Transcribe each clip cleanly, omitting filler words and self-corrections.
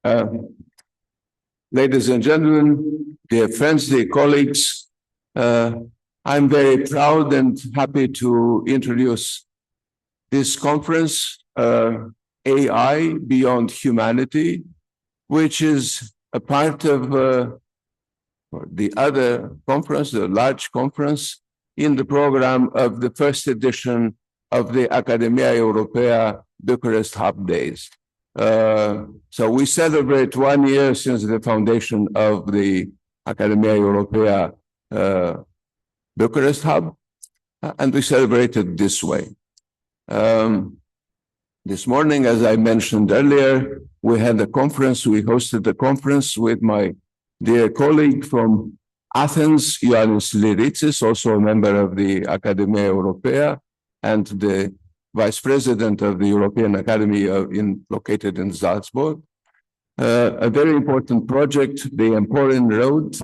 Uh, Ladies and gentlemen, dear friends, dear colleagues, I'm very proud and happy to introduce this conference, AI Beyond Humanity, which is a part of the other conference, the large conference, in the program of the first edition of the Academia Europaea Bucharest Hub Days. So we celebrate 1 year since the foundation of the Academia Europaea Bucharest Hub, and we celebrate it this way. This morning, as I mentioned earlier, we had a conference. We hosted a conference with my dear colleague from Athens, Ioannis Liritsis, also a member of the Academia Europaea, and the Vice President of the European Academy located in Salzburg. A very important project, the Emporian Road,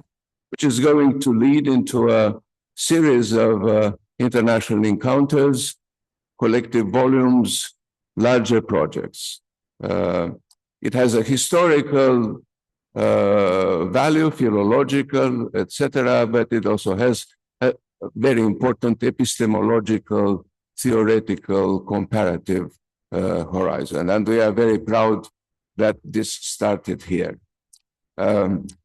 which is going to lead into a series of international encounters, collective volumes, larger projects. It has a historical value, philological, etc., but it also has a very important epistemological, theoretical, comparative horizon. And we are very proud that this started here.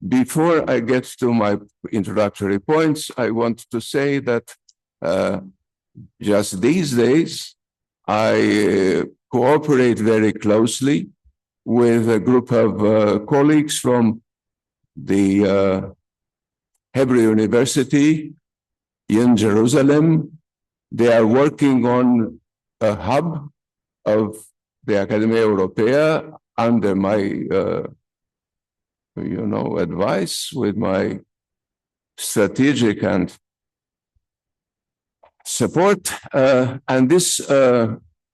Before I get to my introductory points, I want to say that just these days, I cooperate very closely with a group of colleagues from the Hebrew University in Jerusalem. They are working on a hub of the Academia Europaea under my, advice, with my strategic and support. And this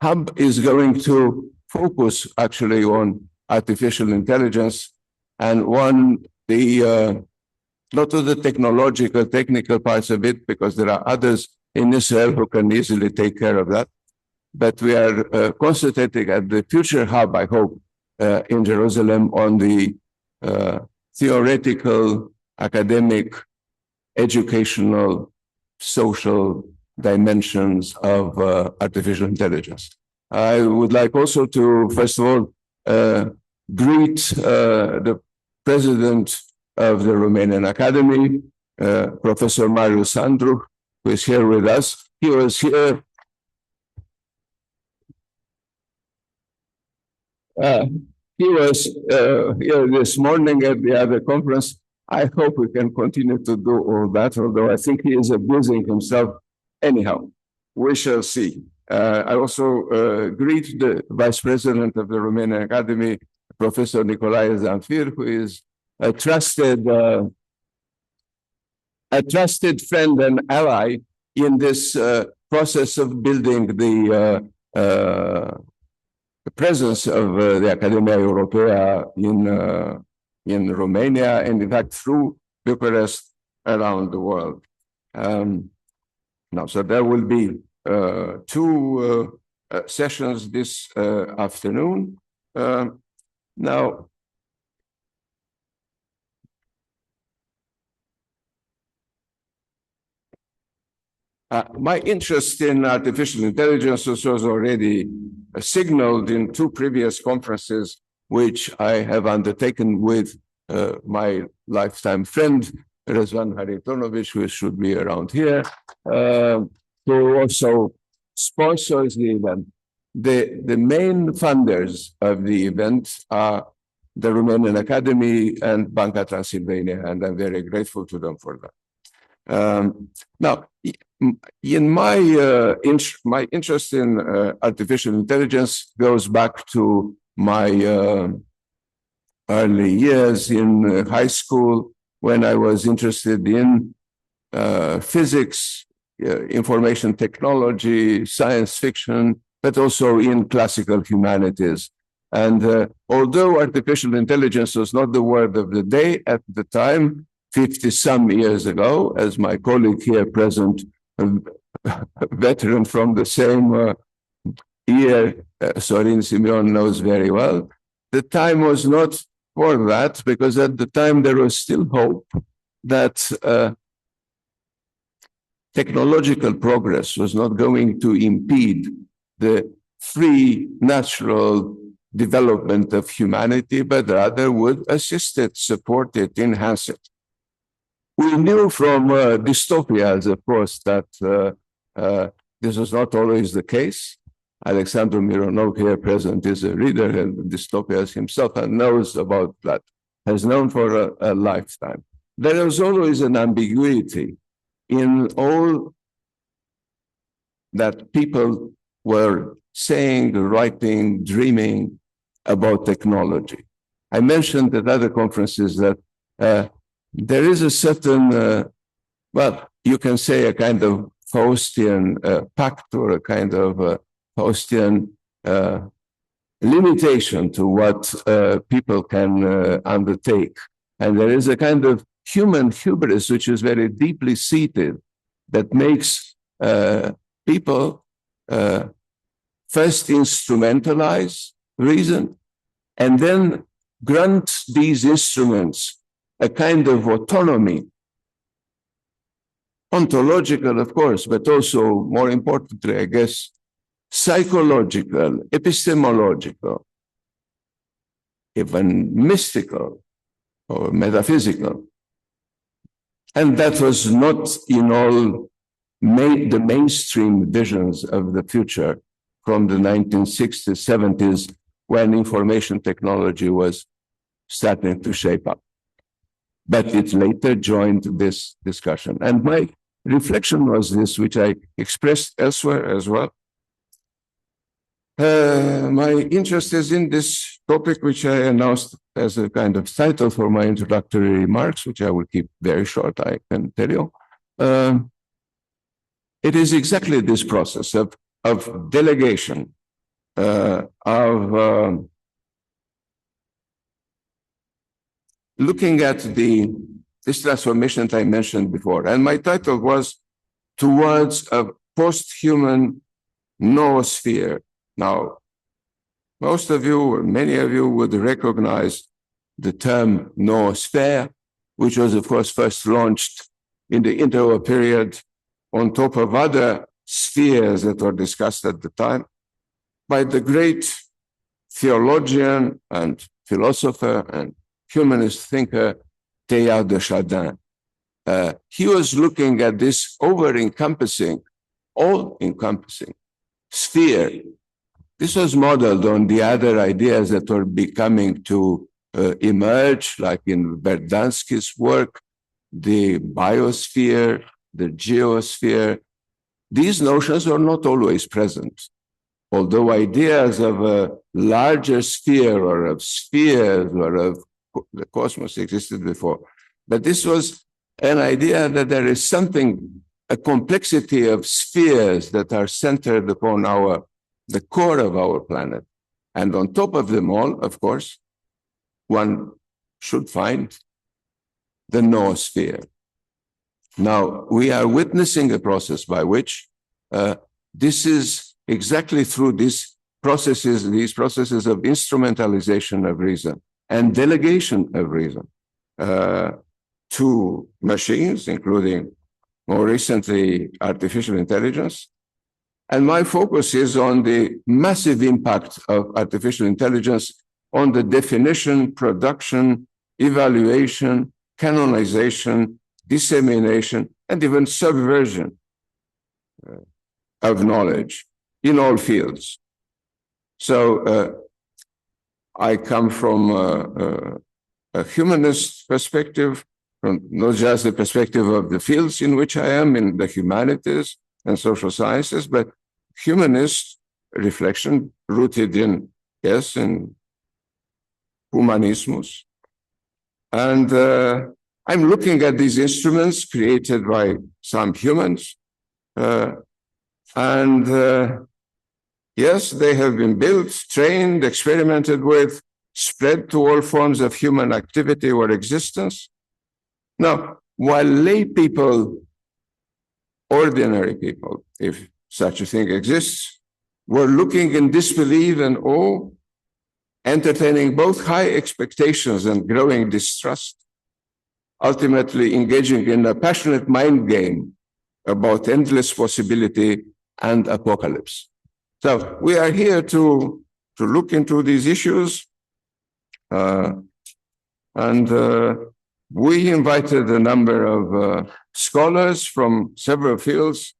hub is going to focus actually on artificial intelligence and not of the technical parts of it, because there are others in Israel who can easily take care of that. But we are concentrating at the future hub, I hope, in Jerusalem on the theoretical, academic, educational, social dimensions of artificial intelligence. I would like also to, first of all, greet the president of the Romanian Academy, Professor Marius Andru, who is here with us. He was here. Here this morning at the other conference. I hope we can continue to do all that, although I think he is abusing himself. Anyhow, we shall see. I also greet the Vice President of the Romanian Academy, Professor Nicolae Zamfir, who is a trusted friend and ally in this process of building the presence of the Academia Europaea in Romania, and in fact through Bucharest around the world. So there will be two sessions this afternoon. My interest in artificial intelligence was already signaled in two previous conferences, which I have undertaken with my lifetime friend, Răzvan Haritonovic, who should be around here, who also sponsors the event. The main funders of the event are the Romanian Academy and Banca Transilvania, and I'm very grateful to them for that. Now, in my interest in artificial intelligence goes back to my early years in high school, when I was interested in physics, information technology, science fiction, but also in classical humanities. And although artificial intelligence was not the word of the day at the time, 50-some years ago, as my colleague here present, a veteran from the same year, Sorin Simeon knows very well, the time was not for that because at the time there was still hope that technological progress was not going to impede the free, natural development of humanity, but rather would assist it, support it, enhance it. We knew from dystopias, of course, that this was not always the case. Alexandru Mironov here present is a reader of dystopias himself and knows about that, has known for a lifetime. There was always an ambiguity in all that people were saying, writing, dreaming about technology. I mentioned at other conferences that there is a certain, well, you can say a kind of Faustian pact or a kind of Faustian limitation to what people can undertake. And there is a kind of human hubris which is very deeply seated that makes people first instrumentalize reason and then grant these instruments a kind of autonomy, ontological, of course, but also, more importantly, I guess, psychological, epistemological, even mystical or metaphysical. And that was not in all the mainstream visions of the future from the 1960s, 70s, when information technology was starting to shape up. But it later joined this discussion. And my reflection was this, which I expressed elsewhere as well. My interest is in this topic, which I announced as a kind of title for my introductory remarks, which I will keep very short, I can tell you. It is exactly this process of delegation, of looking at this transformation that I mentioned before. And my title was Towards a Post-Human Noosphere. Now, most of you, or many of you, would recognize the term noosphere, which was, of course, first launched in the interwar period on top of other spheres that were discussed at the time by the great theologian and philosopher and humanist thinker Teilhard de Chardin. He was looking at this over-encompassing, all-encompassing sphere. This was modeled on the other ideas that were becoming to emerge, like in Verdansky's work, the biosphere, the geosphere. These notions are not always present, although ideas of a larger sphere or of spheres or of the cosmos existed before. But this was an idea that there is something, a complexity of spheres that are centered upon the core of our planet. And on top of them all, of course, one should find the noosphere. Now, we are witnessing a process by which this is exactly through these processes of instrumentalization of reason and delegation of reason to machines, including more recently artificial intelligence. And my focus is on the massive impact of artificial intelligence on the definition, production, evaluation, canonization, dissemination, and even subversion of knowledge in all fields. So I come from a humanist perspective, from not just the perspective of the fields in which I am, in the humanities and social sciences, but humanist reflection rooted in, yes, in humanismus. And I'm looking at these instruments created by some humans. Yes, they have been built, trained, experimented with, spread to all forms of human activity or existence. Now, while lay people, ordinary people, if such a thing exists, were looking in disbelief and awe entertaining both high expectations and growing distrust, ultimately engaging in a passionate mind game about endless possibility and apocalypse. So we are here to look into these issues, and we invited a number of scholars from several fields,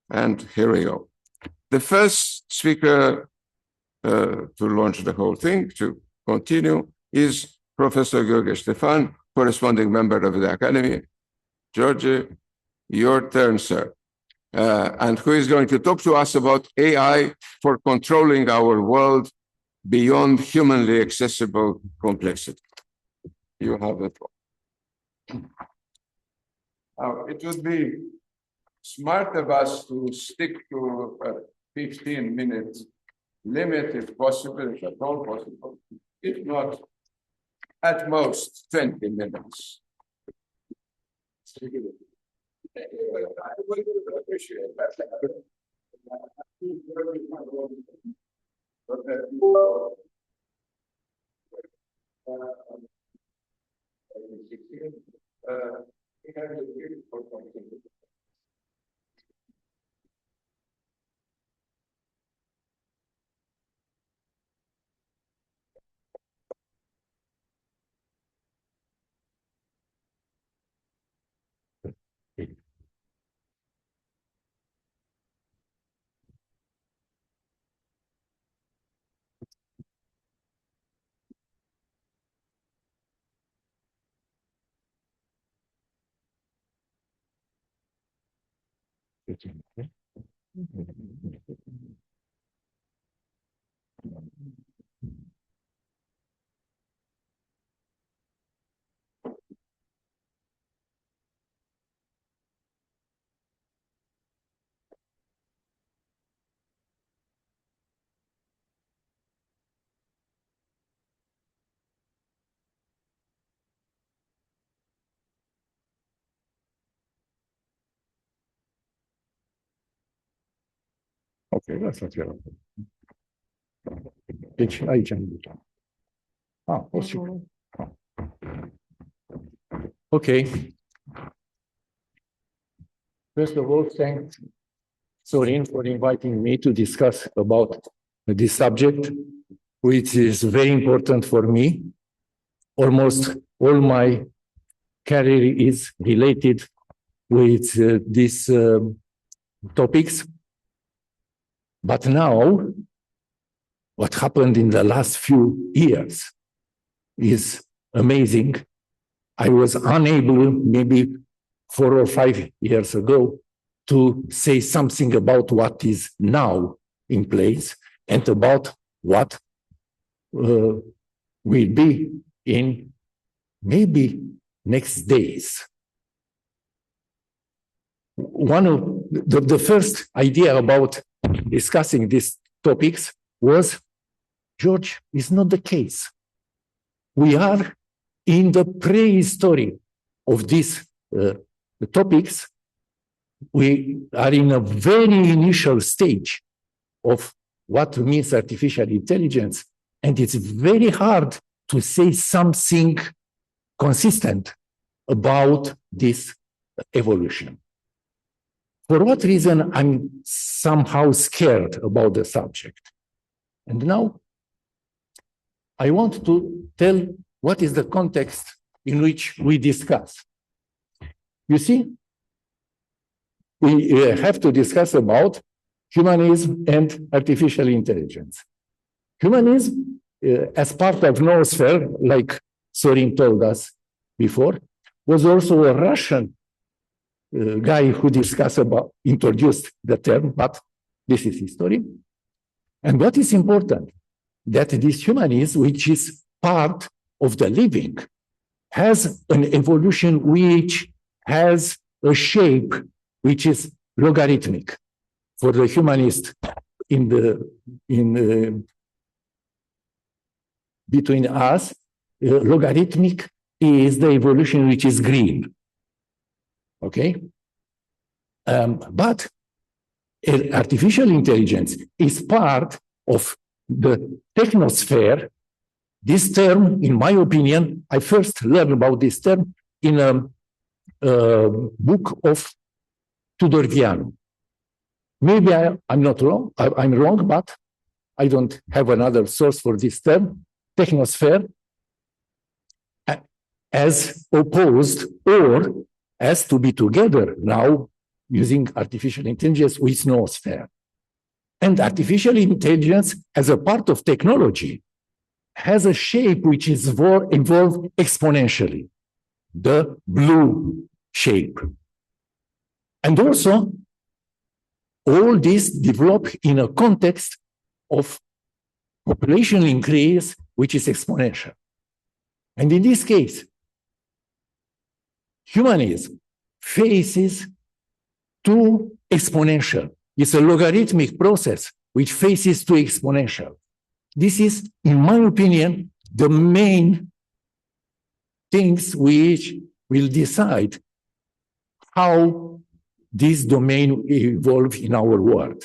and here we go. The first speaker to launch the whole thing, to continue, is Professor Gheorghe Ștefan, corresponding member of the Academy. Gheorghe, your turn, sir. And who is going to talk to us about AI for controlling our world beyond humanly accessible complexity. You have the floor. Now, it would be smart of us to stick to a 15-minute limit if possible, if at all possible. If not, at most 20 minutes. I would appreciate that. Ok, lăsați-l. Deci, aici am buton. O să... Okay. First of all, thanks Sorin for inviting me to discuss about this subject, which is very important for me. Almost all my career is related with these topics. But now, what happened in the last few years is amazing. I was unable, maybe 4 or 5 years ago, to say something about what is now in place and about what will be in maybe next days. One of the first idea about discussing these topics was, George, it's not the case. We are in the prehistory of these topics. We are in a very initial stage of what means artificial intelligence, and it's very hard to say something consistent about this evolution. For what reason I'm somehow scared about the subject. And now I want to tell what is the context in which we discuss. You see, we have to discuss about humanism and artificial intelligence. Humanism, as part of noosphere, like Sorin told us before, was also a Russian guy who introduced the term, but this is history. And what is important, that this humanism, which is part of the living, has an evolution which has a shape which is logarithmic. For the humanist between us, logarithmic is the evolution which is green. Okay? But artificial intelligence is part of the technosphere, this term, in my opinion, I first learned about this term in a book of Tudor. Maybe I'm not wrong, I'm wrong, but I don't have another source for this term, technosphere, as opposed or as to be together now using artificial intelligence with noosphere. And artificial intelligence as a part of technology has a shape which is evolved exponentially, the blue shape. And also, all this develop in a context of population increase, which is exponential. And in this case, humanism faces to exponential. It's a logarithmic process which faces to exponential. This is, in my opinion, the main things which will decide how this domain will evolve in our world.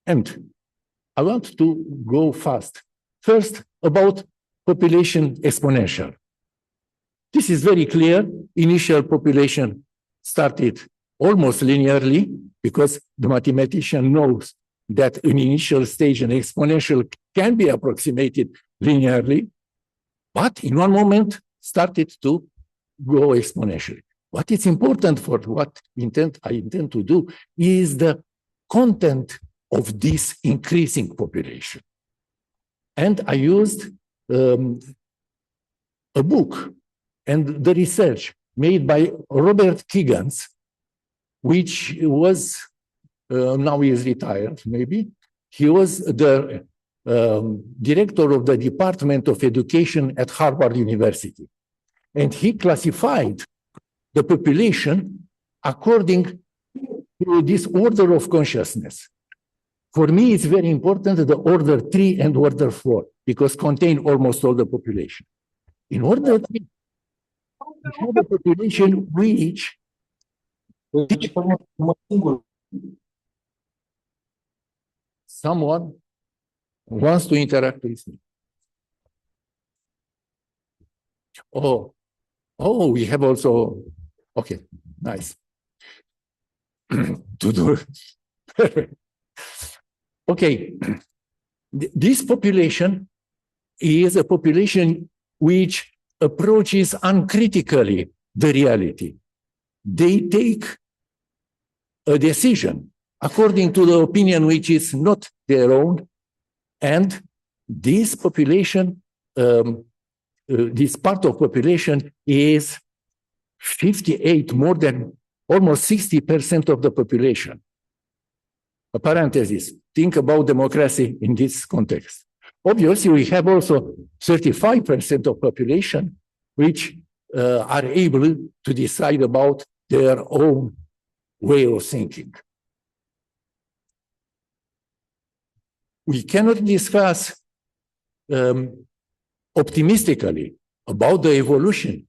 And I want to go fast. First, about population exponential. This is very clear. Initial population started almost linearly because the mathematician knows that in initial stage an exponential can be approximated linearly, but in one moment started to go exponentially. What is important for what I intend to do is the content of this increasing population. And I used a book and the research made by Robert Kiggans, which was, now he is retired maybe, he was the director of the Department of Education at Harvard University. And he classified the population according to this order of consciousness. For me, it's very important, the order 3 and order 4, because contain almost all the population. In order 3, we have a population which someone wants to interact with me. Oh, we have also, okay, nice. To do perfect. Okay, this population is a population which approaches uncritically the reality. They take a decision according to the opinion which is not their own, and this population, this part of population is 58, more than almost 60% of the population. A parenthesis, think about democracy in this context. Obviously, we have also 35% of population which are able to decide about their own way of thinking. We cannot discuss optimistically about the evolution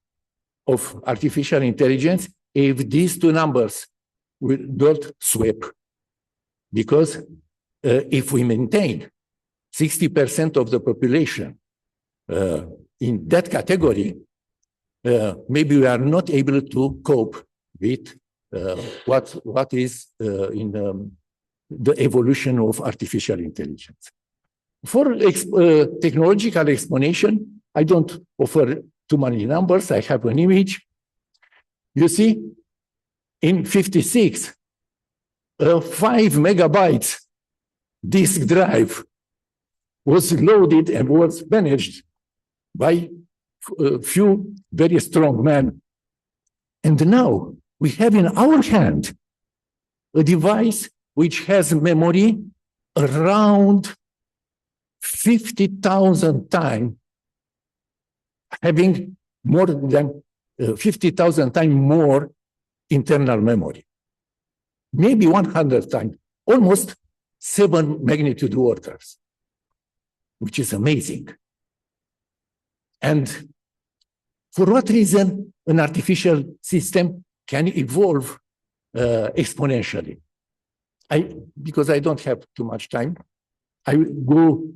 of artificial intelligence if these two numbers will not swap. Because if we maintain 60% of the population in that category, maybe we are not able to cope with what is in the evolution of artificial intelligence. For technological explanation, I don't offer too many numbers. I have an image. You see, in 56, 5 megabytes disk drive was loaded and was managed by a few very strong men. And now we have in our hand a device which has memory around 50,000 times, having more than 50,000 times more internal memory. Maybe 100 times, almost 7 magnitude orders, which is amazing. And for what reason an artificial system can evolve exponentially? Because I don't have too much time, I will go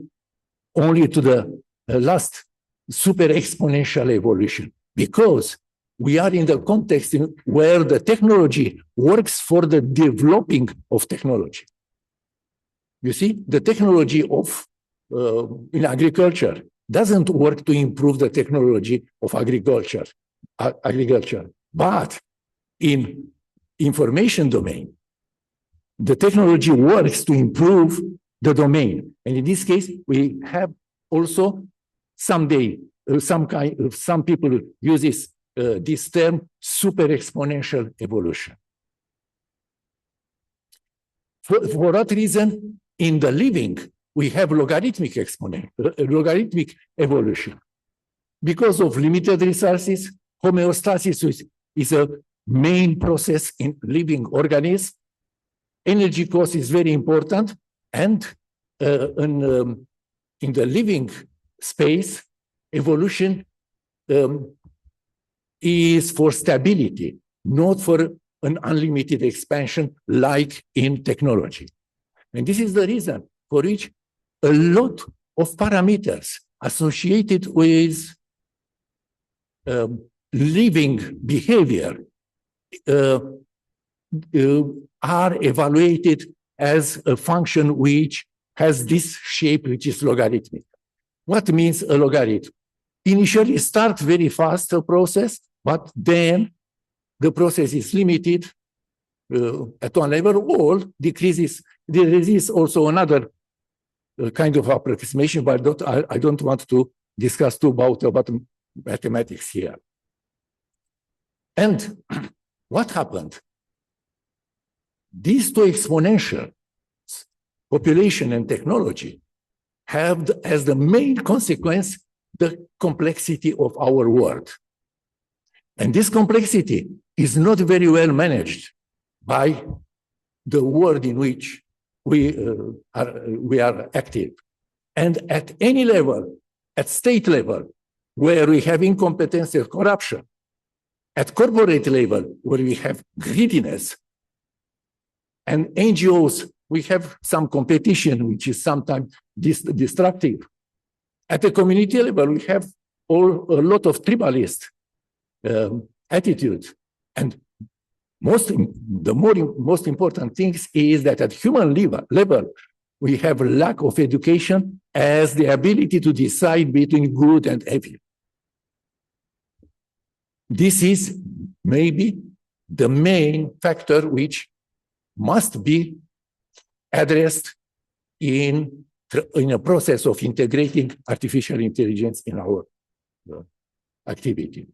only to the last super exponential evolution, because we are in the context where the technology works for the developing of technology. You see, the technology of in agriculture doesn't work to improve the technology of agriculture, but in information domain, the technology works to improve the domain. And in this case, we have also someday, some people use this term, super exponential evolution. For what reason? In the living, we have logarithmic evolution. Because of limited resources, homeostasis is a main process in living organisms. Energy cost is very important, and in the living space, evolution is for stability, not for an unlimited expansion like in technology. And this is the reason for which a lot of parameters associated with living behavior are evaluated as a function which has this shape, which is logarithmic. What means a logarithm? Initially, start very fast a process, but then the process is limited at one level, or decreases. There is also another kind of approximation, but I don't want to discuss too about mathematics here. And what happened? These two exponentials, population and technology, have as the main consequence the complexity of our world. And this complexity is not very well managed by the world in which we are active. And at any level, at state level, where we have incompetence and corruption, at corporate level, where we have greediness, and NGOs, we have some competition, which is sometimes destructive. At the community level, we have a lot of tribalist attitude. And the most important thing is that at human level, we have a lack of education as the ability to decide between good and evil. This is maybe the main factor which must be addressed in a process of integrating artificial intelligence in our activity.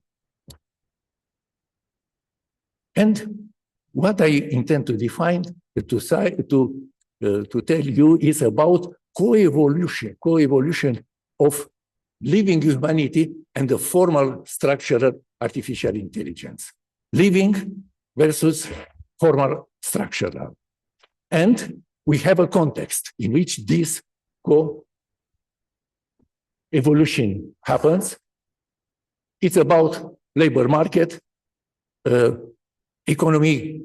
And what I intend to define, to tell you, is about co-evolution of living humanity and the formal structural artificial intelligence. Living versus formal structural. And we have a context in which this co-evolution happens. It's about labor market. Economy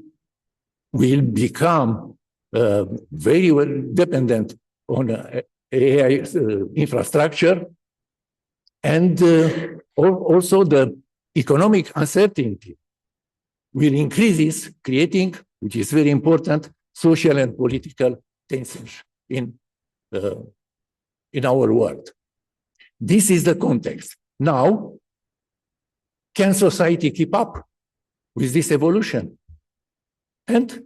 will become very well dependent on AI infrastructure. And also the economic uncertainty will increase, creating, which is very important, social and political tensions in our world. This is the context. Now, can society keep up with this evolution? And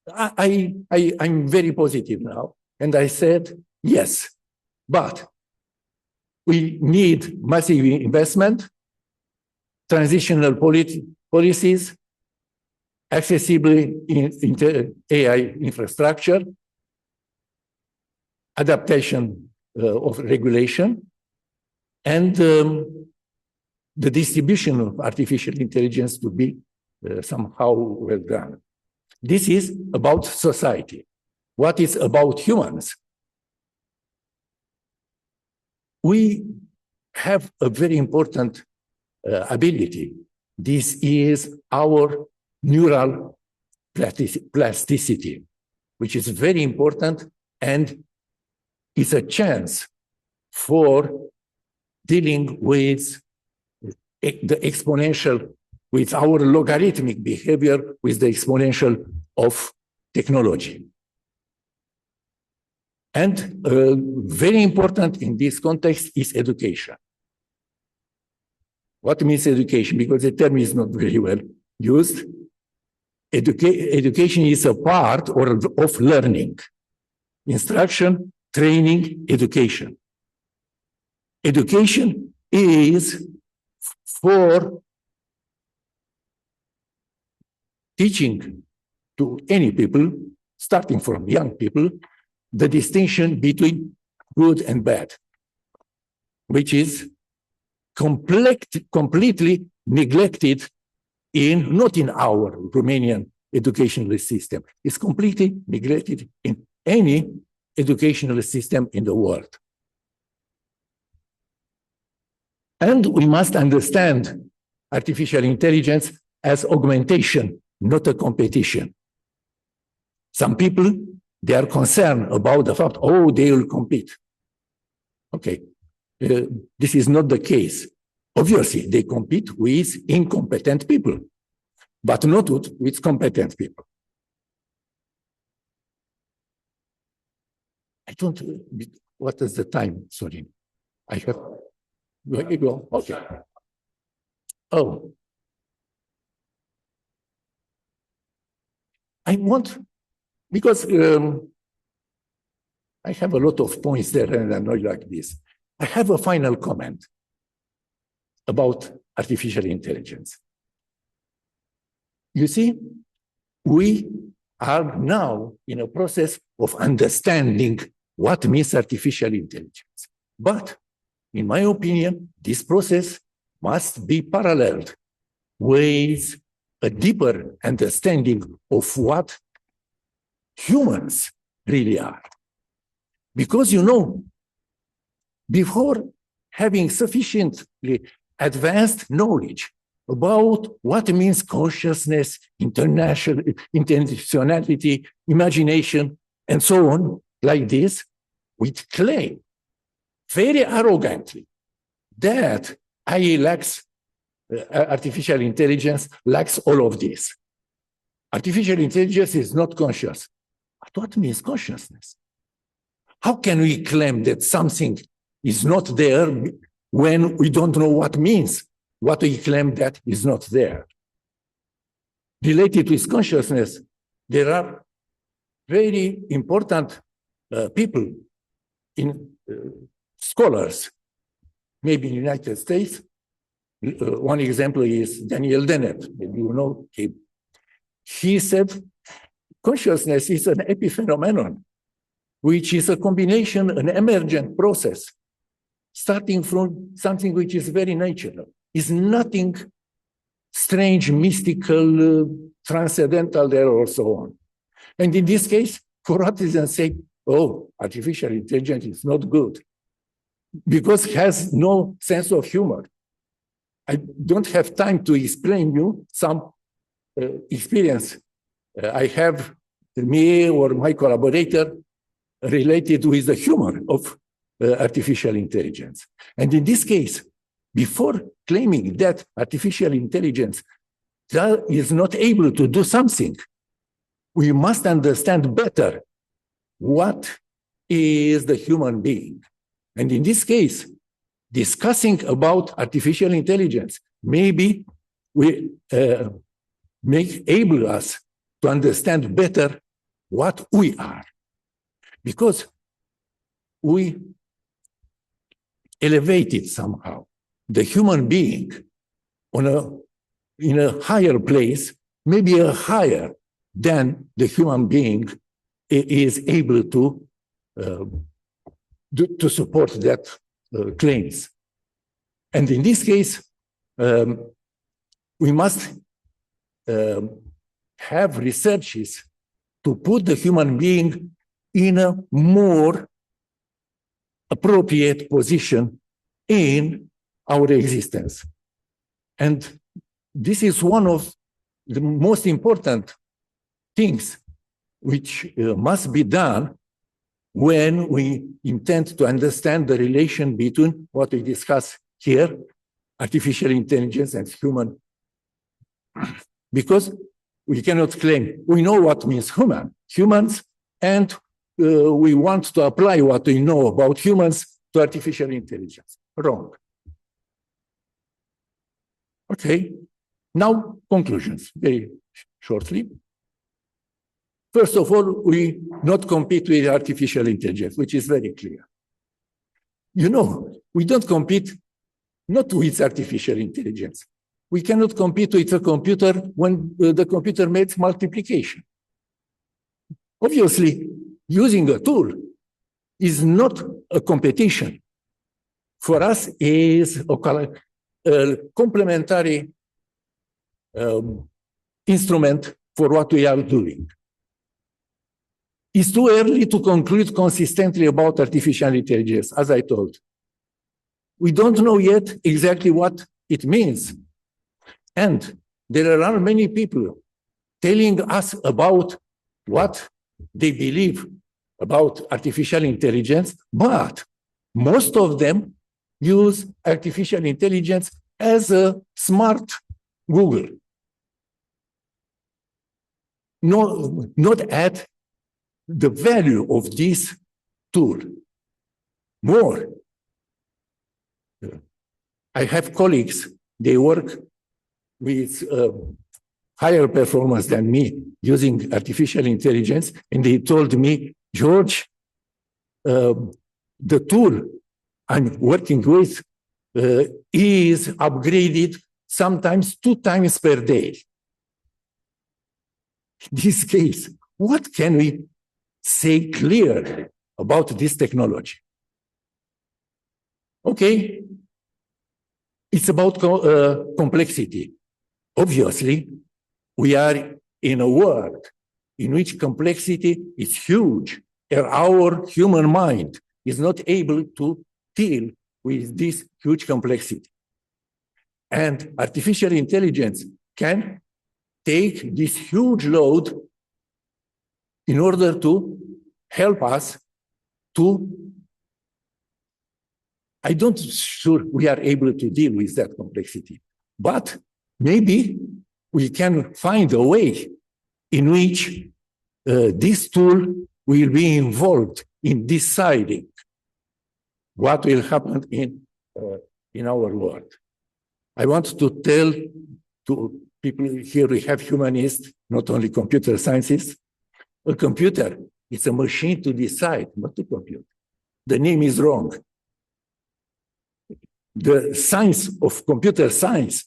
I'm very positive now. And I said, yes, but we need massive investment, transitional policies, accessible AI infrastructure, adaptation of regulation, and the distribution of artificial intelligence to be somehow well done. This is about society. What is about humans? We have a very important ability. This is our neural plasticity, which is very important and is a chance for dealing with the exponential, with our logarithmic behavior, with the exponential of technology. And very important in this context is education. What means education? Because the term is not very well used. Education is a part of learning. Instruction, training, education. Education is for teaching to any people, starting from young people, the distinction between good and bad, which is completely neglected not in our Romanian educational system. It's completely neglected in any educational system in the world. And we must understand artificial intelligence as augmentation, not a competition. Some people, they are concerned about the fact, oh, they will compete. Okay, this is not the case. Obviously, they compete with incompetent people, but not with competent people. I don't, what is the time, Sorin? I have, let me go, okay. Oh. I want, because I have a lot of points there and I'm not like this. I have a final comment about artificial intelligence. You see, we are now in a process of understanding what means artificial intelligence. But in my opinion, this process must be paralleled with a deeper understanding of what humans really are. Because, you know, before having sufficiently advanced knowledge about what means consciousness, intentionality, imagination, and so on, like this, we claim very arrogantly that artificial intelligence lacks all of this. Artificial intelligence is not conscious. But what means consciousness? How can we claim that something is not there when we don't know what means what we claim that is not there? Related with consciousness, there are very important people in scholars, maybe in the United States. One example is Daniel Dennett, maybe you know him. He said consciousness is an epiphenomenon, which is a combination, an emergent process, starting from something which is very natural. It's nothing strange, mystical, transcendental there or so on. And in this case, for autism say, oh, artificial intelligence is not good because it has no sense of humor. I don't have time to explain you some experience I have, me or my collaborator, related with the humor of artificial intelligence. And in this case, before claiming that artificial intelligence is not able to do something, we must understand better what is the human being. And in this case, discussing about artificial intelligence maybe we enable us to understand better what we are, because we elevated somehow the human being in a higher place, maybe a higher than the human being is able to support that claims. And in this case, we must have researches to put the human being in a more appropriate position in our existence. And this is one of the most important things which must be done when we intend to understand the relation between what we discuss here, artificial intelligence and human. Because we cannot claim we know what means humans, and we want to apply what we know about humans to artificial intelligence. Wrong. Okay, now conclusions, very shortly. First of all, we not compete with artificial intelligence, which is very clear. You know, we don't compete not with artificial intelligence. We cannot compete with a computer when the computer makes multiplication. Obviously, using a tool is not a competition. For us, is a complementary instrument for what we are doing. It's too early to conclude consistently about artificial intelligence, as I told. We don't know yet exactly what it means. And there are many people telling us about what they believe about artificial intelligence, but most of them use artificial intelligence as a smart Google. No, not at the value of this tool. More. I have colleagues, they work with higher performance than me using artificial intelligence, and they told me, George, the tool I'm working with is upgraded sometimes 2 times per day. In this case, what can we say clear about this technology? Okay, it's about complexity. Obviously, we are in a world in which complexity is huge, and our human mind is not able to deal with this huge complexity. And artificial intelligence can take this huge load in order to help us to, I don't sure we are able to deal with that complexity, but maybe we can find a way in which this tool will be involved in deciding what will happen in our world. I want to tell to people here, we have humanists, not only computer scientists. A computer is a machine to decide, not to compute. The name is wrong. The science of computer science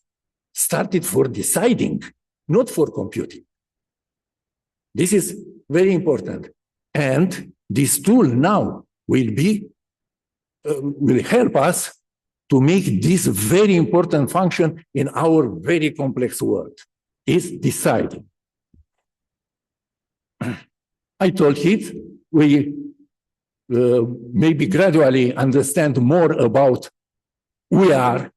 started for deciding, not for computing. This is very important. And this tool now will help us to make this very important function in our very complex world, is deciding. I told you, we maybe gradually understand more about we are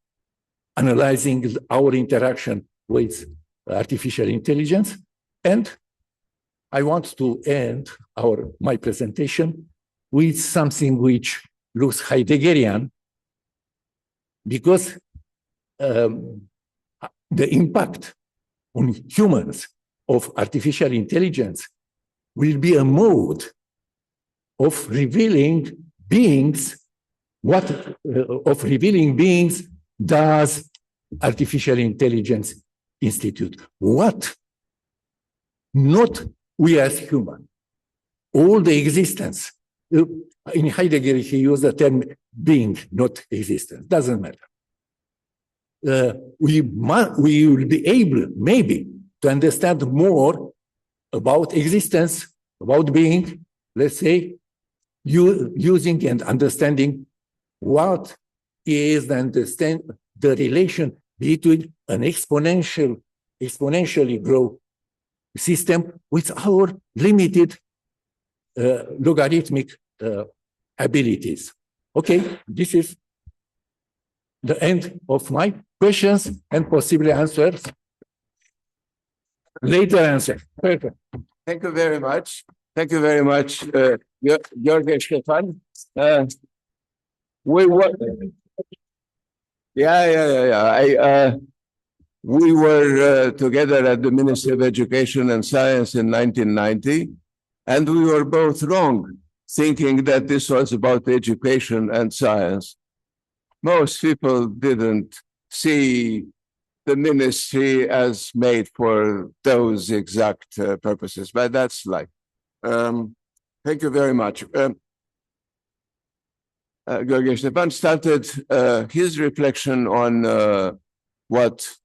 analyzing our interaction with artificial intelligence. And I want to end my presentation with something which looks Heideggerian, because the impact on humans of artificial intelligence will be a mode of revealing beings. What of revealing beings does artificial intelligence institute? What? Not we as human. All the existence. In Heidegger, he used the term being, not existence. Doesn't matter. We will be able, maybe, to understand more about existence, about being, let's say, using and understanding what is the relation between an exponentially grow system with our limited logarithmic abilities. Okay, this is the end of my questions and possibly answers. Later answer. Perfect. Thank you very much. Thank you very much, Gheorghe, Ștefan. We were, we were together at the Ministry of Education and Science in 1990, and we were both wrong, thinking that this was about education and science. Most people didn't see the ministry as made for those exact purposes, but that's life. Thank you very much. Gheorghe Ștefan started his reflection on what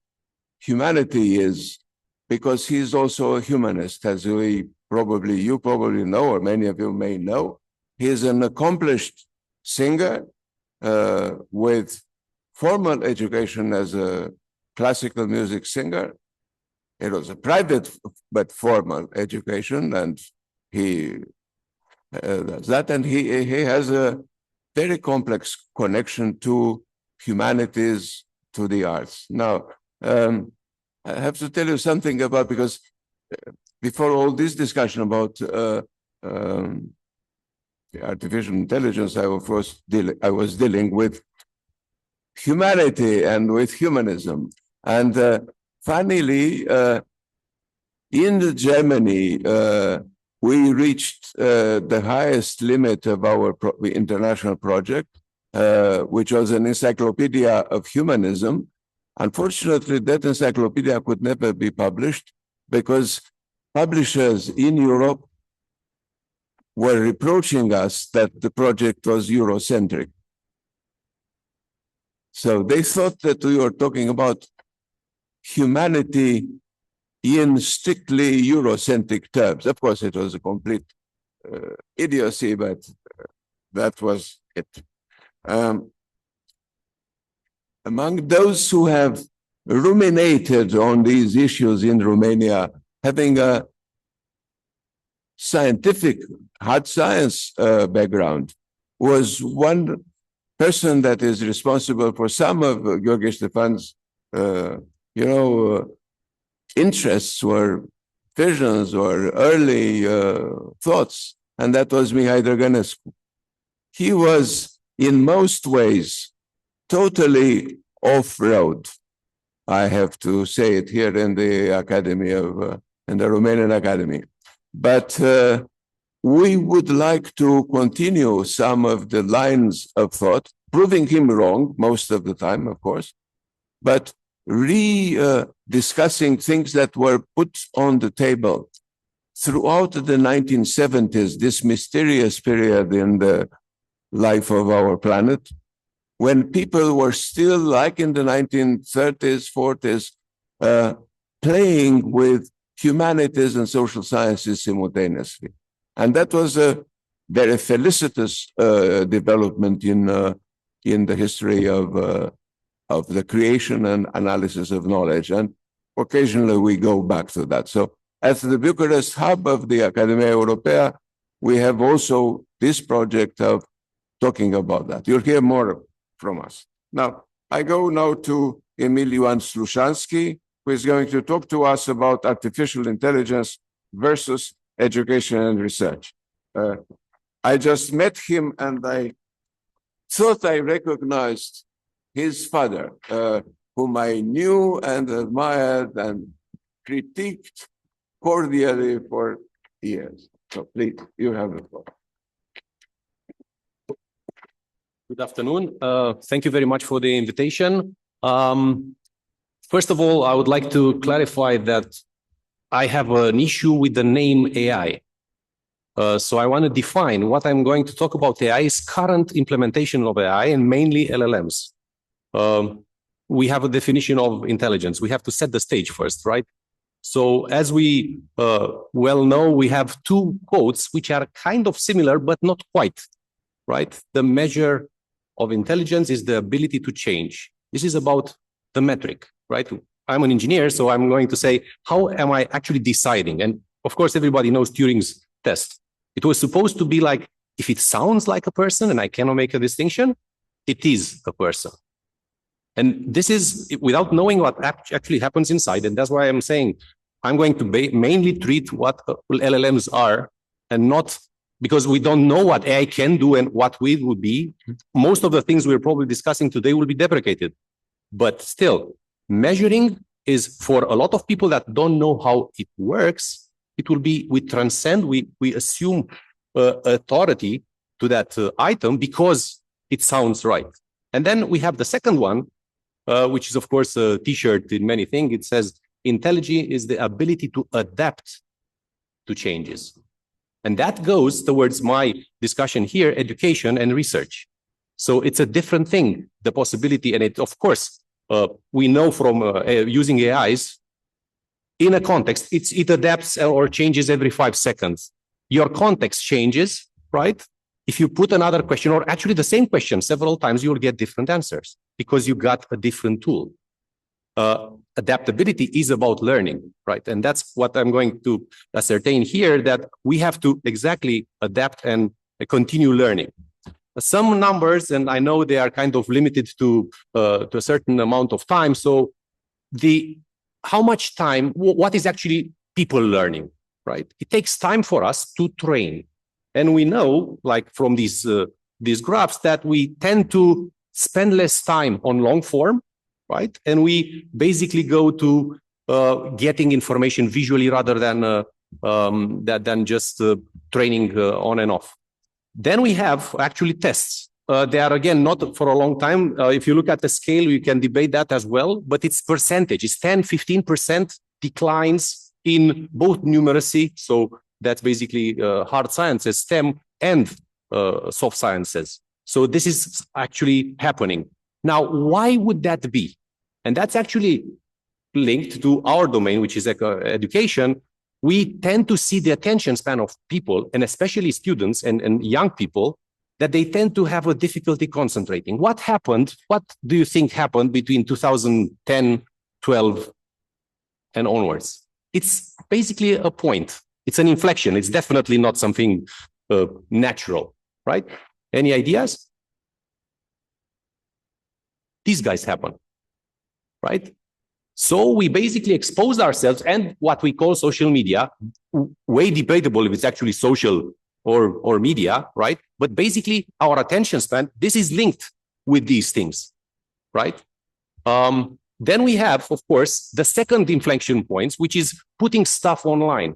humanity is, because he's also a humanist, as you probably know, or many of you may know. He is an accomplished singer with formal education as a classical music singer. It was a private but formal education, and he does that, and he has a very complex connection to humanities, to the arts. Now, I have to tell you something about, because before all this discussion about artificial intelligence, I was dealing with humanity and with humanism. And finally, in Germany, we reached the highest limit of our international project, which was an encyclopedia of humanism. Unfortunately, that encyclopedia could never be published because publishers in Europe were reproaching us that the project was Eurocentric. So they thought that we were talking about humanity in strictly Eurocentric terms. Of course, it was a complete idiocy, but that was it. Among those who have ruminated on these issues in Romania, having a scientific, hard science background, was one person that is responsible for some of Gheorghe Ștefan's, interests or visions or early thoughts, and that was Mihai Drăgănescu. He was, in most ways, totally off-road. I have to say it here in the Academy in the Romanian Academy. But we would like to continue some of the lines of thought, proving him wrong most of the time, of course, but discussing things that were put on the table throughout the 1970s, this mysterious period in the life of our planet, when people were still, like in the 1930s, 40s, playing with humanities and social sciences simultaneously. And that was a very felicitous development in the history of the creation and analysis of knowledge. And occasionally we go back to that. So at the Bucharest hub of the Academia Europaea, we have also this project of talking about that. You'll hear more from us. Now, I go now to Emil Ioan Slușanski, who is going to talk to us about artificial intelligence versus education and research. I just met him and I thought I recognized his father, whom I knew and admired and critiqued cordially for years. So please, you have the floor. Good afternoon. Thank you very much for the invitation. First of all, I would like to clarify that I have an issue with the name AI. So I want to define what I'm going to talk about. AI is current implementation of AI and mainly LLMs. We have a definition of intelligence. We have to set the stage first, right? So as we well know, we have two codes which are kind of similar, but not quite, right? The measure of intelligence is the ability to change. This is about the metric, right? I'm an engineer, so I'm going to say, how am I actually deciding? And of course, everybody knows Turing's test. It was supposed to be like, if it sounds like a person and I cannot make a distinction, it is a person. And this is without knowing what actually happens inside. And that's why I'm saying I'm going to mainly treat what LLMs are and not because we don't know what AI can do and what it would be, most of the things we're probably discussing today will be deprecated. But still, measuring is for a lot of people that don't know how it works, it will be, we transcend, we assume authority to that item because it sounds right. And then we have the second one, which is, of course, a t-shirt in many things. It says, intelligence is the ability to adapt to changes. And that goes towards my discussion here, education and research. So it's a different thing, the possibility. And it, of course, we know from using AIs, in a context, it adapts or changes every 5 seconds. Your context changes, right? If you put another question, or actually the same question several times, you'll get different answers because you got a different tool. Adaptability is about learning, right? And that's what I'm going to ascertain here, that we have to exactly adapt and continue learning. Some numbers, and I know they are kind of limited to a certain amount of time. So how much time, what is actually people learning, right? It takes time for us to train. And we know, like from these graphs, that we tend to spend less time on long form, right? And we basically go to getting information visually rather than just training on and off. Then we have actually tests. They are, again, not for a long time. If you look at the scale, you can debate that as well, but it's percentage. It's 10, 15% declines in both numeracy. So that's basically hard sciences, STEM, and soft sciences. So this is actually happening. Now, why would that be? And that's actually linked to our domain, which is education. We tend to see the attention span of people, and especially students and young people, that they tend to have a difficulty concentrating. What happened? What do you think happened between 2010, 12, and onwards? It's basically a point. It's an inflection. It's definitely not something natural, right? Any ideas? These guys happen, right? So we basically exposed ourselves, and what we call social media, way debatable if it's actually social or media, right? But basically our attention span, this is linked with these things, right? Then we have, of course, the second inflection points, which is putting stuff online.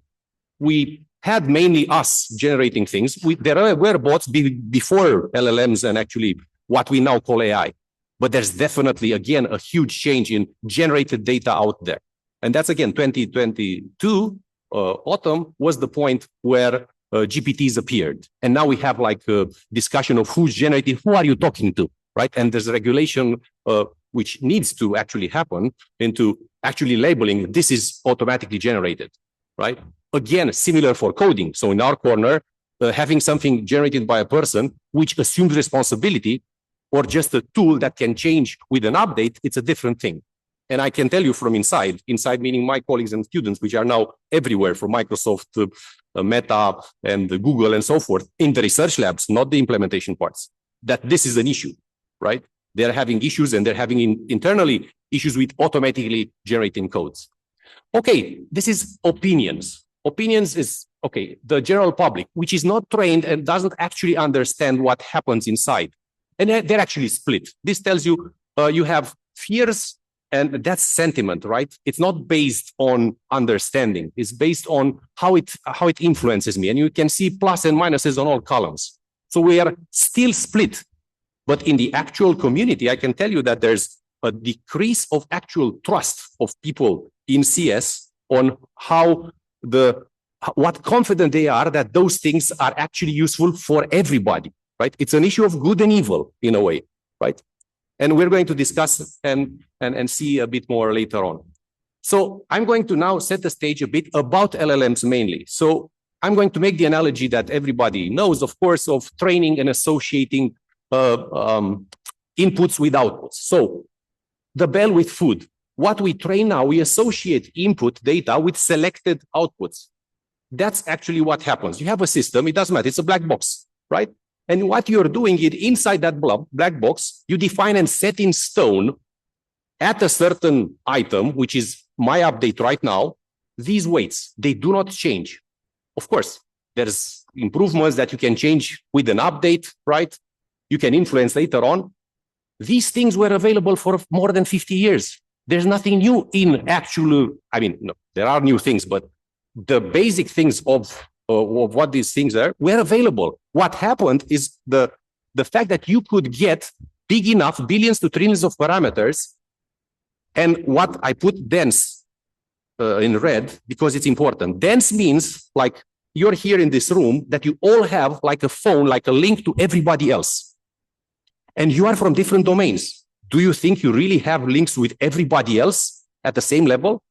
We had mainly us generating things. There were bots before LLMs and actually what we now call AI. But there's definitely, again, a huge change in generated data out there. And that's, again, 2022 autumn was the point where GPTs appeared. And now we have like a discussion of who's generating, who are you talking to, right? And there's a regulation which needs to actually happen into actually labeling this is automatically generated, right? Again, similar for coding. So in our corner, having something generated by a person which assumes responsibility, or just a tool that can change with an update, it's a different thing. And I can tell you from inside meaning my colleagues and students, which are now everywhere from Microsoft, Meta, and Google, and so forth, in the research labs, not the implementation parts, that this is an issue, right? They're having issues, and they're having internally issues with automatically generating codes. Okay, this is opinions. Opinions is, okay, the general public, which is not trained and doesn't actually understand what happens inside. And they're actually split. This tells you you have fears, and that's sentiment, right? It's not based on understanding. It's based on how it influences me. And you can see plus and minuses on all columns. So we are still split. But in the actual community, I can tell you that there's a decrease of actual trust of people in CS on what confident they are that those things are actually useful for everybody. Right? It's an issue of good and evil in a way, right? And we're going to discuss and see a bit more later on. So I'm going to now set the stage a bit about LLMs mainly. So I'm going to make the analogy that everybody knows, of course, of training and associating inputs with outputs. So the bell with food. What we train now, we associate input data with selected outputs. That's actually what happens. You have a system, it doesn't matter, it's a black box, right? And what you're doing is inside that black box, you define and set in stone at a certain item, which is my update right now, these weights, they do not change. Of course, There's improvements that you can change with an update, right? You can influence later on. These things were available for more than 50 years. There's nothing new in actual, I mean, no, there are new things, but the basic things of what these things are were available. What happened is the fact that you could get big enough, billions to trillions of parameters, and what I put dense in red because it's important. Dense means like you're here in this room that you all have like a phone, like a link to everybody else. And you are from different domains. Do you think you really have links with everybody else at the same level?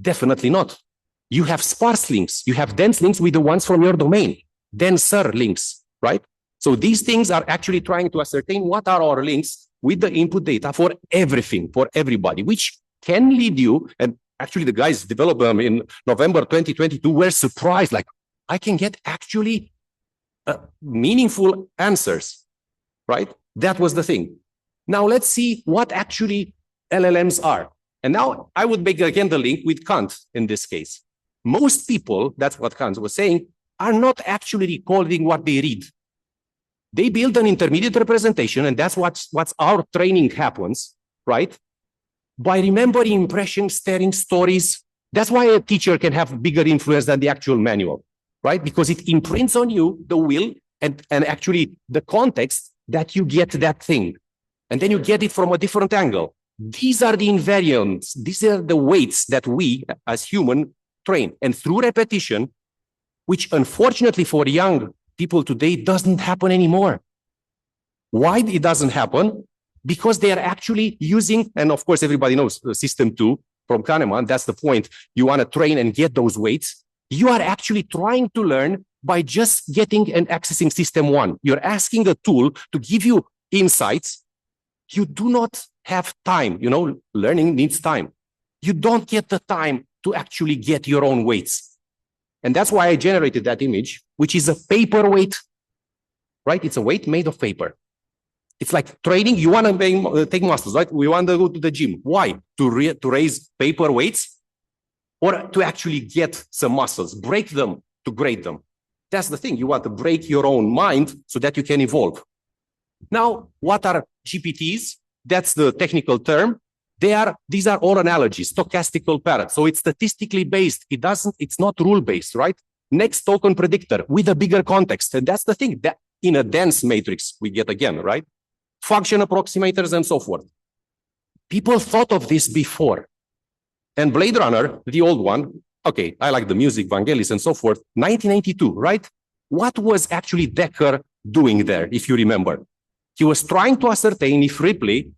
Definitely not. You have sparse links. You have dense links with the ones from your domain, denser links, right? So these things are actually trying to ascertain what are our links with the input data for everything, for everybody, which can lead you, and actually the guys developed them in November 2022, were surprised, like, I can get actually meaningful answers, right? That was the thing. Now let's see what actually LLMs are. And now I would make again the link with Kant in this case. Most people, that's what Kant was saying, are not actually recalling what they read. They build an intermediate representation, and that's what's our training happens, right? By remembering impressions, telling stories. That's why a teacher can have bigger influence than the actual manual, right? Because it imprints on you the will and actually the context that you get that thing. And then you get it from a different angle. These are the invariants. These are the weights that we as human train. And through repetition, which unfortunately for young people today doesn't happen anymore. Why it doesn't happen? Because they are actually using, and of course everybody knows system 2 from Kahneman, that's the point. You want to train and get those weights. You are actually trying to learn by just getting and accessing system 1. You're asking a tool to give you insights. You do not have time. You know, learning needs time. You don't get the time to actually get your own weights. And that's why I generated that image, which is a paper weight, right? It's a weight made of paper. It's like training. You want to take muscles, right? We want to go to the gym. Why? To raise paper weights or to actually get some muscles, break them to grade them. That's the thing. You want to break your own mind so that you can evolve. Now, what are GPTs? That's the technical term. These are all analogies, stochastical parrots. So it's statistically based. It's not rule based, right? Next token predictor with a bigger context. And that's the thing that in a dense matrix we get again, right? Function approximators and so forth. People thought of this before. And Blade Runner, the old one, okay, I like the music, Vangelis and so forth, 1982, right? What was actually Decker doing there, if you remember? He was trying to ascertain if Ripley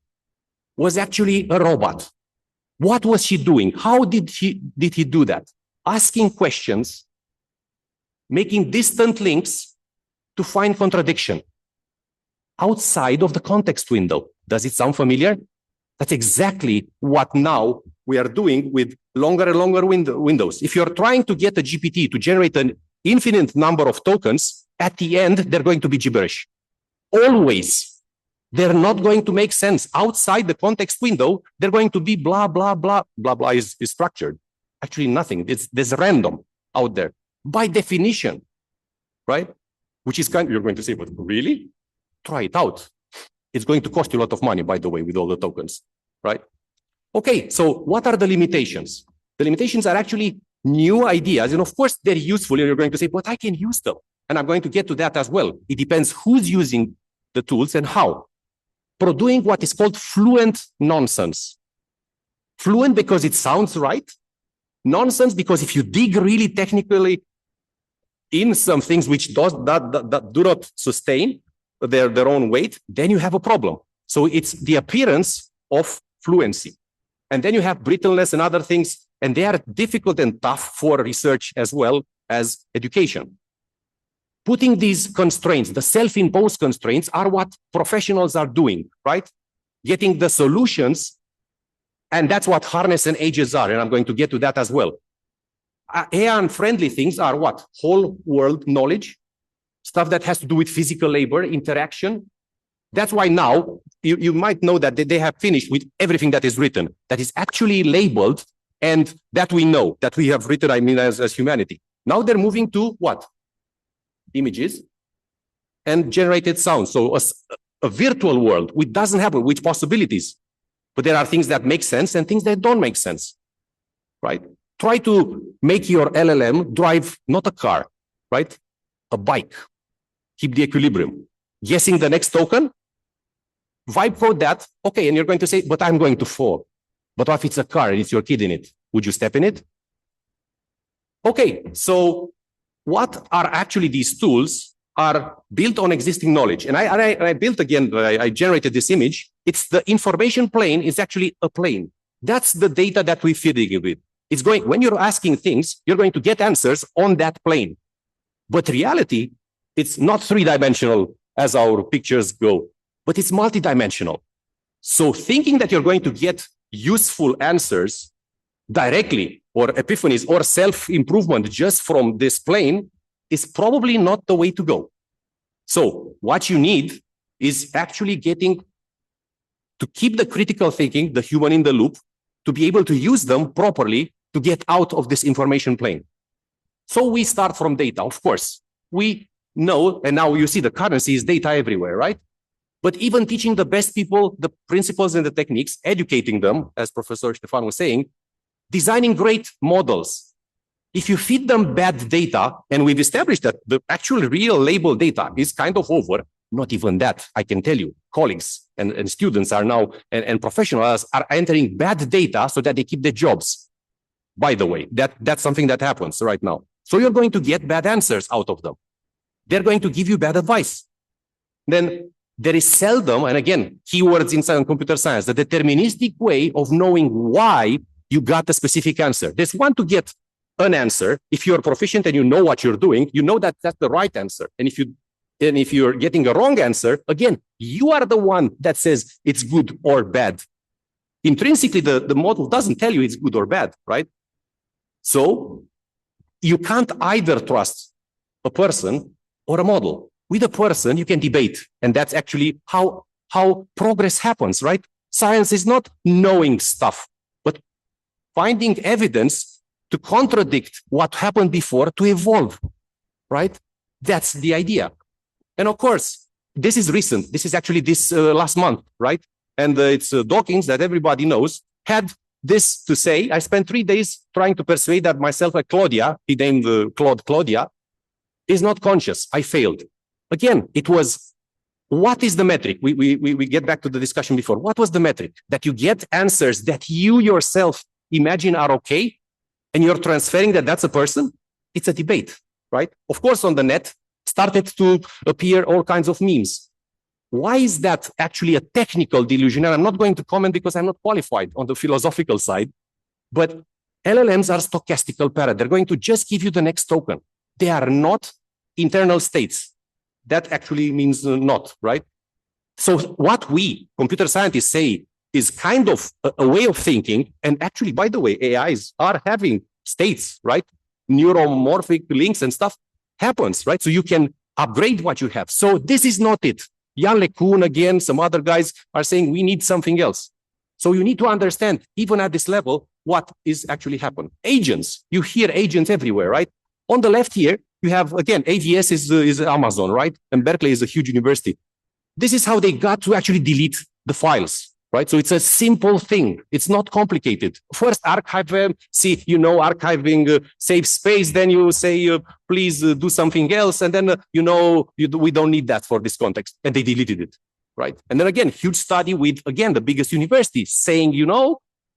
was actually a robot. What was she doing? How did he do that? Asking questions, making distant links to find contradiction outside of the context window. Does it sound familiar? That's exactly what now we are doing with longer and longer windows. If you're trying to get a GPT to generate an infinite number of tokens, at the end, they're going to be gibberish. Always. They're not going to make sense. Outside the context window, they're going to be blah, blah, blah. Blah, blah is structured. Actually, nothing. There's random out there. By definition, right? Which is kind of, you're going to say, but really? Try it out. It's going to cost you a lot of money, by the way, with all the tokens, right? Okay, so what are the limitations? The limitations are actually new ideas. And of course, they're useful. And you're going to say, but I can use them. And I'm going to get to that as well. It depends who's using the tools and how. Producing what is called fluent nonsense. Fluent because it sounds right. Nonsense because if you dig really technically in some things which do not sustain their own weight, then you have a problem. So it's the appearance of fluency. And then you have brittleness and other things, and they are difficult and tough for research as well as education. Putting these constraints, the self-imposed constraints, are what professionals are doing, right? Getting the solutions, and that's what harness and ages are, and I'm going to get to that as well. AI-friendly things are what? Whole world knowledge, stuff that has to do with physical labor, interaction. That's why now, you might know that they have finished with everything that is written, that is actually labeled, and that we know, that we have written, I mean, as humanity. Now they're moving to what? Images and generated sound. So a virtual world which doesn't happen, with possibilities. But there are things that make sense and things that don't make sense, right? Try to make your LLM drive not a car, right? A bike. Keep the equilibrium. Guessing the next token, vibe code that, okay, and you're going to say, but I'm going to fall. But what if it's a car and it's your kid in it? Would you step in it? Okay, so what are actually these tools are built on existing knowledge. And I built again, I generated this image. It's the information plane is actually a plane. That's the data that we're feeding it with. It's going, when you're asking things, you're going to get answers on that plane. But reality, it's not three-dimensional as our pictures go, but it's multidimensional. So thinking that you're going to get useful answers directly or epiphanies or self-improvement just from this plane is probably not the way to go. So what you need is actually getting to keep the critical thinking, the human in the loop, to be able to use them properly to get out of this information plane. So we start from data, of course. We know, and now you see the currency is data everywhere, right? But even teaching the best people the principles and the techniques, educating them, as Professor Ștefan was saying, designing great models. If you feed them bad data, and we've established that the actual real label data is kind of over, not even that, I can tell you, colleagues and students are now, and professionals are entering bad data so that they keep their jobs. By the way, that's something that happens right now. So you're going to get bad answers out of them. They're going to give you bad advice. Then there is seldom, and again, keywords inside computer science, the deterministic way of knowing why you got a specific answer. There's one to get an answer. If you're proficient and you know what you're doing, you know that that's the right answer. And if you're getting a wrong answer, again, you are the one that says it's good or bad. Intrinsically, the model doesn't tell you it's good or bad, right? So you can't either trust a person or a model. With a person, you can debate. And that's actually how progress happens, right? Science is not knowing stuff, but finding evidence to contradict what happened before to evolve, right? That's the idea. And of course, this is recent. This is actually this last month, right? And it's Dawkins that everybody knows had this to say. I spent 3 days trying to persuade that myself, Claudia, he named Claudia, is not conscious. I failed. Again, it was, what is the metric? We get back to the discussion before. What was the metric? That you get answers that you yourself imagine are okay, and you're transferring that that's a person? It's a debate, right? Of course, on the net, started to appear all kinds of memes. Why is that actually a technical delusion? And I'm not going to comment because I'm not qualified on the philosophical side, but LLMs are stochastical parrot. They're going to just give you the next token. They are not internal states. That actually means not, right? So what we, computer scientists, say is kind of a way of thinking. And actually, by the way, AIs are having states, right? Neuromorphic links and stuff happens, right? So you can upgrade what you have. So this is not it. Jan LeCun, again, some other guys are saying we need something else. So you need to understand, even at this level, what is actually happening. Agents, you hear agents everywhere, right? On the left here, you have, again, AVS is Amazon, right? And Berkeley is a huge university. This is how they got to actually delete the files, right? So it's a simple thing. It's not complicated. First, archive them. See, archiving saves space. Then you say, please do something else. And then, we don't need that for this context. And they deleted it, right? And then again, huge study with, again, the biggest university saying,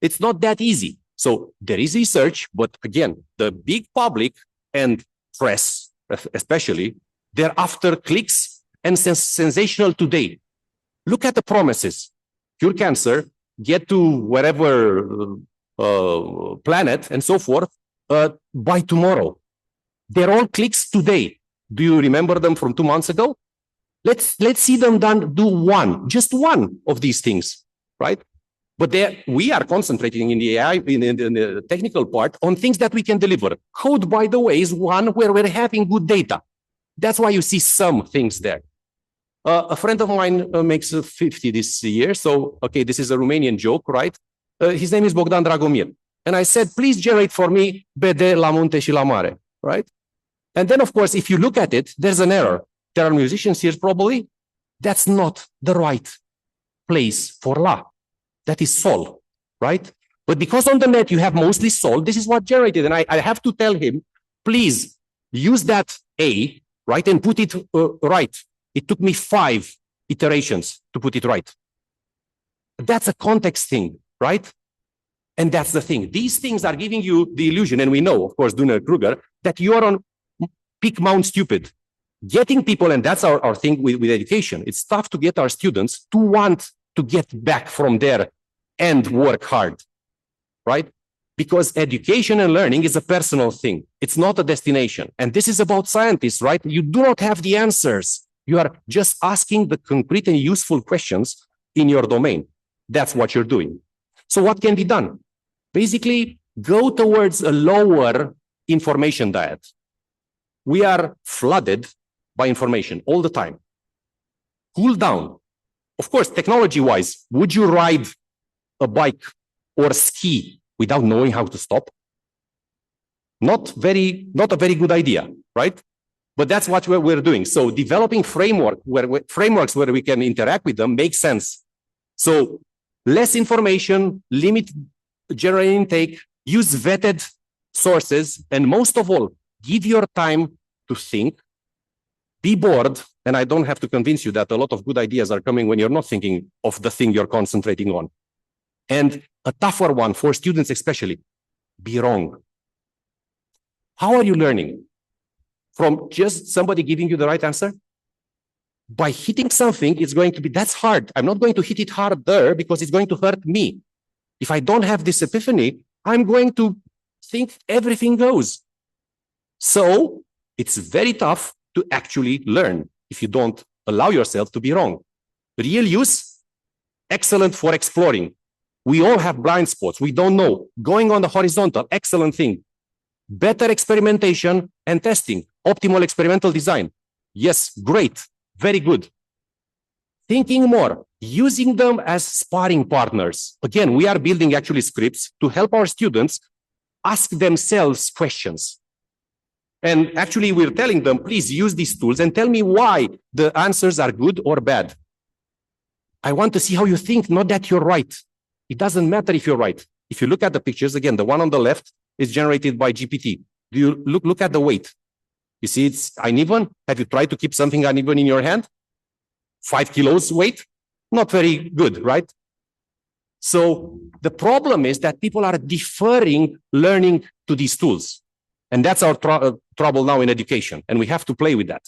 it's not that easy. So there is research, but again, the big public and press, especially, they're after clicks and sensational today. Look at the promises. Cure cancer, get to wherever planet and so forth by tomorrow. They're all clicks today. Do you remember them from 2 months ago? Let's see them do just one of these things, right? But we are concentrating in the AI, in the technical part, on things that we can deliver. Code, by the way, is one where we're having good data. That's why you see some things there. A friend of mine makes 50 this year. So, okay, this is a Romanian joke, right? His name is Bogdan Dragomir. And I said, please generate for me BD la munte și la mare, right? And then, of course, if you look at it, there's an error. There are musicians here probably. That's not the right place for La. That is Sol, right? But because on the net you have mostly Sol, this is what generated. And I have to tell him, please use that A, right, and put it right. It took me 5 iterations to put it right. That's a context thing, right? And that's the thing. These things are giving you the illusion, and we know, of course, Dunner-Kruger, that you are on peak Mount Stupid. Getting people, and that's our thing with education, it's tough to get our students to want to get back from there and work hard, right? Because education and learning is a personal thing. It's not a destination. And this is about scientists, right? You do not have the answers. You are just asking the concrete and useful questions in your domain. That's what you're doing. So what can be done? Basically, go towards a lower information diet. We are flooded by information all the time. Cool down. Of course, technology-wise, would you ride a bike or ski without knowing how to stop? Not a very good idea, right? But that's what we're doing. So developing frameworks where we can interact with them makes sense. So less information, limit general intake, use vetted sources, and most of all, give your time to think, be bored, and I don't have to convince you that a lot of good ideas are coming when you're not thinking of the thing you're concentrating on. And a tougher one for students especially, be wrong. How are you learning? From just somebody giving you the right answer? By hitting something, it's going to be, that's hard. I'm not going to hit it harder because it's going to hurt me. If I don't have this epiphany, I'm going to think everything goes. So it's very tough to actually learn if you don't allow yourself to be wrong. Real use, excellent for exploring. We all have blind spots. We don't know. Going on the horizontal, excellent thing. Better experimentation and testing. Optimal experimental design. Yes, great. Very good. Thinking more. Using them as sparring partners. Again, we are building actually scripts to help our students ask themselves questions. And actually, we're telling them, please use these tools and tell me why the answers are good or bad. I want to see how you think, not that you're right. It doesn't matter if you're right. If you look at the pictures, again, the one on the left is generated by GPT. Do you look at the weight? You see it's uneven? Have you tried to keep something uneven in your hand? 5 kilos weight? Not very good, right? So the problem is that people are deferring learning to these tools. And that's our trouble now in education. And we have to play with that.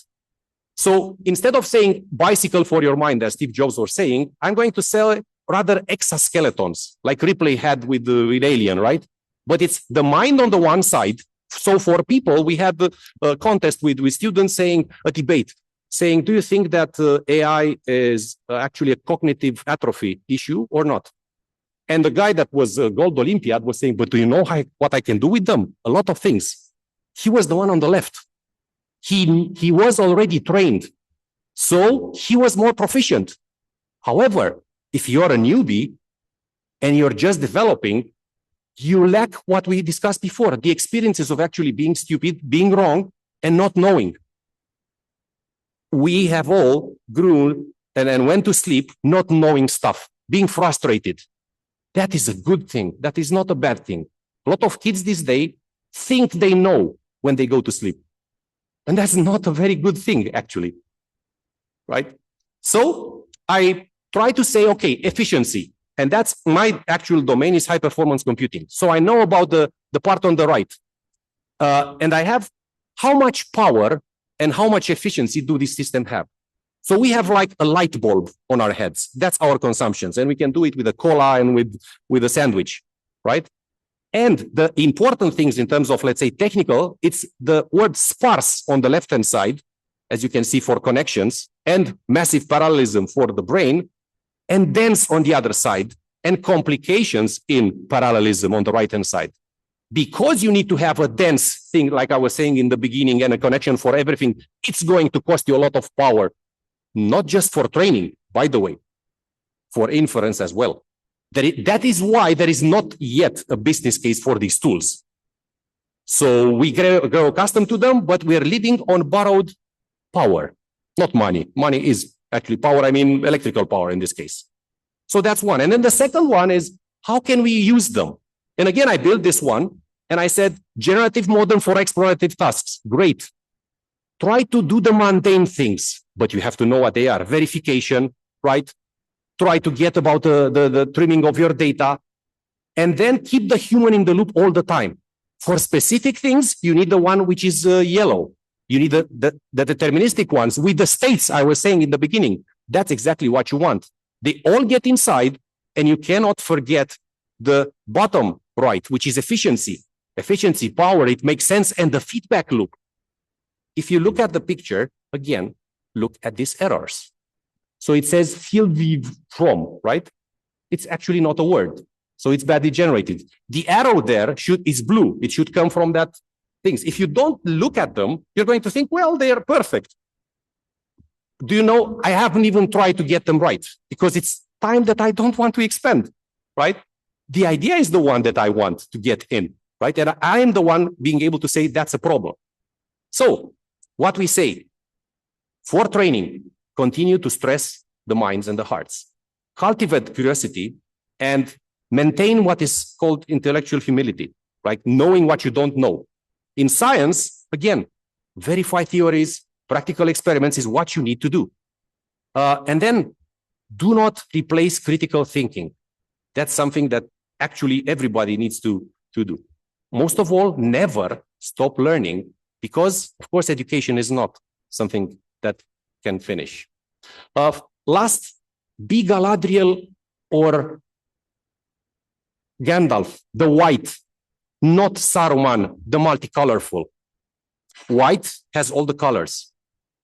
So instead of saying bicycle for your mind, as Steve Jobs was saying, I'm going to sell rather exoskeletons, like Ripley had with Alien, right? But it's the mind on the one side. So for people, we had a contest with students saying, a debate, saying, do you think that AI is actually a cognitive atrophy issue or not? And the guy that was a gold Olympiad was saying, but do you know what I can do with them? A lot of things. He was the one on the left. He was already trained. So he was more proficient. However, if you're a newbie and you're just developing, you lack what we discussed before, the experiences of actually being stupid, being wrong, and not knowing. We have all grew and went to sleep not knowing stuff, being frustrated. That is a good thing. That is not a bad thing. A lot of kids these days think they know when they go to sleep. And that's not a very good thing, actually. Right? So I try to say, okay, efficiency. And that's my actual domain is high performance computing. So I know about the part on the right. And I have how much power and how much efficiency do this system have? So we have like a light bulb on our heads. That's our consumptions. And we can do it with a cola and with a sandwich, right? And the important things in terms of, let's say, technical, it's the word sparse on the left-hand side, as you can see for connections, and massive parallelism for the brain, and dense on the other side, and complications in parallelism on the right-hand side. Because you need to have a dense thing, like I was saying in the beginning, and a connection for everything, it's going to cost you a lot of power, not just for training, by the way, for inference as well. That is why there is not yet a business case for these tools. So we grow accustomed to them, but we're living on borrowed power, not money. Money is actually power. I mean, electrical power in this case. So that's one. And then the second one is, how can we use them? And again, I built this one and I said, generative model for explorative tasks. Great. Try to do the mundane things, but you have to know what they are. Verification, right? Try to get about the trimming of your data, and then keep the human in the loop all the time. For specific things, you need the one which is yellow. You need the deterministic ones with the states I was saying in the beginning. That's exactly what you want. They all get inside, and you cannot forget the bottom right, which is efficiency. Efficiency, power, it makes sense, and the feedback loop. If you look at the picture, again, look at these errors. So it says field from, right? It's actually not a word. So it's badly generated. The arrow there is blue. It should come from that things. If you don't look at them, you're going to think, well, they are perfect. Do you know, I haven't even tried to get them right because it's time that I don't want to expend, right? The idea is the one that I want to get in, right? And I am the one being able to say that's a problem. So what we say for training, continue to stress the minds and the hearts, cultivate curiosity, and maintain what is called intellectual humility, right? Knowing what you don't know. In science, again, verify theories, practical experiments is what you need to do. And then do not replace critical thinking. That's something that actually everybody needs to do. Most of all, never stop learning because, of course, education is not something that can finish. Last, be Galadriel or Gandalf, the white, not Saruman, the multicolorful. White has all the colors.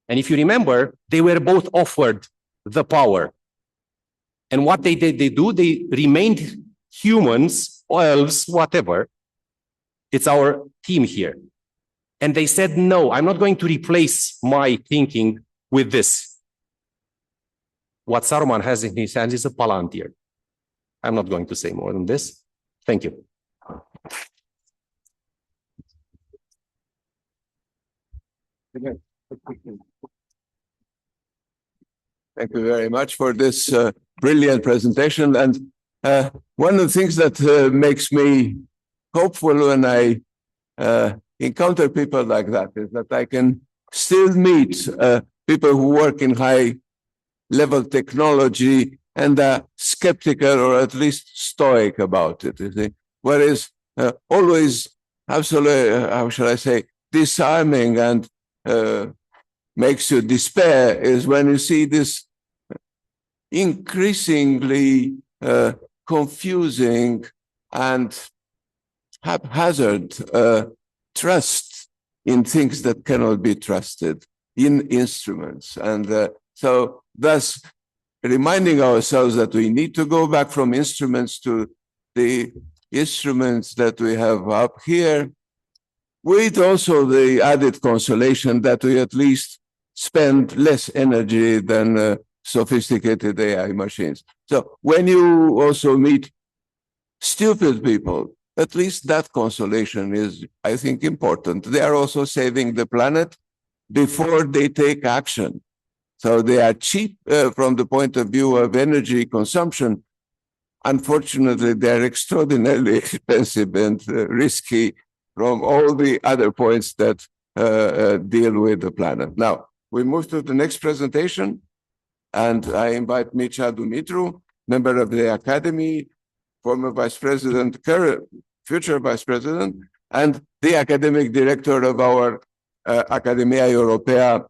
And if you remember, they were both offered the power. And what they remained humans, elves, whatever. It's our team here. And they said, no, I'm not going to replace my thinking with this. What Saruman has in his hands is a palantir. I'm not going to say more than this. Thank you. Thank you very much for this brilliant presentation. And one of the things that makes me hopeful when I encounter people like that is that I can still meet people who work in high-level technology and are skeptical or at least stoic about it. You see? Whereas always absolutely, how shall I say, disarming and makes you despair is when you see this increasingly confusing and haphazard trust in things that cannot be trusted, in instruments. And so thus reminding ourselves that we need to go back from instruments to the instruments that we have up here, with also the added consolation that we at least spend less energy than sophisticated AI machines. So when you also meet stupid people, at least that consolation is, I think, important. They are also saving the planet before they take action. So they are cheap from the point of view of energy consumption. Unfortunately, they are extraordinarily expensive and risky from all the other points that deal with the planet. Now, we move to the next presentation, and I invite Mircea Dumitru, member of the Academy, former vice president, current, future vice president, and the academic director of our Academia Europaea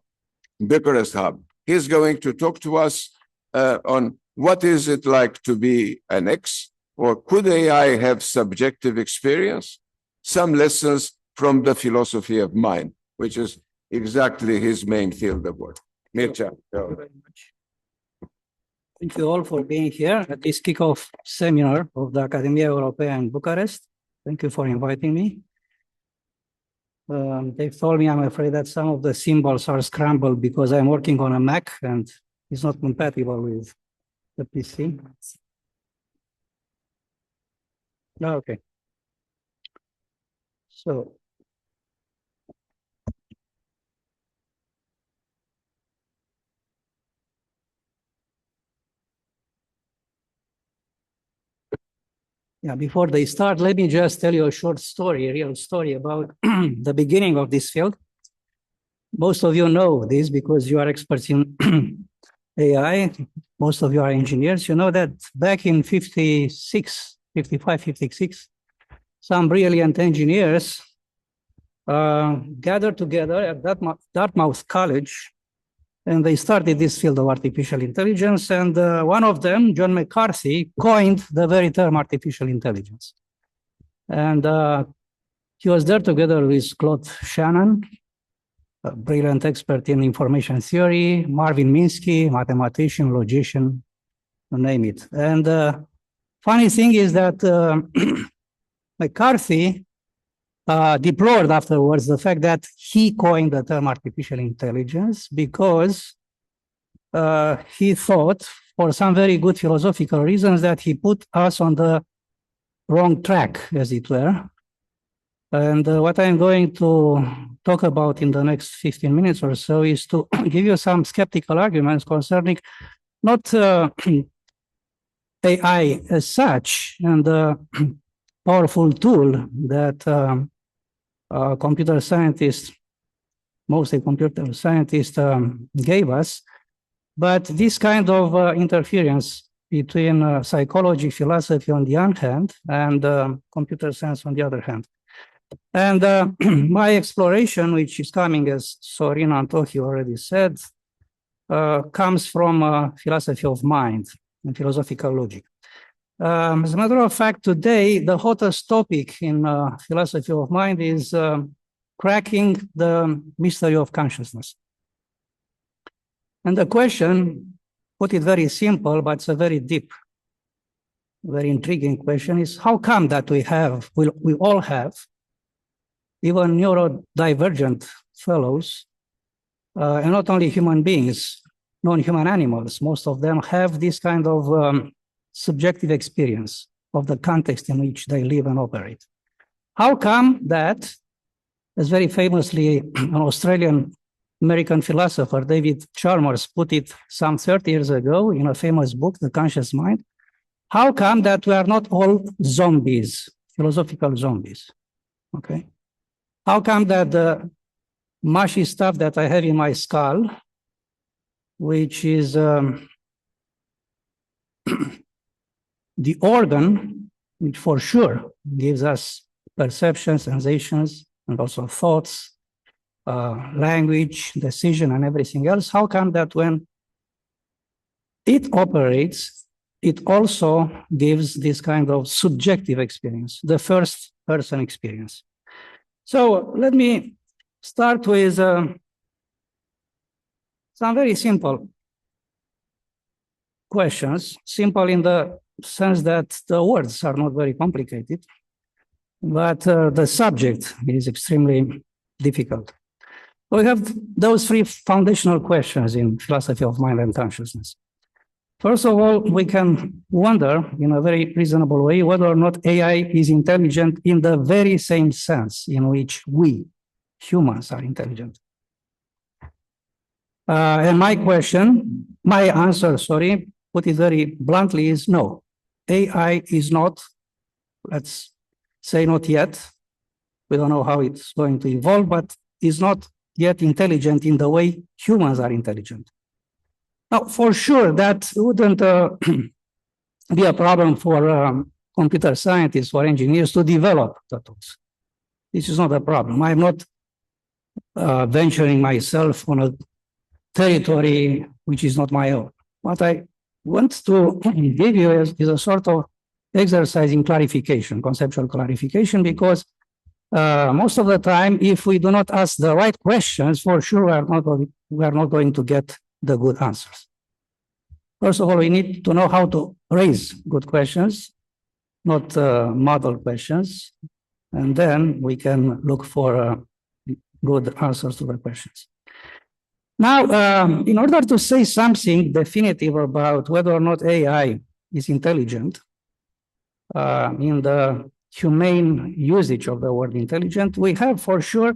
Bucharest hub. He's going to talk to us on what is it like to be an X, or could AI have subjective experience? Some lessons from the philosophy of mind, which is exactly his main field of work. Mircea. Thank you very much. Thank you all for being here at this kickoff seminar of the Academia Europaea in Bucharest. Thank you for inviting me. They told me, I'm afraid, that some of the symbols are scrambled because I'm working on a Mac and it's not compatible with the PC. Okay. So Yeah, before they start, let me just tell you a short story, a real story about the beginning of this field. Most of you know this because you are experts in AI. Most of you are engineers. You know that back in 56, some brilliant engineers gathered together at Dartmouth College, and they started this field of artificial intelligence. And one of them, John McCarthy, coined the very term artificial intelligence. And he was there together with Claude Shannon, a brilliant expert in information theory, Marvin Minsky, mathematician, logician, you name it. And funny thing is that McCarthy deplored afterwards the fact that he coined the term artificial intelligence because he thought, for some very good philosophical reasons, that he put us on the wrong track, as it were. And what I'm going to talk about in the next 15 minutes or so is to give you some skeptical arguments concerning not AI as such and the powerful tool that computer scientists, mostly computer scientists, gave us, but this kind of interference between psychology, philosophy on the one hand, and computer science on the other hand. And my exploration, which is coming, as Sorin Antohi already said, comes from philosophy of mind and philosophical logic. As a matter of fact, today, the hottest topic in philosophy of mind is cracking the mystery of consciousness. And the question, put it very simple, but it's a very deep, very intriguing question, is how come that we all have, even neurodivergent fellows, and not only human beings, non-human animals, most of them have this kind of subjective experience of the context in which they live and operate. How come that, as very famously an Australian American philosopher, David Chalmers, put it some 30 years ago in a famous book, The Conscious Mind, how come that we are not all zombies, philosophical zombies, okay? How come that the mushy stuff that I have in my skull, which is the organ, which for sure gives us perception, sensations, and also thoughts, language, decision, and everything else, how come that when it operates, it also gives this kind of subjective experience, the first person experience? So let me start with some very simple questions, simple in the sense that the words are not very complicated, but the subject is extremely difficult. We have those three foundational questions in philosophy of mind and consciousness. First of all, we can wonder in a very reasonable way whether or not AI is intelligent in the very same sense in which we, humans, are intelligent. And my answer, put it very bluntly, is no. AI is not, let's say not yet, we don't know how it's going to evolve, but is not yet intelligent in the way humans are intelligent. Now, for sure, that wouldn't be a problem for computer scientists or engineers to develop the tools. This is not a problem. I'm not venturing myself on a territory which is not my own. What I want to give you is a sort of exercise in clarification, conceptual clarification, because most of the time, if we do not ask the right questions, for sure we are not going to get the good answers. First of all, we need to know how to raise good questions, not model questions, and then we can look for good answers to the questions. Now, in order to say something definitive about whether or not AI is intelligent, in the humane usage of the word intelligent, we have for sure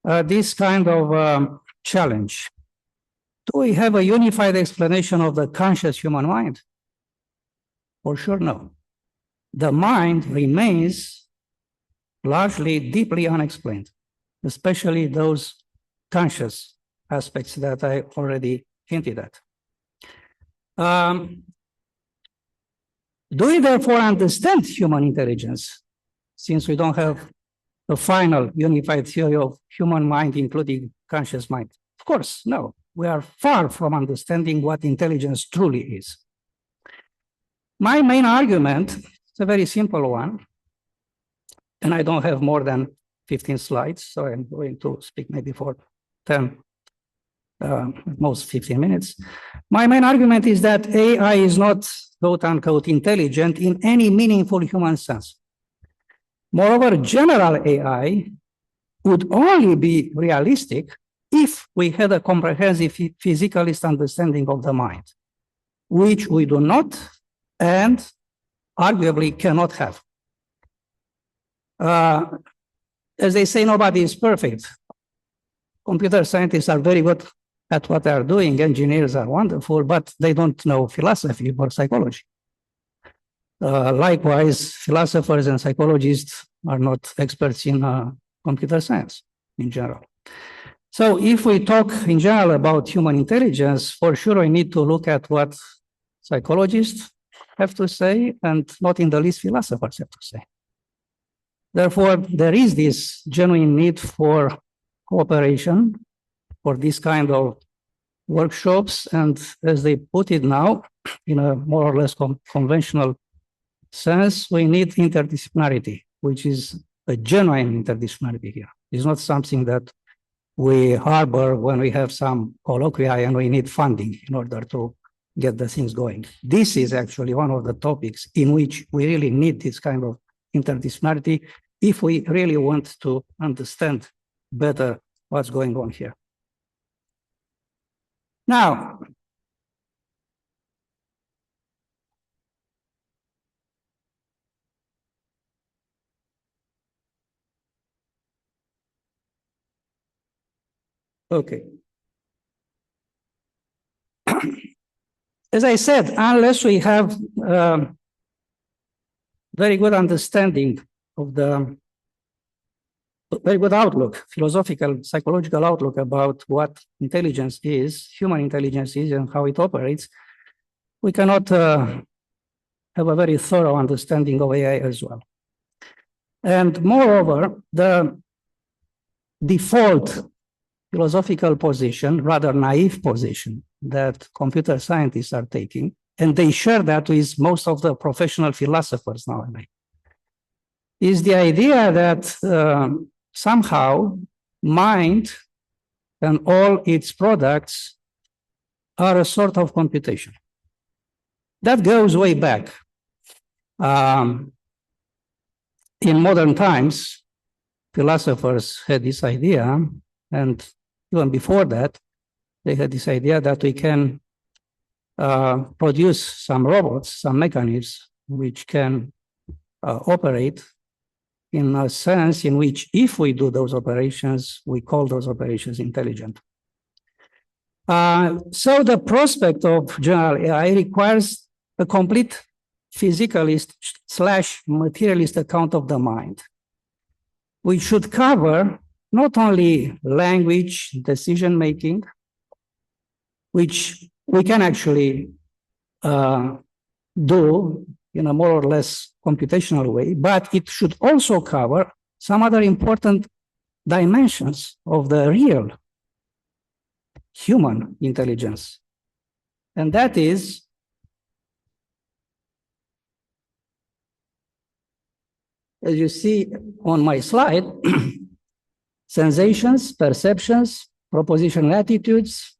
this kind of challenge. Do we have a unified explanation of the conscious human mind? For sure, no. the mind remains largely deeply unexplained, especially those conscious aspects that I already hinted at. Do we therefore understand human intelligence, since we don't have a final unified theory of human mind, including conscious mind? Of course, no. We are far from understanding what intelligence truly is. My main argument is a very simple one, and I don't have more than 15 slides, so I'm going to speak maybe for 10, at most 15 minutes. My main argument is that AI is not, quote unquote, intelligent in any meaningful human sense. Moreover, general AI would only be realistic if we had a comprehensive physicalist understanding of the mind, which we do not and arguably cannot have. As they say, nobody is perfect. Computer scientists are very good at what they are doing. Engineers are wonderful, but they don't know philosophy or psychology. Likewise, philosophers and psychologists are not experts in computer science in general. So if we talk in general about human intelligence, for sure we need to look at what psychologists have to say, and not in the least philosophers have to say. Therefore, there is this genuine need for cooperation, for this kind of workshops, and as they put it now, in a more or less conventional sense, we need interdisciplinarity, which is a genuine interdisciplinarity here. It's not something that we harbor when we have some colloquia and we need funding in order to get the things going. This is actually one of the topics in which we really need this kind of interdisciplinarity if we really want to understand better what's going on here. Now, okay. As I said, unless we have very good understanding of the very good outlook, philosophical, psychological outlook about what intelligence is, human intelligence is, and how it operates, we cannot have a very thorough understanding of AI as well. And moreover, the default philosophical position, rather naive position that computer scientists are taking, and they share that with most of the professional philosophers nowadays, is the idea that somehow mind and all its products are a sort of computation. That goes way back. In modern times, philosophers had this idea, and even before that, they had this idea that we can produce some robots, some mechanisms, which can operate in a sense in which, if we do those operations, we call those operations intelligent. So the prospect of general AI requires a complete physicalist / materialist account of the mind, which should cover not only language, decision-making, which we can actually do in a more or less computational way, but it should also cover some other important dimensions of the real human intelligence. And that is as you see on my slide, sensations, perceptions, propositional attitudes,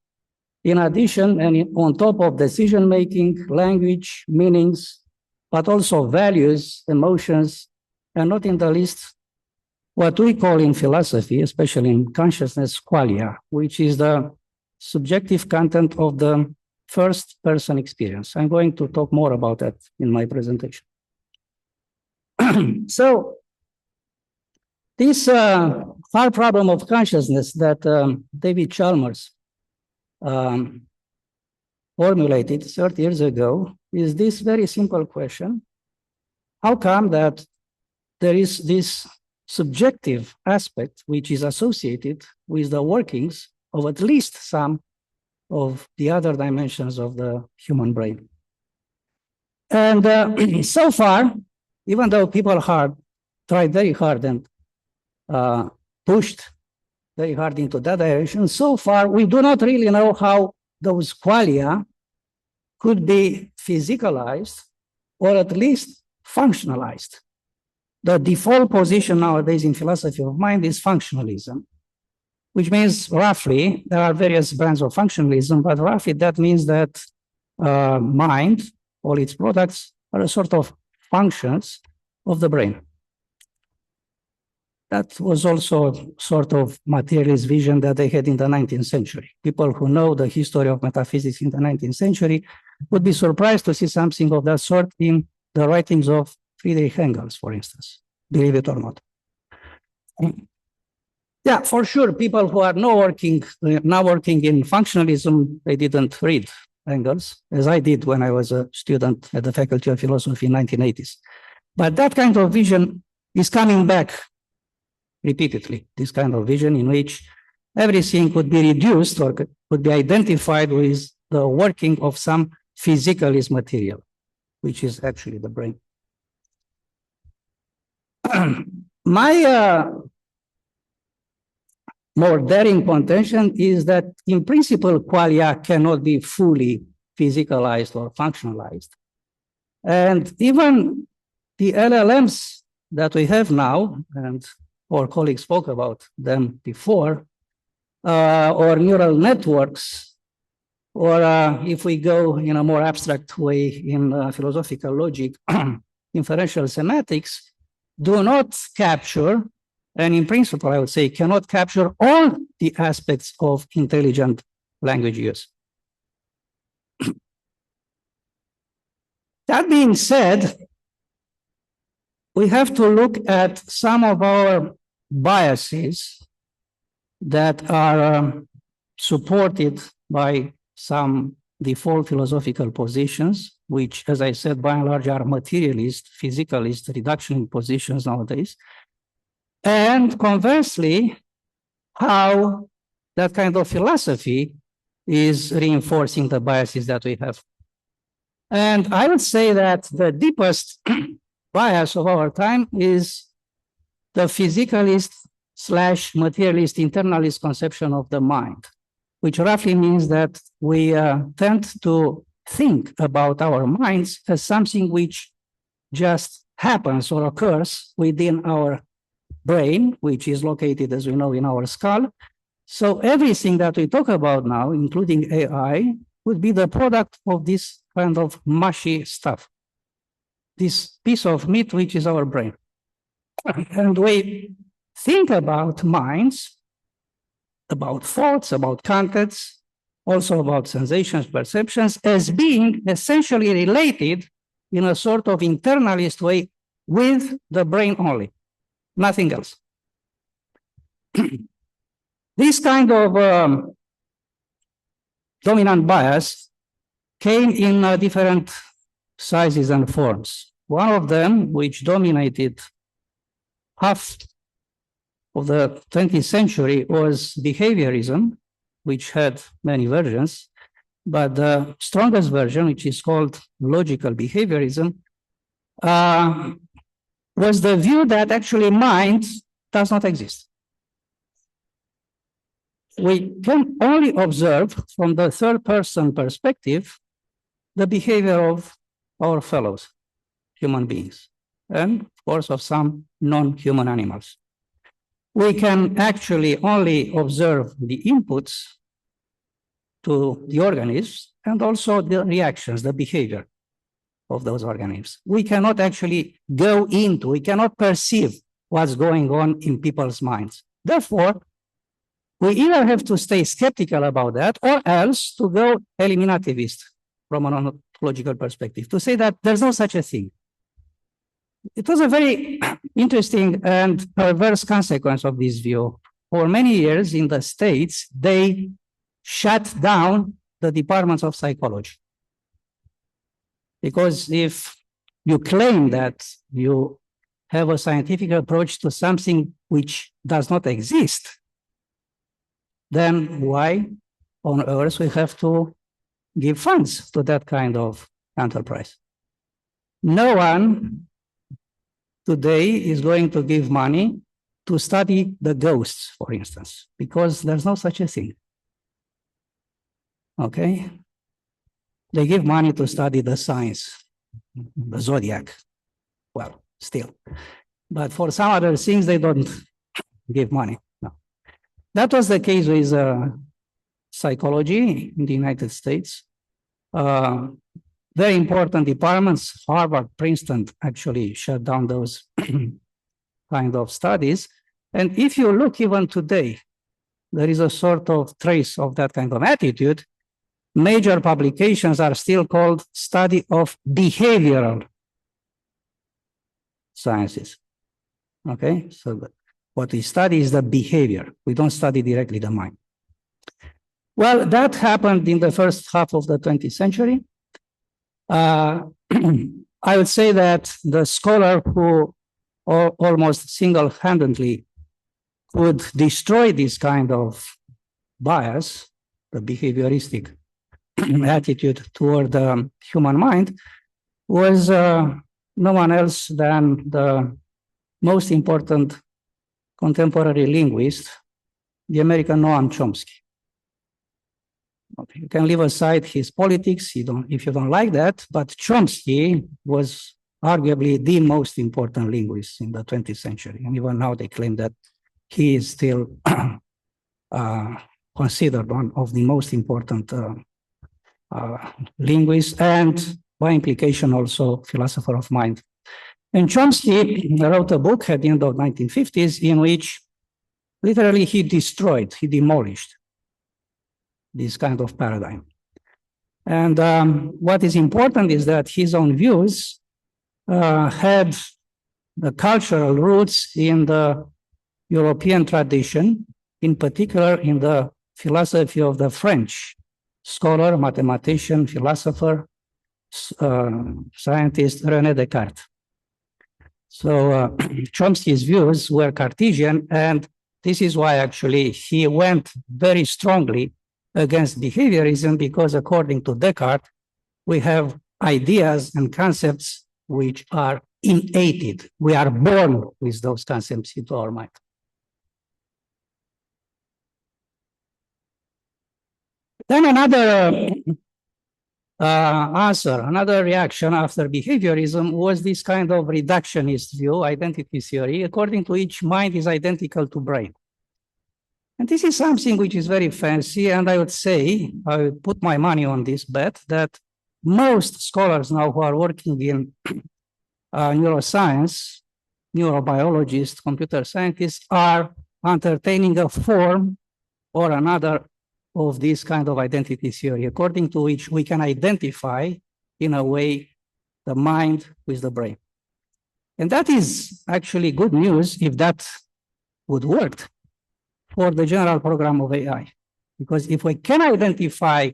in addition and on top of decision-making, language, meanings, but also values, emotions, and not in the least, what we call in philosophy, especially in consciousness, qualia, which is the subjective content of the first-person experience. I'm going to talk more about that in my presentation. So, this hard problem of consciousness that David Chalmers formulated 30 years ago is this very simple question. how come that there is this subjective aspect which is associated with the workings of at least some of the other dimensions of the human brain. And so far, even though people tried very hard and pushed very hard into that direction, so far we do not really know how those qualia could be physicalized or at least functionalized. The default position nowadays in philosophy of mind is functionalism, which means roughly, there are various brands of functionalism, but roughly that means that mind, all its products, are a sort of functions of the brain. That was also sort of materialist vision that they had in the 19th century. People who know the history of metaphysics in the 19th century would be surprised to see something of that sort in the writings of Friedrich Engels, for instance, believe it or not. Yeah, for sure, people who are now working in functionalism, they didn't read Engels, as I did when I was a student at the Faculty of Philosophy in 1980s. But that kind of vision is coming back repeatedly, this kind of vision in which everything could be reduced or could be identified with the working of some physicalist material, which is actually the brain. My more daring contention is that in principle, qualia cannot be fully physicalized or functionalized. And even the LLMs that we have now, and our colleagues spoke about them before, or neural networks, or if we go in a more abstract way in philosophical logic, inferential semantics, do not capture, and in principle, I would say, cannot capture all the aspects of intelligent language use. That being said, we have to look at some of our biases that are supported by some default philosophical positions, which, as I said, by and large are materialist, physicalist, reductionist positions nowadays. And conversely, how that kind of philosophy is reinforcing the biases that we have. And I would say that the deepest bias of our time is the physicalist / materialist internalist conception of the mind, which roughly means that we tend to think about our minds as something which just happens or occurs within our brain, which is located, as we know, in our skull. So everything that we talk about now, including AI, would be the product of this kind of mushy stuff, this piece of meat, which is our brain. And we think about minds, about thoughts, about contents, also about sensations, perceptions, as being essentially related in a sort of internalist way with the brain only, nothing else. This kind of dominant bias came in different sizes and forms. One of them, which dominated half of the 20th century, was behaviorism, which had many versions, but the strongest version, which is called logical behaviorism, was the view that actually mind does not exist. We can only observe from the third person perspective the behavior of our fellows, human beings, and of course of some non-human animals. We can actually only observe the inputs to the organisms and also the reactions, the behavior of those organisms. We cannot actually go into, we cannot perceive what's going on in people's minds. Therefore, we either have to stay skeptical about that or else to go eliminativist from an ontological perspective, to say that there's no such a thing. It was a very interesting and perverse consequence of this view. For many years in the States, they shut down the departments of psychology. Because if you claim that you have a scientific approach to something which does not exist, then why on earth we have to give funds to that kind of enterprise? No one today is going to give money to study the ghosts, for instance, because there's no such a thing. Okay? They give money to study the signs, the zodiac. Well, still. But for some other things, they don't give money. No. That was the case with psychology in the United States. Very important departments, Harvard, Princeton, actually shut down those kind of studies. And if you look even today, there is a sort of trace of that kind of attitude. Major publications are still called study of behavioral sciences. Okay, so what we study is the behavior. We don't study directly the mind. Well, that happened in the first half of the 20th century. I would say that the scholar who almost single-handedly could destroy this kind of bias, the behavioristic attitude toward the human mind, was no one else than the most important contemporary linguist, the American Noam Chomsky. Okay, you can leave aside his politics if you don't like that, but Chomsky was arguably the most important linguist in the 20th century. And even now they claim that he is still considered one of the most important linguists, and by implication also philosopher of mind. And Chomsky wrote a book at the end of the 1950s in which literally he demolished this kind of paradigm. And what is important is that his own views had the cultural roots in the European tradition, in particular in the philosophy of the French scholar, mathematician, philosopher, scientist René Descartes. So Chomsky's views were Cartesian, and this is why actually he went very strongly against behaviorism, because according to Descartes, we have ideas and concepts which are innate. We are born with those concepts into our mind. Then another answer, another reaction after behaviorism was this kind of reductionist view, identity theory, according to which mind is identical to brain. And this is something which is very fancy, and I would say, I would put my money on this bet, that most scholars now who are working in neuroscience, neurobiologists, computer scientists, are entertaining a form or another of this kind of identity theory, according to which we can identify, in a way, the mind with the brain. And that is actually good news if that would work for the general program of AI. Because if we can identify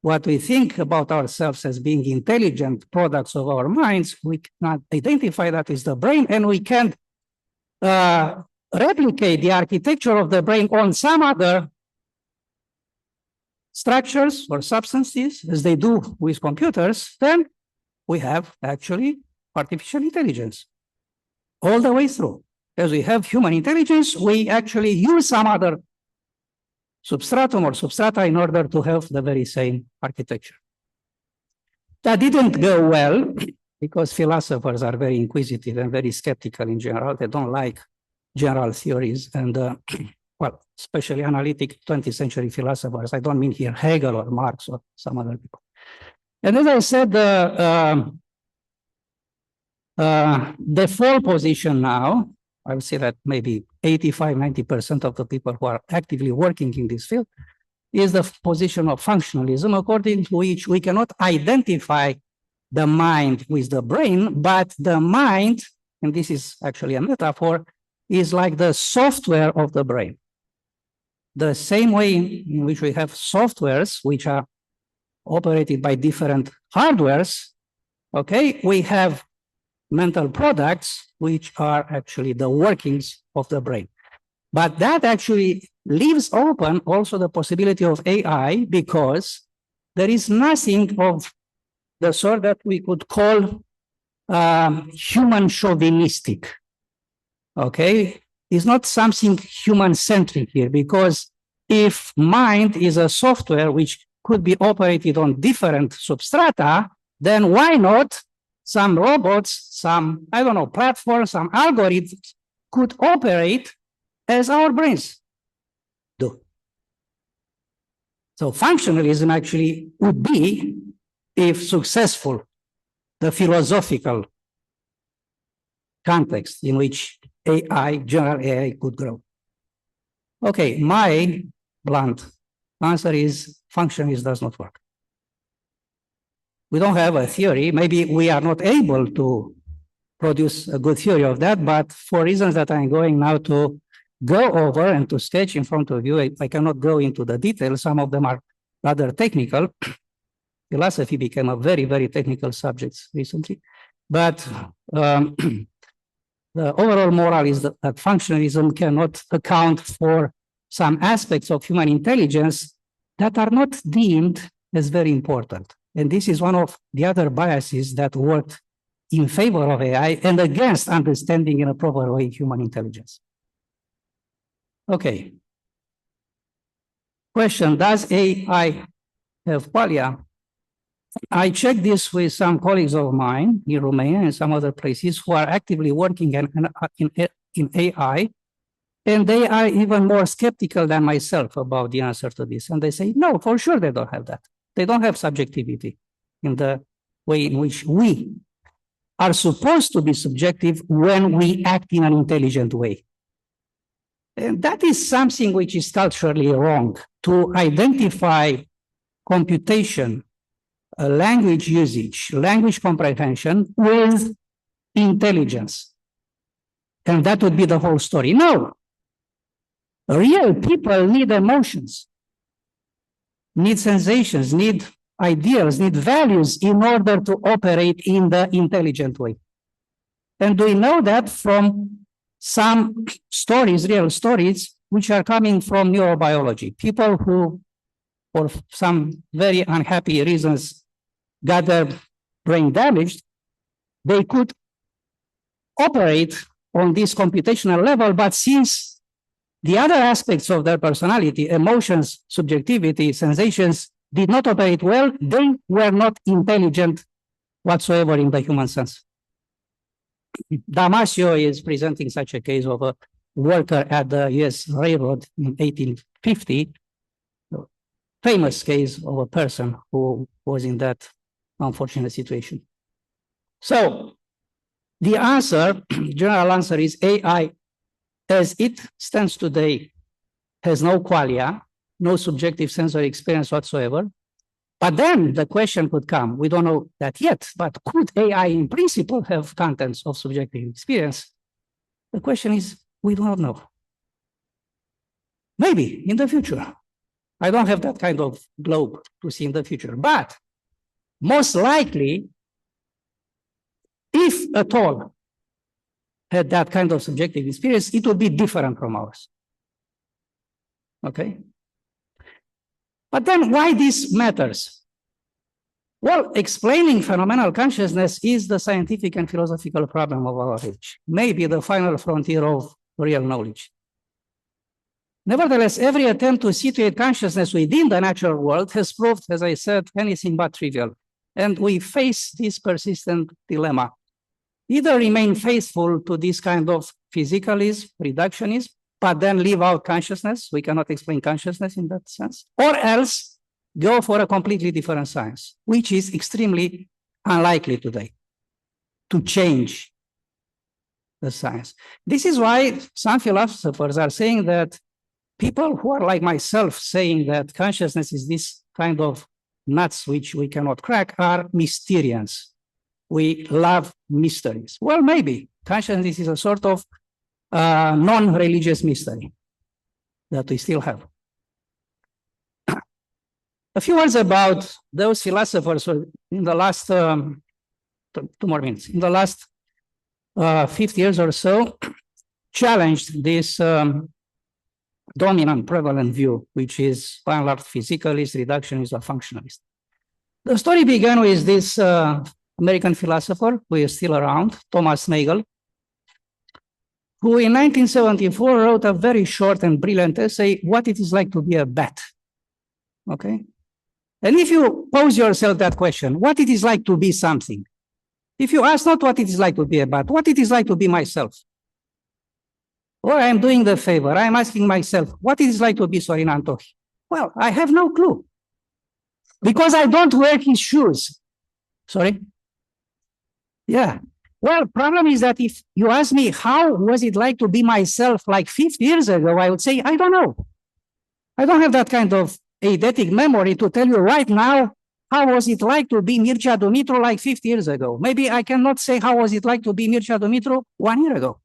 what we think about ourselves as being intelligent products of our minds, we can identify that is the brain, and we can replicate the architecture of the brain on some other structures or substances, as they do with computers, then we have actually artificial intelligence all the way through. As we have human intelligence, we actually use some other substratum or substrata in order to have the very same architecture. That didn't go well because philosophers are very inquisitive and very skeptical in general. They don't like general theories and, well, especially analytic 20th century philosophers. I don't mean here Hegel or Marx or some other people. And as I said, the default position now, I would say that maybe 85, 90% of the people who are actively working in this field is the position of functionalism, according to which we cannot identify the mind with the brain, but the mind, and this is actually a metaphor, is like the software of the brain. The same way in which we have softwares which are operated by different hardwares, Okay, we have mental products, which are actually the workings of the brain. But that actually leaves open also the possibility of AI, because there is nothing of the sort that we could call human chauvinistic. Okay, it's not something human-centric here, because if mind is a software which could be operated on different substrata, then why not some robots, some, I don't know, platforms, some algorithms could operate as our brains do. So functionalism actually would be, if successful, the philosophical context in which AI, general AI, could grow. Okay, my blunt answer is functionalism does not work. We don't have a theory. Maybe we are not able to produce a good theory of that, but for reasons that I'm going now to go over and to sketch in front of you, I cannot go into the details. Some of them are rather technical. Philosophy became a very, very technical subject recently. But the overall moral is that functionalism cannot account for some aspects of human intelligence that are not deemed as very important. And this is one of the other biases that worked in favor of AI and against understanding in a proper way human intelligence. Okay. Question, does AI have qualia? I checked this with some colleagues of mine in Romania and some other places who are actively working in AI, and they are even more skeptical than myself about the answer to this. And they say, no, for sure they don't have that. They don't have subjectivity in the way in which we are supposed to be subjective when we act in an intelligent way. And that is something which is culturally wrong, to identify computation, language usage, language comprehension with intelligence. And that would be the whole story. No. Real people need emotions, need sensations, need ideals, need values in order to operate in the intelligent way. And we know that from some stories, real stories, which are coming from neurobiology. People who, for some very unhappy reasons, got their brain damaged, they could operate on this computational level, but since the other aspects of their personality, emotions, subjectivity, sensations, did not operate well, they were not intelligent whatsoever in the human sense. Damasio is presenting such a case of a worker at the US Railroad in 1850, famous case of a person who was in that unfortunate situation. So the answer, general answer is AI, as it stands today, has no qualia, no subjective sensory experience whatsoever. But then the question could come, we don't know that yet, but could AI in principle have contents of subjective experience? The question is, we do not know. Maybe in the future. I don't have that kind of globe to see in the future, but most likely, if at all had that kind of subjective experience, it would be different from ours. Okay? But then why this matters? Well, explaining phenomenal consciousness is the scientific and philosophical problem of our age, maybe the final frontier of real knowledge. Nevertheless, every attempt to situate consciousness within the natural world has proved, as I said, anything but trivial. And we face this persistent dilemma. Either remain faithful to this kind of physicalism, reductionism, but then leave out consciousness. We cannot explain consciousness in that sense. Or else go for a completely different science, which is extremely unlikely today to change the science. This is why some philosophers are saying that people who are like myself saying that consciousness is this kind of nuts which we cannot crack are Mysterians. We love mysteries. Well, maybe consciousness is a sort of non-religious mystery that we still have. A few words about those philosophers who in the last 2 more minutes. In the last 50 years or so, challenged this dominant prevalent view, which is by and large physicalist, reductionist, or functionalist. The story began with this American philosopher who is still around, Thomas Nagel, who in 1974 wrote a very short and brilliant essay, What It Is Like to Be a Bat. Okay? And if you pose yourself that question, what it is like to be something, if you ask not what it is like to be a bat, what it is like to be myself, or I'm doing the favor, I'm asking myself, what it is like to be Sorin Antohi? Well, I have no clue, because I don't wear his shoes. Sorry? Yeah. Well, problem is that if you ask me, how was it like to be myself like 50 years ago, I would say, I don't know. I don't have that kind of eidetic memory to tell you right now, how was it like to be Mircea Dumitru like 50 years ago? Maybe I cannot say how was it like to be Mircea Dumitru 1 year ago.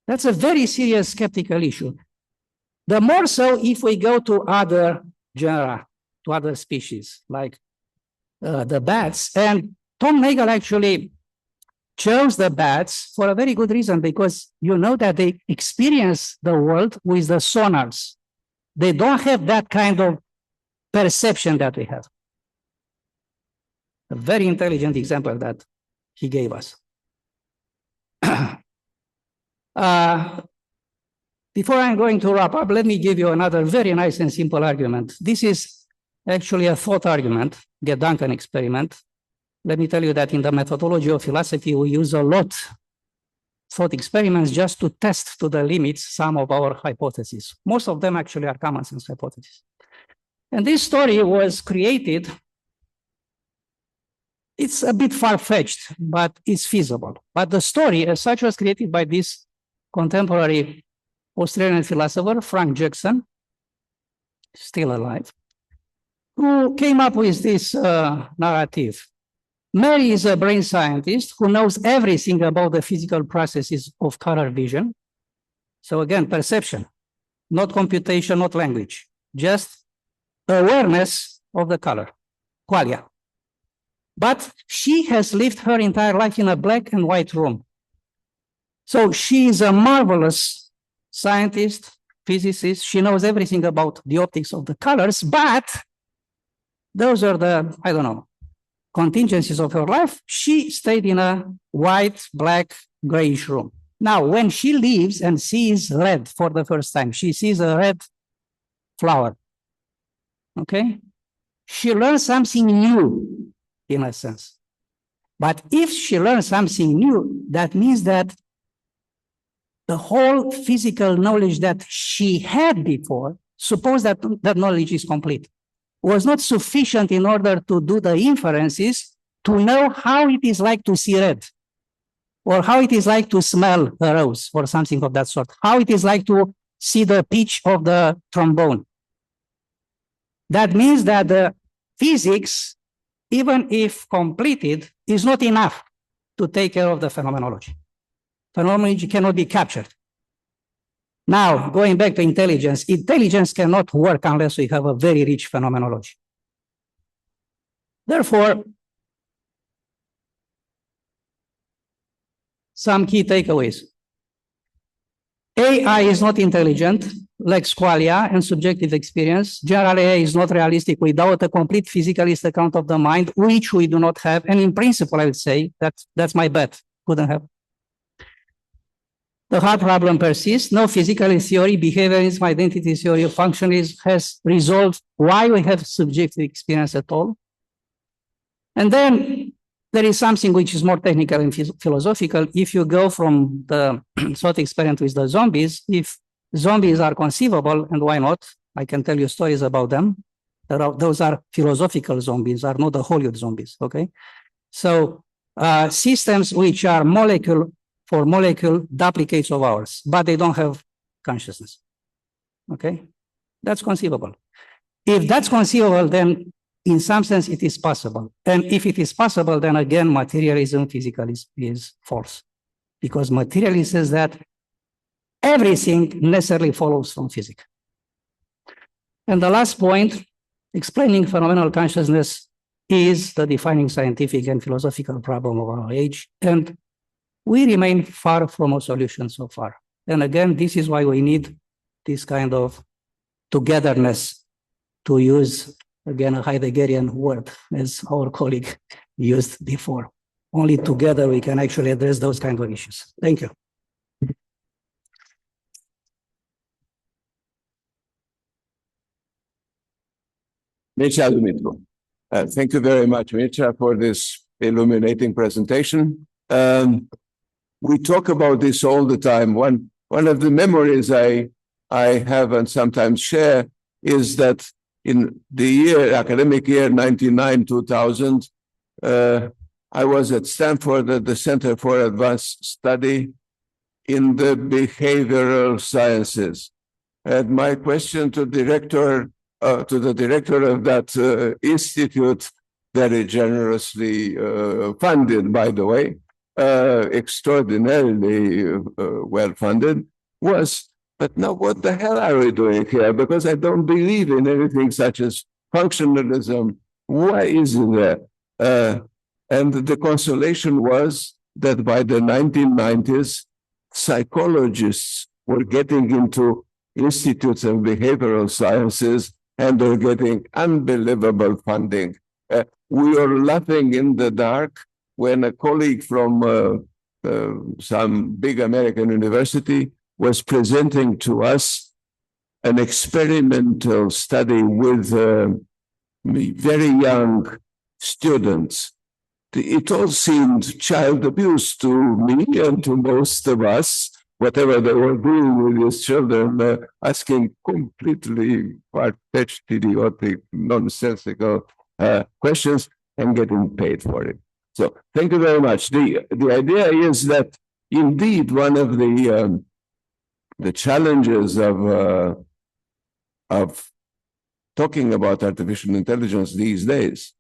That's a very serious skeptical issue. The more so if we go to other genera, to other species, like the bats. And Tom Nagel actually chose the bats for a very good reason, because you know that they experience the world with the sonars. They don't have that kind of perception that we have. A very intelligent example that he gave us. Before I'm going to wrap up, let me give you another very nice and simple argument. This is actually a thought argument, Gedanken experiment. Let me tell you that in the methodology of philosophy, we use a lot thought experiments just to test to the limits some of our hypotheses. Most of them actually are common sense hypotheses. And this story was created, it's a bit far-fetched, but it's feasible. But the story as such was created by this contemporary Australian philosopher, Frank Jackson, still alive, who came up with this narrative. Mary is a brain scientist who knows everything about the physical processes of color vision. So again, perception, not computation, not language, just awareness of the color, qualia. But she has lived her entire life in a black and white room. So she is a marvelous scientist, physicist. She knows everything about the optics of the colors, but those are the, I don't know, contingencies of her life. She stayed in a white, black, grayish room. Now, when she leaves and sees red for the first time, she sees a red flower, okay? She learns something new, in a sense. But if she learns something new, that means that the whole physical knowledge that she had before, suppose that that knowledge is complete, was not sufficient in order to do the inferences to know how it is like to see red, or how it is like to smell a rose, or something of that sort, how it is like to see the pitch of the trombone. That means that the physics, even if completed, is not enough to take care of the phenomenology. Phenomenology cannot be captured. Now, going back to intelligence, intelligence cannot work unless we have a very rich phenomenology. Therefore, some key takeaways. AI is not intelligent, lacks qualia and subjective experience. General AI is not realistic without a complete physicalist account of the mind, which we do not have. And in principle, I would say that's my bet. Couldn't have. The hard problem persists. No physicalist theory, behaviorism, identity theory, functionalism has resolved why we have subjective experience at all. And then there is something which is more technical and philosophical. If you go from the thought experiment with the zombies, if zombies are conceivable, and why not? I can tell you stories about them. Those are philosophical zombies, are not the Hollywood zombies, okay? So systems which are molecule for molecule duplicates of ours, but they don't have consciousness, okay? That's conceivable. If that's conceivable, then in some sense it is possible. And if it is possible, then again, materialism, physicalism is false. Because materialism says that everything necessarily follows from physics. And the last point, explaining phenomenal consciousness is the defining scientific and philosophical problem of our age, and we remain far from a solution so far. And again, this is why we need this kind of togetherness, to use, again, a Heideggerian word, as our colleague used before. Only together we can actually address those kinds of issues. Thank you. Mircea Dumitru. Thank you very much, Mircea, for this illuminating presentation. We talk about this all the time. One of the memories I have and sometimes share is that in the academic year 99-2000, I was at Stanford at the Center for Advanced Study in the behavioral sciences. And my question to the director of that institute, very generously funded, by the way, extraordinarily well funded, was, but now what the hell are we doing here? Because I don't believe in anything such as functionalism. Why isn't there? And the consolation was that by the 1990s, psychologists were getting into institutes of behavioral sciences and they're getting unbelievable funding. We were laughing in the dark when a colleague from some big American university was presenting to us an experimental study with very young students. It all seemed child abuse to me and to most of us, whatever they were doing with these children, asking completely far-fetched, idiotic, nonsensical questions and getting paid for it. So thank you very much. The idea is that indeed one of the challenges of talking about artificial intelligence these days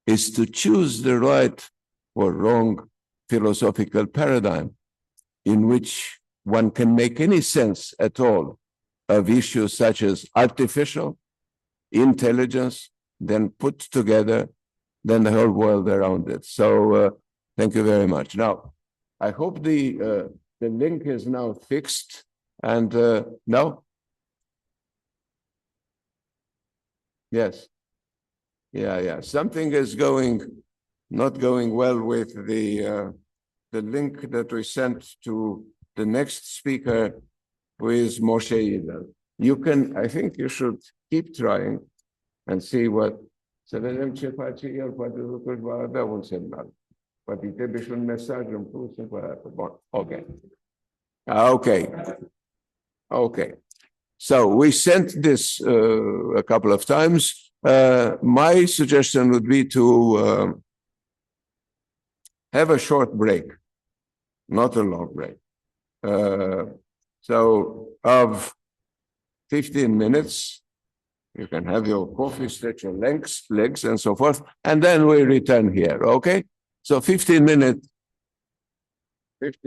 is to choose the right or wrong philosophical paradigm in which one can make any sense at all of issues such as artificial intelligence, then put together, then the whole world around it. So thank you very much. Now, I hope the link is now fixed and no? Yes. Yeah. Something is not going well with the link that we sent to the next speaker, who is Moshe Yidel. You can, I think you should keep trying and see what. Să vedem ce face el, poate lucruri va avea un semnal. Poate trebuie și un mesaj în plus încă o dată. Bun, okay. So we sent this a couple of times. My suggestion would be to have a short break, not a long break. So of 15 minutes, you can have your coffee, stretch your legs and so forth, and then we return here, okay? So 15 minute break.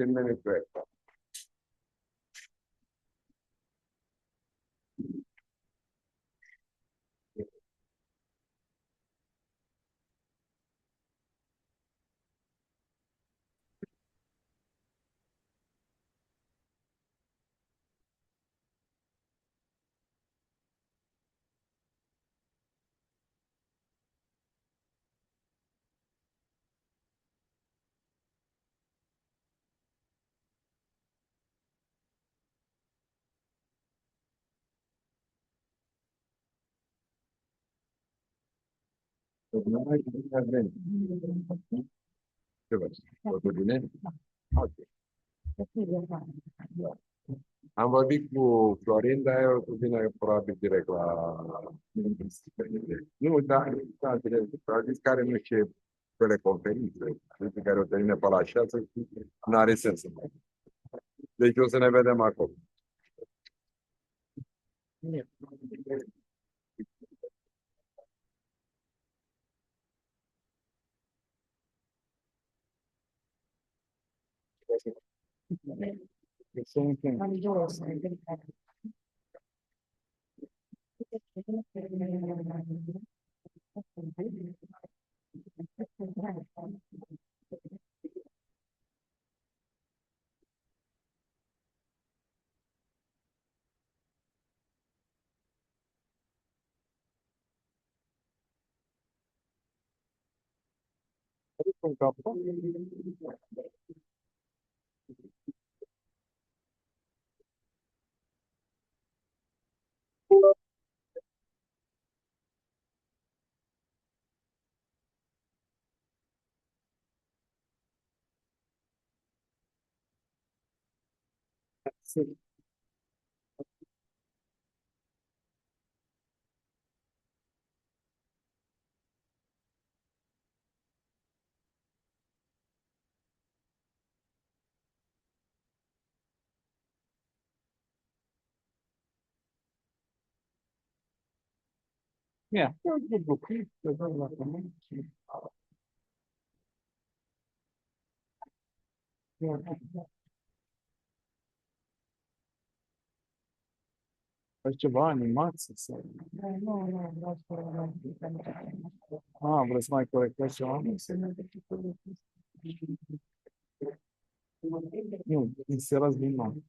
Am vorbit cu Sorin, dar eu o să vină probabil direct la... Nu, a zis că are nu știu teleconferințe, pe care o termine pe la 6, nu are sens să mai. Deci o să ne vedem acolo. Yeah. Faci ceva animație sau? Ah, vreți să mai corectați ceva? Nu, inserați din nou.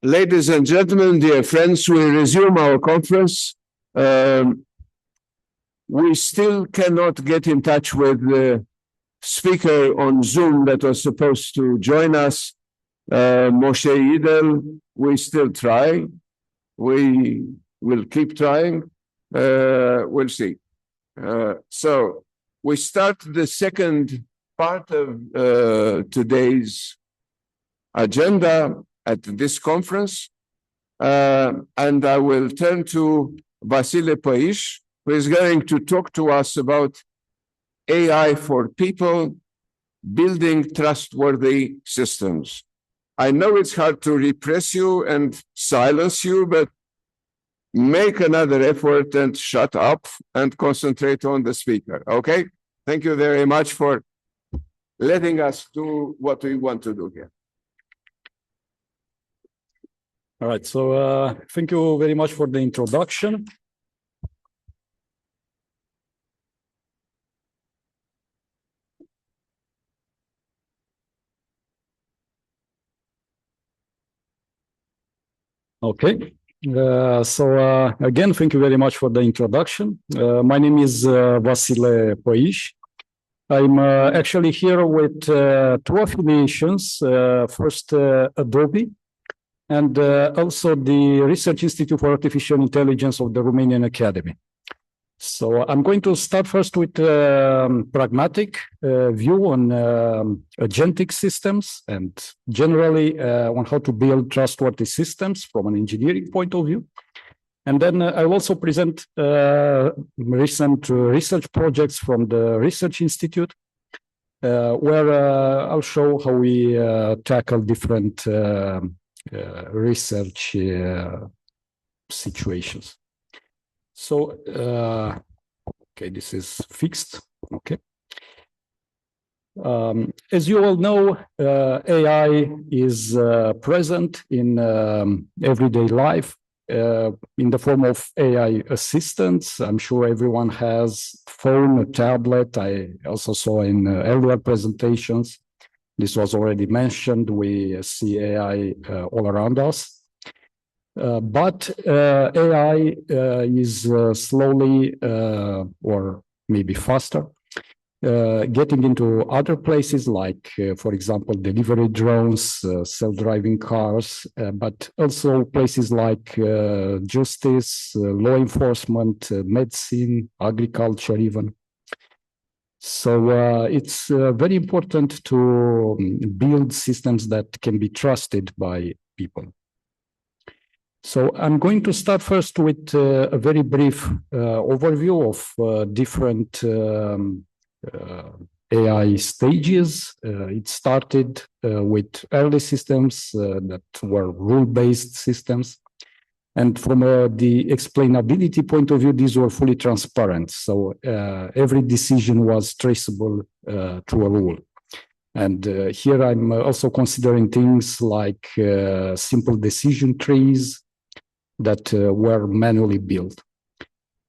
Ladies and gentlemen, dear friends, we resume our conference. We still cannot get in touch with the speaker on Zoom that was supposed to join us, Moshe Idel. We still try. We will keep trying. We'll see. So we start the second part of today's agenda at this conference, and I will turn to Vasile Păiș, who is going to talk to us about AI for people, building trustworthy systems. I know it's hard to repress you and silence you, but make another effort and shut up and concentrate on the speaker, okay? Thank you very much for letting us do what we want to do here. All right, so thank you very much for the introduction. Okay, again, thank you very much for the introduction. My name is Vasile Păiș. I'm actually here with two affiliations. First, Adobe, and also the Research Institute for Artificial Intelligence of the Romanian Academy. So I'm going to start first with pragmatic view on agentic systems and generally on how to build trustworthy systems from an engineering point of view. And then I'll also present recent research projects from the Research Institute, where I'll show how we tackle different research situations. So, okay, this is fixed, okay. As you all know, AI is present in everyday life in the form of AI assistants. I'm sure everyone has phone, a tablet. I also saw in earlier presentations, this was already mentioned, we see AI all around us. But AI is slowly, or maybe faster, getting into other places like, for example, delivery drones, self-driving cars, but also places like justice, law enforcement, medicine, agriculture even. So it's very important to build systems that can be trusted by people. So I'm going to start first with a very brief overview of different AI stages. It started with early systems that were rule-based systems. And from the explainability point of view, these were fully transparent. So every decision was traceable to a rule. And here I'm also considering things like simple decision trees that were manually built.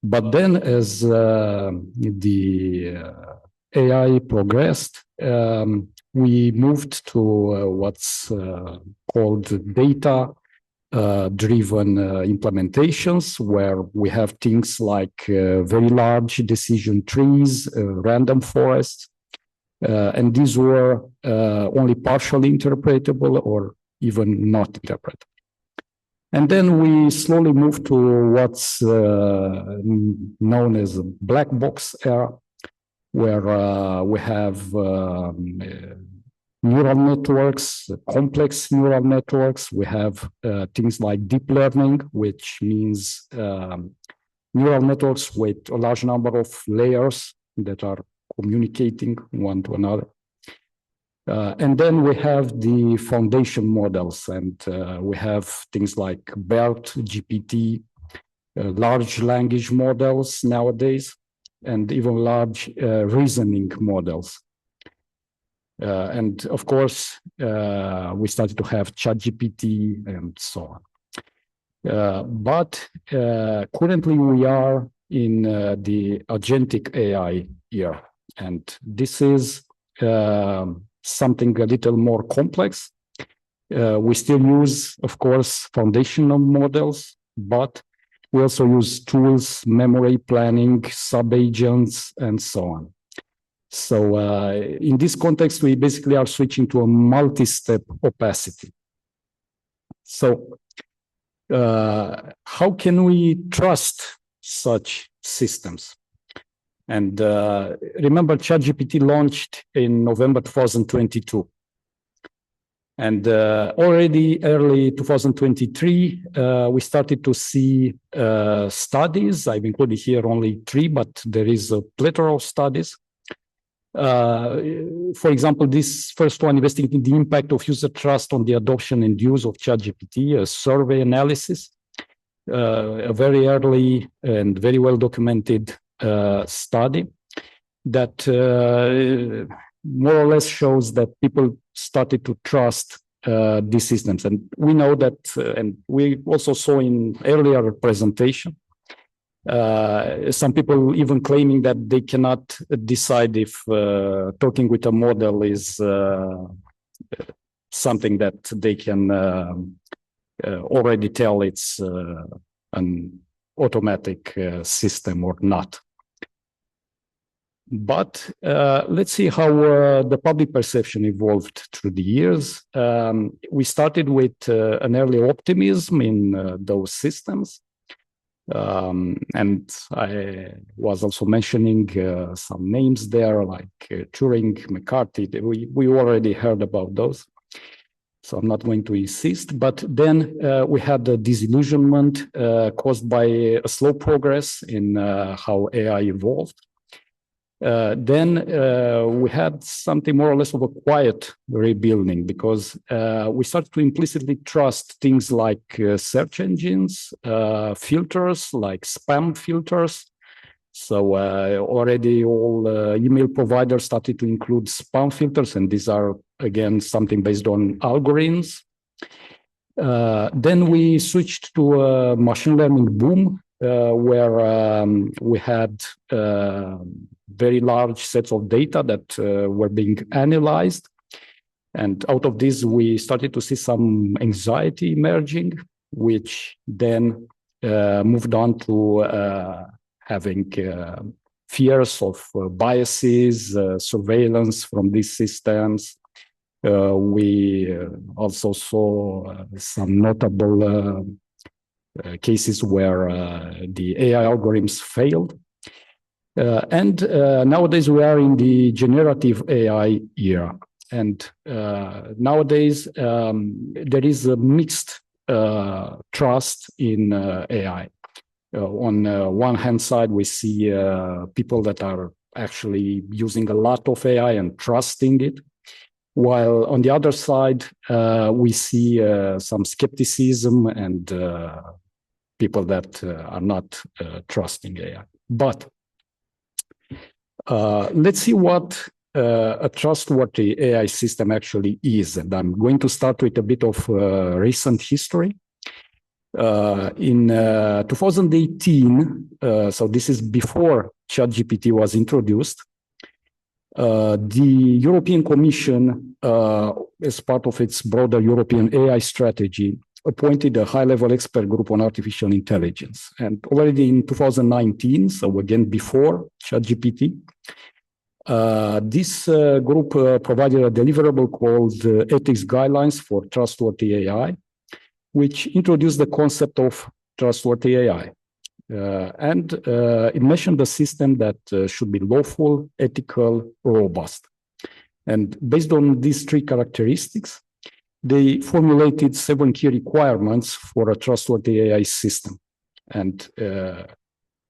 But then as the AI progressed, we moved to what's called data-driven implementations, where we have things like very large decision trees, random forests, and these were only partially interpretable or even not interpretable. And then we slowly moved to what's known as a black box era, where we have neural networks, complex neural networks. We have things like deep learning, which means neural networks with a large number of layers that are communicating one to another. And then we have the foundation models, and we have things like BERT, GPT, large language models nowadays, and even large reasoning models. And of course, we started to have ChatGPT and so on. But currently we are in the agentic AI era. And this is something a little more complex. We still use, of course, foundational models, but we also use tools, memory planning, sub-agents, and so on. So in this context, we basically are switching to a multi-step opacity. So how can we trust such systems? And remember, ChatGPT launched in November 2022. And already early 2023, we started to see studies. I've included here only 3, but there is a plethora of studies. For example, this first one investigating the impact of user trust on the adoption and use of ChatGPT, a survey analysis, a very early and very well documented study that more or less shows that people started to trust these systems. And we know that, and we also saw in earlier presentation, some people even claiming that they cannot decide if talking with a model is something that they can already tell it's an automatic system or not. But let's see how the public perception evolved through the years. We started with an early optimism in those systems. And I was also mentioning some names there like Turing, McCarthy. We already heard about those. So I'm not going to insist. But then we had the disillusionment caused by a slow progress in how AI evolved. Then we had something more or less of a quiet rebuilding because we started to implicitly trust things like search engines, filters like spam filters. So already all email providers started to include spam filters, and these are, again, something based on algorithms. Then we switched to a machine learning boom where we had very large sets of data that were being analyzed. And out of this, we started to see some anxiety emerging, which then moved on to having fears of biases, surveillance from these systems. We also saw some notable cases where the AI algorithms failed. And nowadays we are in the generative AI era. And nowadays there is a mixed trust in AI. On one hand side, we see people that are actually using a lot of AI and trusting it. While on the other side, we see some skepticism and people that are not trusting AI. But let's see what a trustworthy AI system actually is. And I'm going to start with a bit of recent history. In 2018, so this is before ChatGPT was introduced, the European Commission, as part of its broader European AI strategy, appointed a high-level expert group on artificial intelligence. And already in 2019, so again before ChatGPT, this group provided a deliverable called Ethics Guidelines for Trustworthy AI, which introduced the concept of trustworthy AI. And it mentioned a system that should be lawful, ethical, robust. And based on these 3 characteristics, they formulated 7 key requirements for a trustworthy AI system. And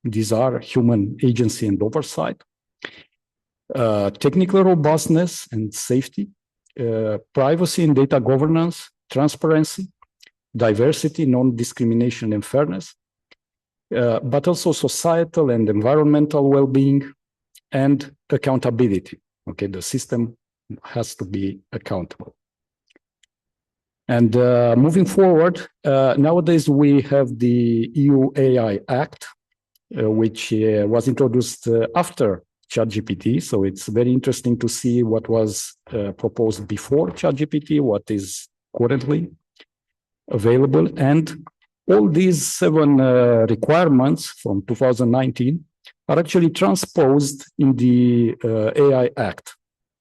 these are human agency and oversight, technical robustness and safety, privacy and data governance, transparency, diversity, non-discrimination and fairness, but also societal and environmental well-being and accountability. Okay, the system has to be accountable. And moving forward, nowadays we have the EU AI Act, which was introduced after ChatGPT. So it's very interesting to see what was proposed before ChatGPT, what is currently available. And all these 7 requirements from 2019 are actually transposed in the AI Act.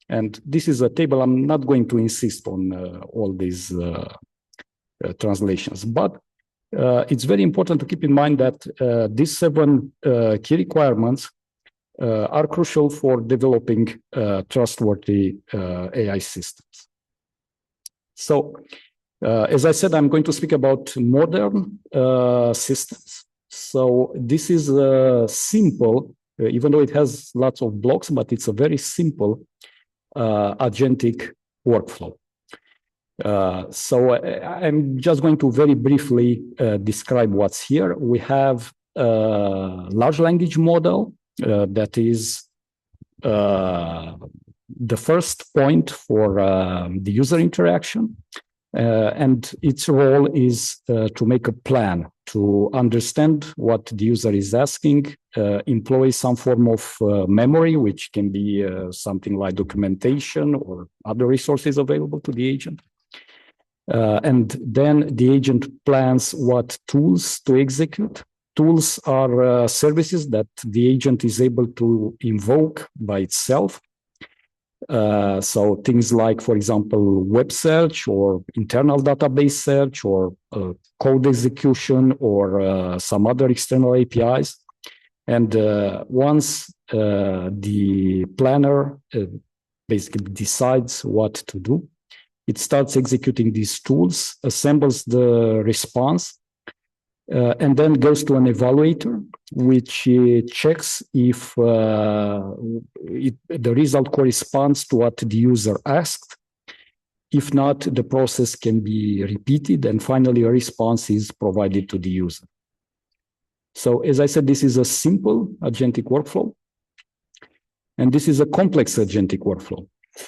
And this is a table. I'm not going to insist on all these translations, but it's very important to keep in mind that these 7 key requirements are crucial for developing trustworthy AI systems. So, as I said, I'm going to speak about modern systems. So this is simple, even though it has lots of blocks, but it's a very simple agentic workflow. So I'm just going to very briefly describe what's here. We have a large language model that is the first point for the user interaction. And its role is to make a plan, to understand what the user is asking, employ some form of memory, which can be something like documentation or other resources available to the agent. And then the agent plans what tools to execute. Tools are services that the agent is able to invoke by itself. So things like, for example, web search or internal database search or code execution or some other external APIs. And once the planner basically decides what to do, it starts executing these tools, assembles the response, and then goes to an evaluator, which checks if the result corresponds to what the user asked. If not, the process can be repeated, and finally a response is provided to the user. So, as I said, this is a simple agentic workflow, and this is a complex agentic workflow,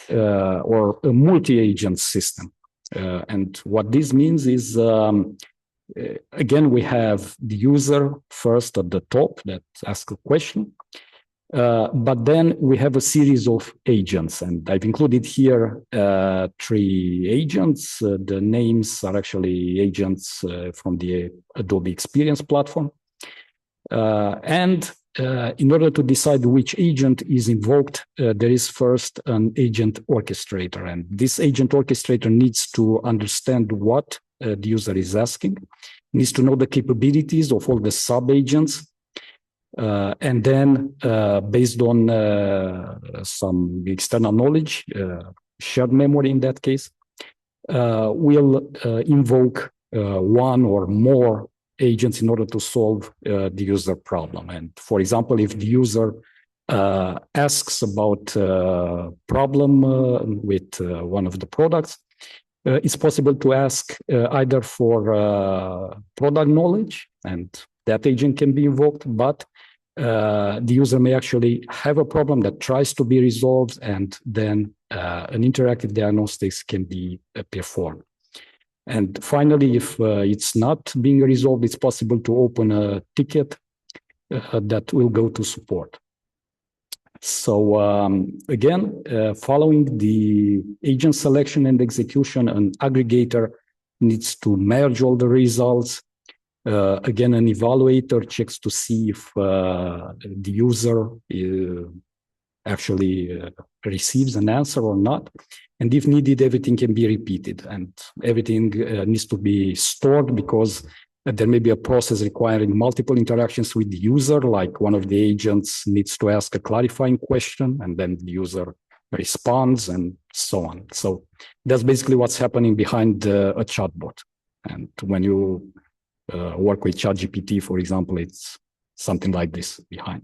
or a multi-agent system. And what this means is, again, we have the user first at the top that asks a question, but then we have a series of agents, and I've included here 3 agents. The names are actually agents from the Adobe Experience platform. And in order to decide which agent is invoked, there is first an agent orchestrator, and this agent orchestrator needs to understand what the user is asking, needs to know the capabilities of all the sub-agents, and then based on some external knowledge, shared memory in that case, will invoke one or more agents in order to solve the user problem. And for example, if the user asks about a problem with one of the products, it's possible to ask either for product knowledge, and that agent can be invoked, but the user may actually have a problem that tries to be resolved, and then an interactive diagnostics can be performed. And finally, if it's not being resolved, it's possible to open a ticket that will go to support. So again, following the agent selection and execution, an aggregator needs to merge all the results. Again, an evaluator checks to see if the user actually receives an answer or not. And if needed, everything can be repeated, and everything needs to be stored, because there may be a process requiring multiple interactions with the user, like one of the agents needs to ask a clarifying question, and then the user responds, and so on. So that's basically what's happening behind a chatbot. And when you work with ChatGPT, for example, it's something like this behind.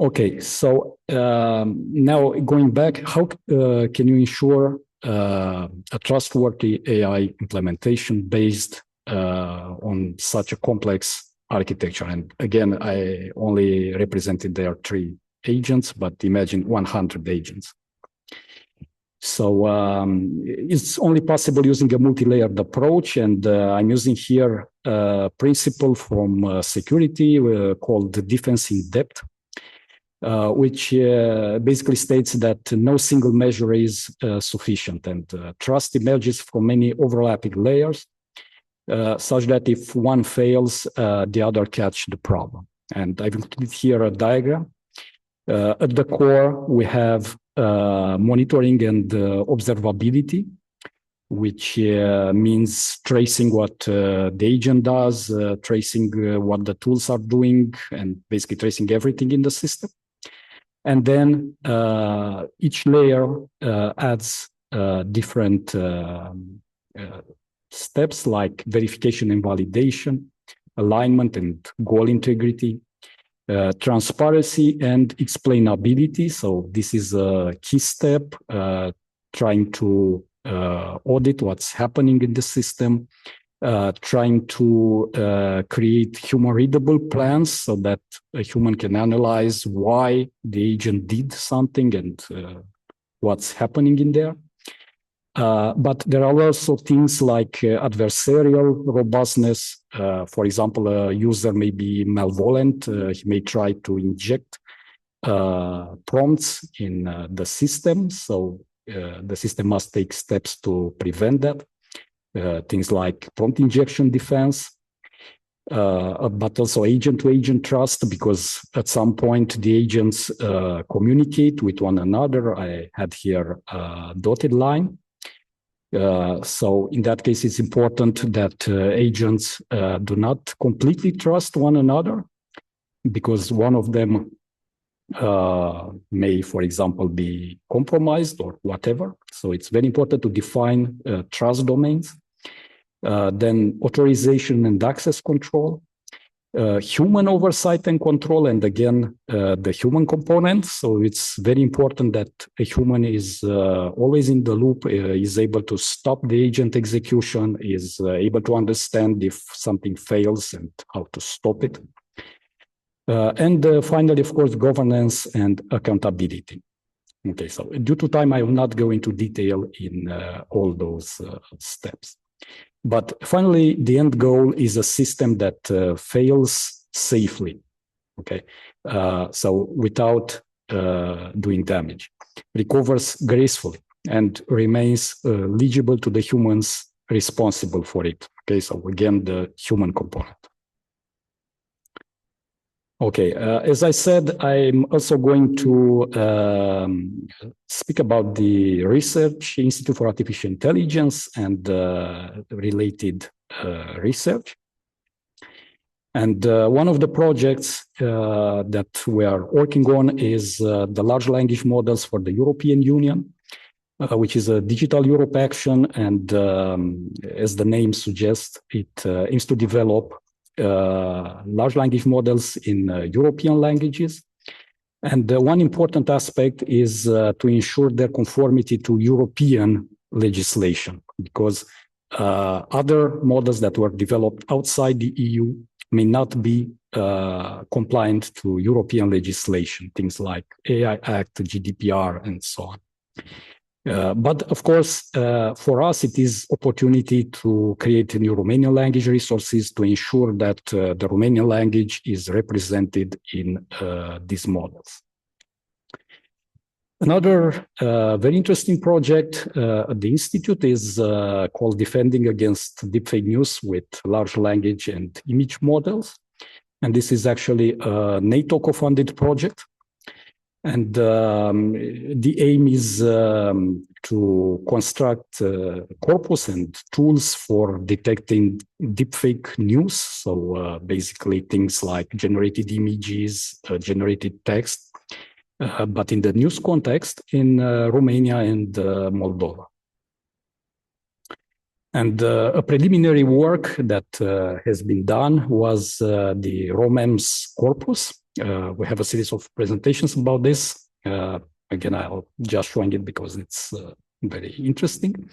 Okay, so now going back, how can you ensure a trustworthy AI implementation based on such a complex architecture? And again, I only represented there 3 agents, but imagine 100 agents. So it's only possible using a multi-layered approach, and I'm using here a principle from security called defense in depth. which basically states that no single measure is sufficient, and trust emerges from many overlapping layers, such that if one fails, the other catch the problem. And I've included here a diagram. At the core, we have monitoring and observability, which means tracing what the agent does, tracing what the tools are doing, and basically tracing everything in the system. And then each layer adds different steps like verification and validation, alignment and goal integrity, transparency and explainability. So this is a key step, trying to audit what's happening in the system, trying to create human readable plans so that a human can analyze why the agent did something and what's happening in there. But there are also things like adversarial robustness. For example, a user may be malevolent. He may try to inject prompts in the system. So the system must take steps to prevent that. Things like prompt injection defense, but also agent-to-agent trust, because at some point the agents communicate with one another. I had here a dotted line. So in that case, it's important that agents do not completely trust one another, because one of them may, for example, be compromised or whatever. So it's very important to define trust domains. Then authorization and access control, human oversight and control, and again, the human component. So it's very important that a human is always in the loop, is able to stop the agent execution, is able to understand if something fails and how to stop it. And finally, of course, governance and accountability. Okay, so due to time, I will not go into detail in all those steps. But finally, the end goal is a system that fails safely, okay? So without doing damage, recovers gracefully, and remains legible to the humans responsible for it. Okay, so again, the human component. Okay, as I said, I'm also going to speak about the Research Institute for Artificial Intelligence and related research. And one of the projects that we are working on is the large language models for the European Union, which is a digital Europe action. And as the name suggests, it aims to develop large language models in European languages. And one important aspect is to ensure their conformity to European legislation, because other models that were developed outside the EU may not be compliant to European legislation, things like AI Act, GDPR, and so on. But of course, for us, it is opportunity to create new Romanian language resources to ensure that the Romanian language is represented in these models. Another very interesting project at the Institute is called Defending Against Deepfake News with Large Language and Image Models. And this is actually a NATO co-funded project. And the aim is to construct corpus and tools for detecting deepfake news. So basically things like generated images, generated text, but in the news context in Romania and Moldova. And a preliminary work that has been done was the ROMEMS corpus. We have a series of presentations about this. Again, I'll just showing it because it's very interesting.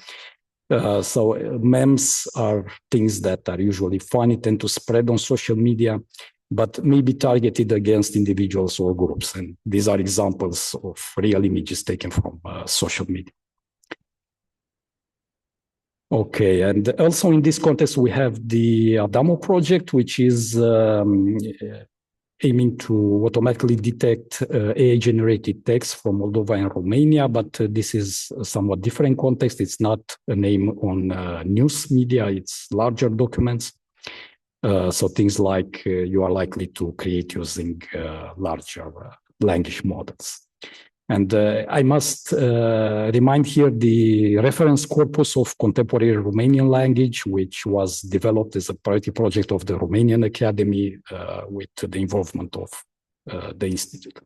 So memes are things that are usually funny, tend to spread on social media, but may be targeted against individuals or groups. And these are examples of real images taken from social media. Okay, and also in this context, we have the Adamo project, which is aiming to automatically detect AI-generated text from Moldova and Romania, but this is a somewhat different context. It's not a name on news media, it's larger documents. So things like you are likely to create using larger language models. And I must remind here the reference corpus of contemporary Romanian language, which was developed as a priority project of the Romanian Academy with the involvement of the Institute.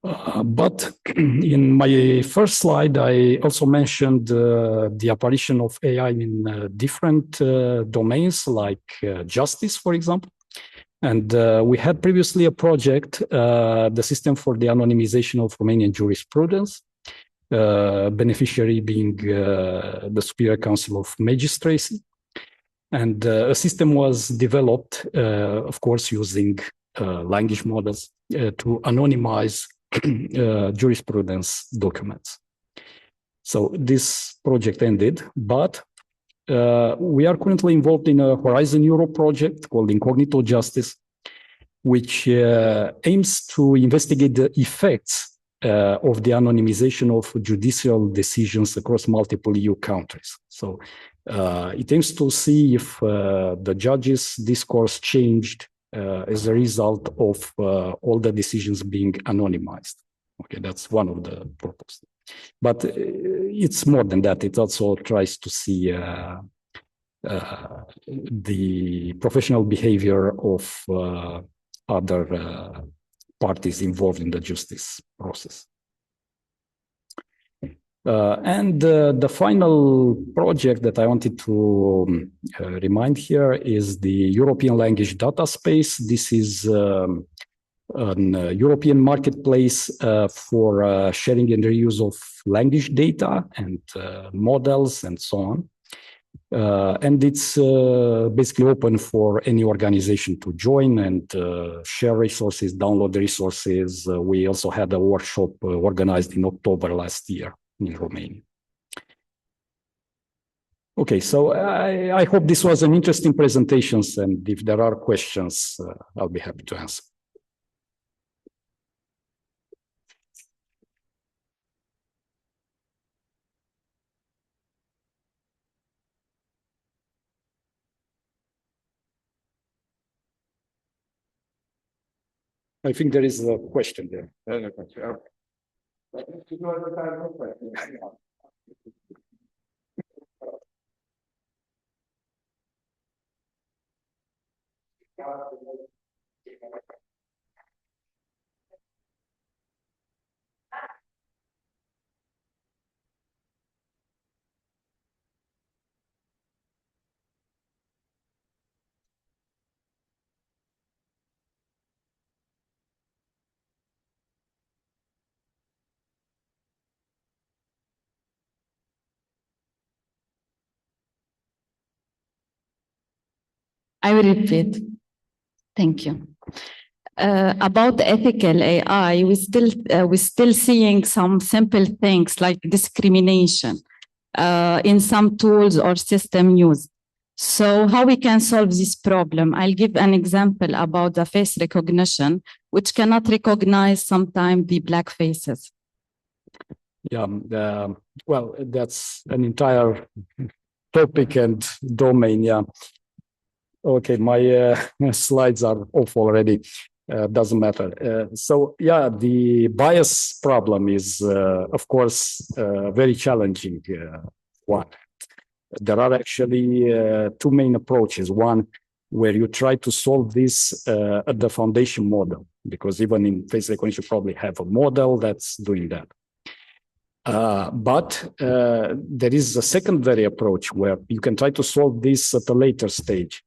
But in my first slide, I also mentioned the apparition of AI in different domains like justice, for example. And we had previously a project, the System for the Anonymization of Romanian Jurisprudence, beneficiary being the Superior Council of Magistracy. And a system was developed, of course, using language models to anonymize jurisprudence documents. So this project ended, but we are currently involved in a Horizon Europe project called Incognito Justice, which aims to investigate the effects of the anonymization of judicial decisions across multiple EU countries. So it aims to see if the judges' discourse changed as a result of all the decisions being anonymized. Okay, that's one of the purposes. But it's more than that. It also tries to see the professional behavior of other parties involved in the justice process. And the final project that I wanted to remind here is the European Language Data Space. This is an European marketplace for sharing and reuse of language data and models and so on. And it's basically open for any organization to join and share resources, download the resources. We also had a workshop organized in October last year in Romania. Okay, so I hope this was an interesting presentation, and if there are questions, I'll be happy to answer. I think there is a question there. I will repeat. Thank you. About ethical AI, we're still seeing some simple things like discrimination in some tools or system used. So how we can solve this problem? I'll give an example about the face recognition, which cannot recognize sometimes the black faces. Yeah, well, that's an entire topic and domain, yeah. Okay, my slides are off already. Doesn't matter. So yeah, the bias problem is, of course, very challenging one. There are actually two main approaches. One, where you try to solve this at the foundation model, because even in face recognition, you probably have a model that's doing that. But there is a secondary approach where you can try to solve this at a later stage.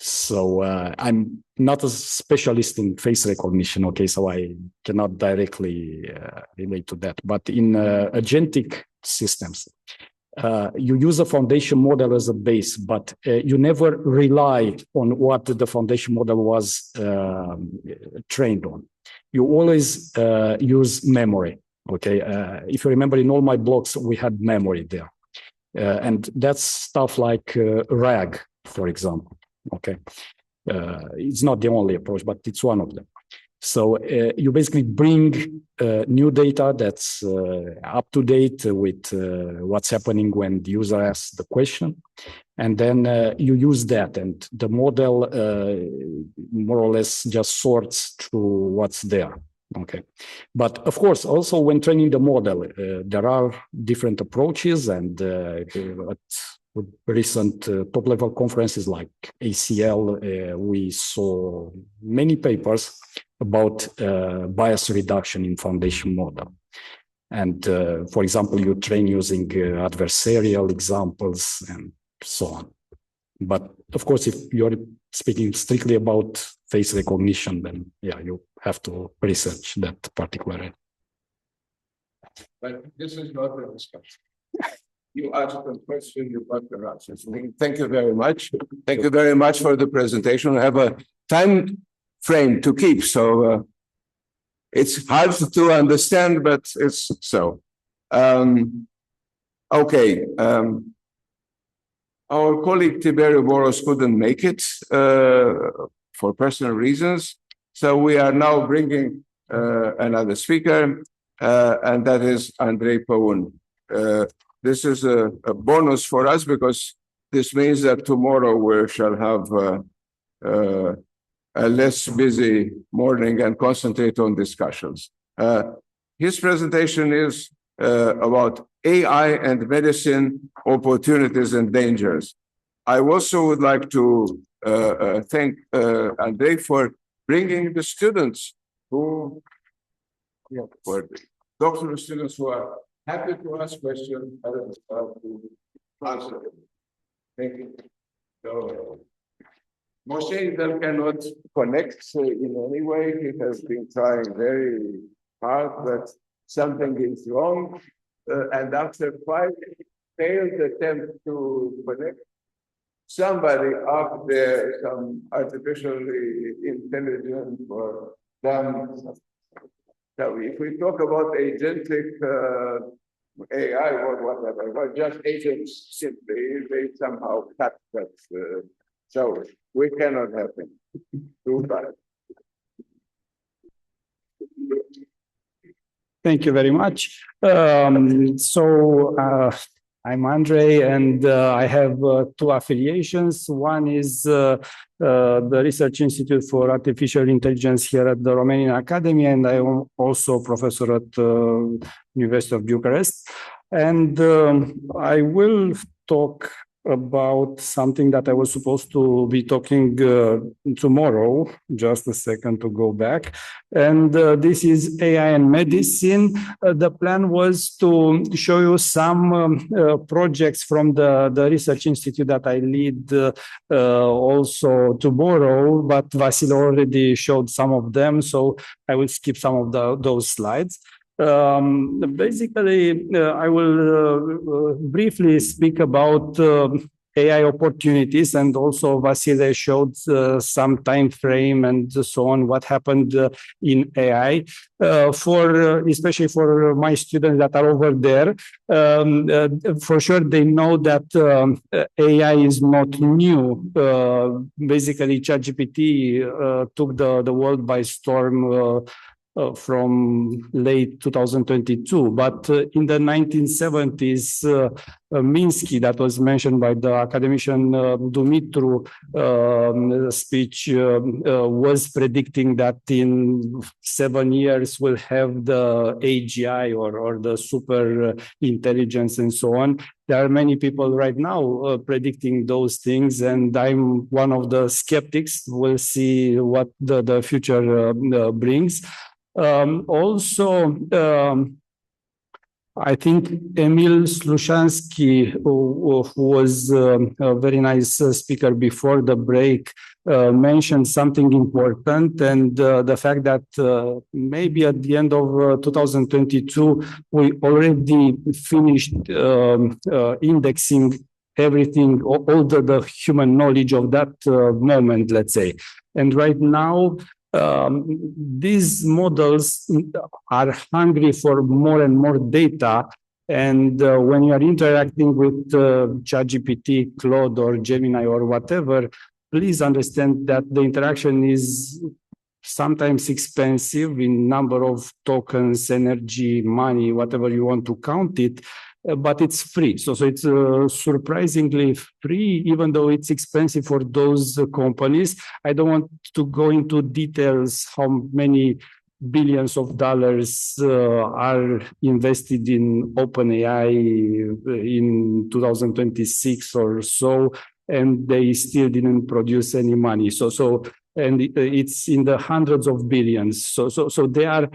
So I'm not a specialist in face recognition, okay, so I cannot directly relate to that. But in agentic systems, you use a foundation model as a base, but you never rely on what the foundation model was trained on. You always use memory, okay? If you remember, in all my blogs, we had memory there. And that's stuff like RAG, for example. Okay, It's not the only approach, but it's one of them. So you basically bring new data that's up to date with what's happening when the user asks the question. And then you use that, and the model more or less just sorts through what's there. Okay. But of course, also when training the model, there are different approaches, and with recent top-level conferences like ACL, we saw many papers about bias reduction in foundation model. And for example, you train using adversarial examples and so on. But of course, if you're speaking strictly about face recognition, then yeah, you have to research that particular area. But this is not a discussion. You asked a question, you got the answer. Thank you very much. Thank you very much for the presentation. I have a time frame to keep, so it's hard to understand, but it's so. Okay. Our colleague Tiberio Boros couldn't make it for personal reasons, so we are now bringing another speaker, and that is Andrei Păun. This is a bonus for us because this means that tomorrow we shall have a less busy morning and concentrate on discussions. His presentation is about AI and medicine, opportunities and dangers. I also would like to thank Andrei for bringing the students who, for the doctoral students who are happy to ask questions and to answer them. Thank you. So, Moshe them cannot connect in any way. He has been trying very hard, but something is wrong. And after 5 failed attempts to connect, somebody up there, some artificially intelligent or dumb. So if we talk about agentic AI or whatever, but just agents simply, they somehow cut that. So we cannot have him. Too bad. Thank you very much. I'm Andrei, and I have 2 affiliations. One is the Research Institute for Artificial Intelligence here at the Romanian Academy, and I am also a professor at University of Bucharest. And I will talk about something that I was supposed to be talking tomorrow. Just a second to go back. And this is AI and medicine. The plan was to show you some projects from the Research Institute that I lead also tomorrow, but Vasile already showed some of them, so I will skip some of those slides. Basically, I will briefly speak about AI opportunities, and also Vasile showed some time frame and so on, what happened in AI. Especially for my students that are over there, for sure they know that AI is not new. Basically, ChatGPT took the world by storm from late 2022, but in the 1970s, Minsky, that was mentioned by the academician Dumitru speech, was predicting that in 7 years we'll have the AGI or the super intelligence and so on. There are many people right now predicting those things, and I'm one of the skeptics. We'll see what the future brings. I think Emil Sluchansky, who was a very nice speaker before the break, mentioned something important, and the fact that maybe at the end of 2022, we already finished indexing everything, all the human knowledge of that moment, let's say. And right now, these models are hungry for more and more data. And when you are interacting with ChatGPT, Claude, or Gemini, or whatever, please understand that the interaction is sometimes expensive in number of tokens, energy, money, whatever you want to count it, but it's free. So it's surprisingly free, even though it's expensive for those companies. I don't want to go into details how many billions of dollars are invested in OpenAI in 2026 or so, and they still didn't produce any money. And it's in the hundreds of billions. So they are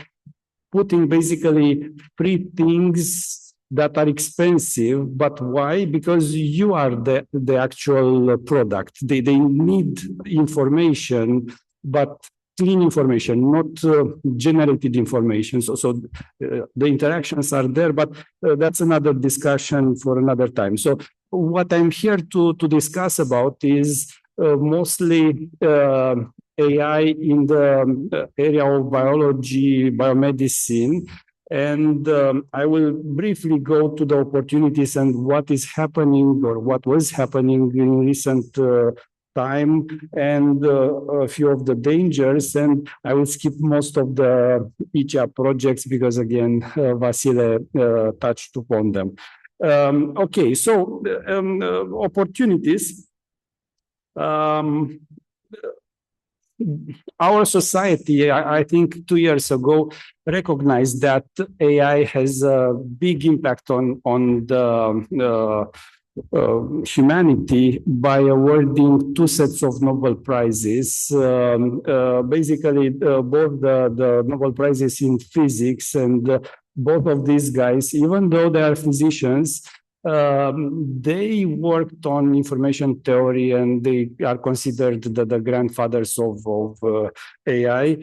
putting basically free things that are expensive, but why? Because you are the actual product. They need information, but clean information, not generated information. So the interactions are there, but that's another discussion for another time. So what I'm here to discuss about is mostly AI in the area of biology, biomedicine, and I will briefly go to the opportunities and what is happening or what was happening in recent time, and a few of the dangers, and I will skip most of the ICEA projects because again, Vasile touched upon them. Okay, so opportunities. Our society, I think 2 years ago, recognized that AI has a big impact on the humanity by awarding 2 sets of Nobel Prizes. Basically, both the Nobel Prizes in physics, and both of these guys, even though they are physicians, they worked on information theory and they are considered the grandfathers of AI.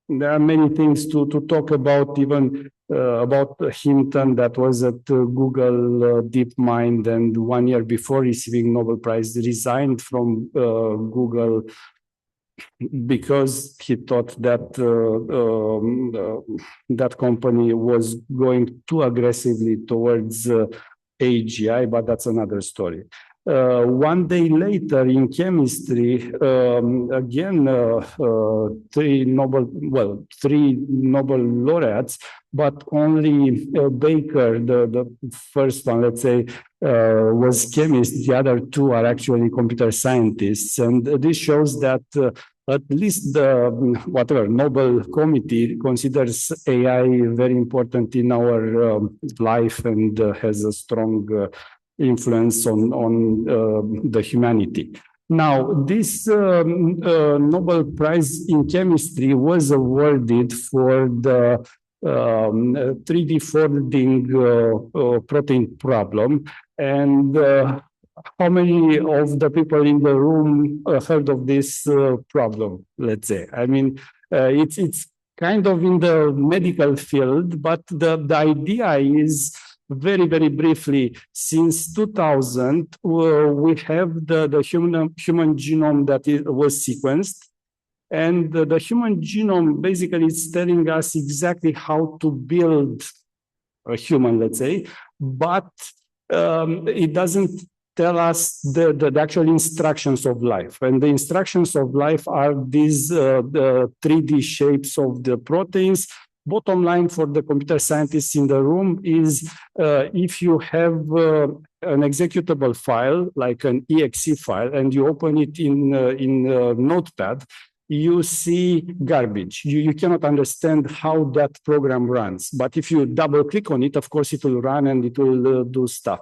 There are many things to talk about, even about Hinton that was at Google DeepMind, and 1 year before receiving Nobel Prize resigned from Google because he thought that that company was going too aggressively towards AGI, but that's another story. 1 day later in chemistry, again, 3 Nobel laureates, but only Baker, the first one, let's say, was chemist. The other 2 are actually computer scientists. And this shows that at least the Nobel Committee considers AI very important in our life and has a strong influence on the humanity. Now, this Nobel Prize in Chemistry was awarded for the 3D folding protein problem. And how many of the people in the room heard of this problem, let's say? I mean, it's kind of in the medical field, but the idea is, very, very briefly, since 2000, we have the human genome that was sequenced. And the human genome basically is telling us exactly how to build a human, let's say, but it doesn't tell us the actual instructions of life. And the instructions of life are these the 3D shapes of the proteins. Bottom line for the computer scientists in the room is if you have an executable file, like an exe file, and you open it in Notepad, you see garbage. You cannot understand how that program runs. But if you double click on it, of course, it will run and it will do stuff.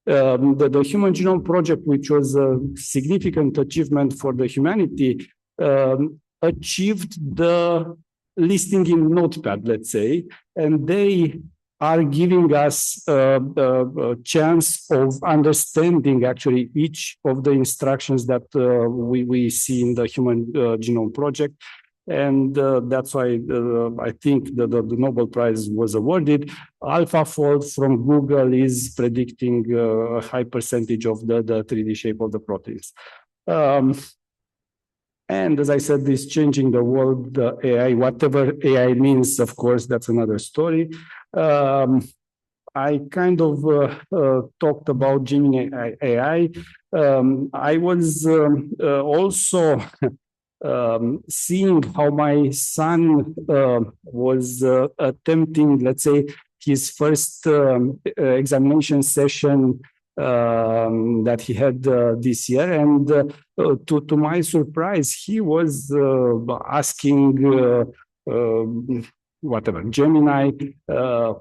The Human Genome Project, which was a significant achievement for the humanity, achieved the listing in Notepad, let's say, and they are giving us a chance of understanding actually each of the instructions that we see in the Human Genome Project. And that's why I think the Nobel Prize was awarded. AlphaFold from Google is predicting a high percentage of the 3D shape of the proteins. And as I said, this changing the world, the AI, whatever AI means, of course, that's another story. I kind of talked about Gemini AI. I was also seeing how my son was attempting, let's say, his first examination session that he had this year, and to my surprise, he was asking whatever Gemini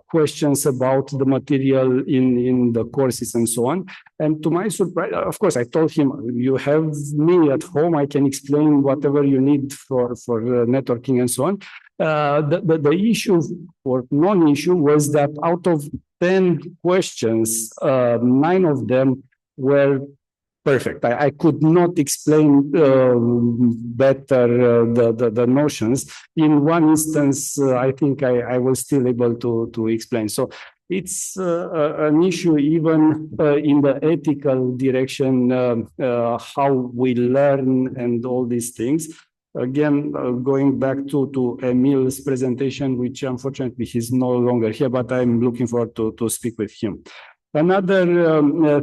questions about the material in the courses and so on. And to my surprise, of course, I told him, "You have me at home. I can explain whatever you need for networking and so on." The issue or non-issue was that out of 10 questions, 9 of them were perfect. I could not explain better the notions. In one instance, I think I was still able to explain. So it's an issue even in the ethical direction, how we learn and all these things. Again, going back to Emil's presentation, which unfortunately he's no longer here, but I'm looking forward to speak with him. Another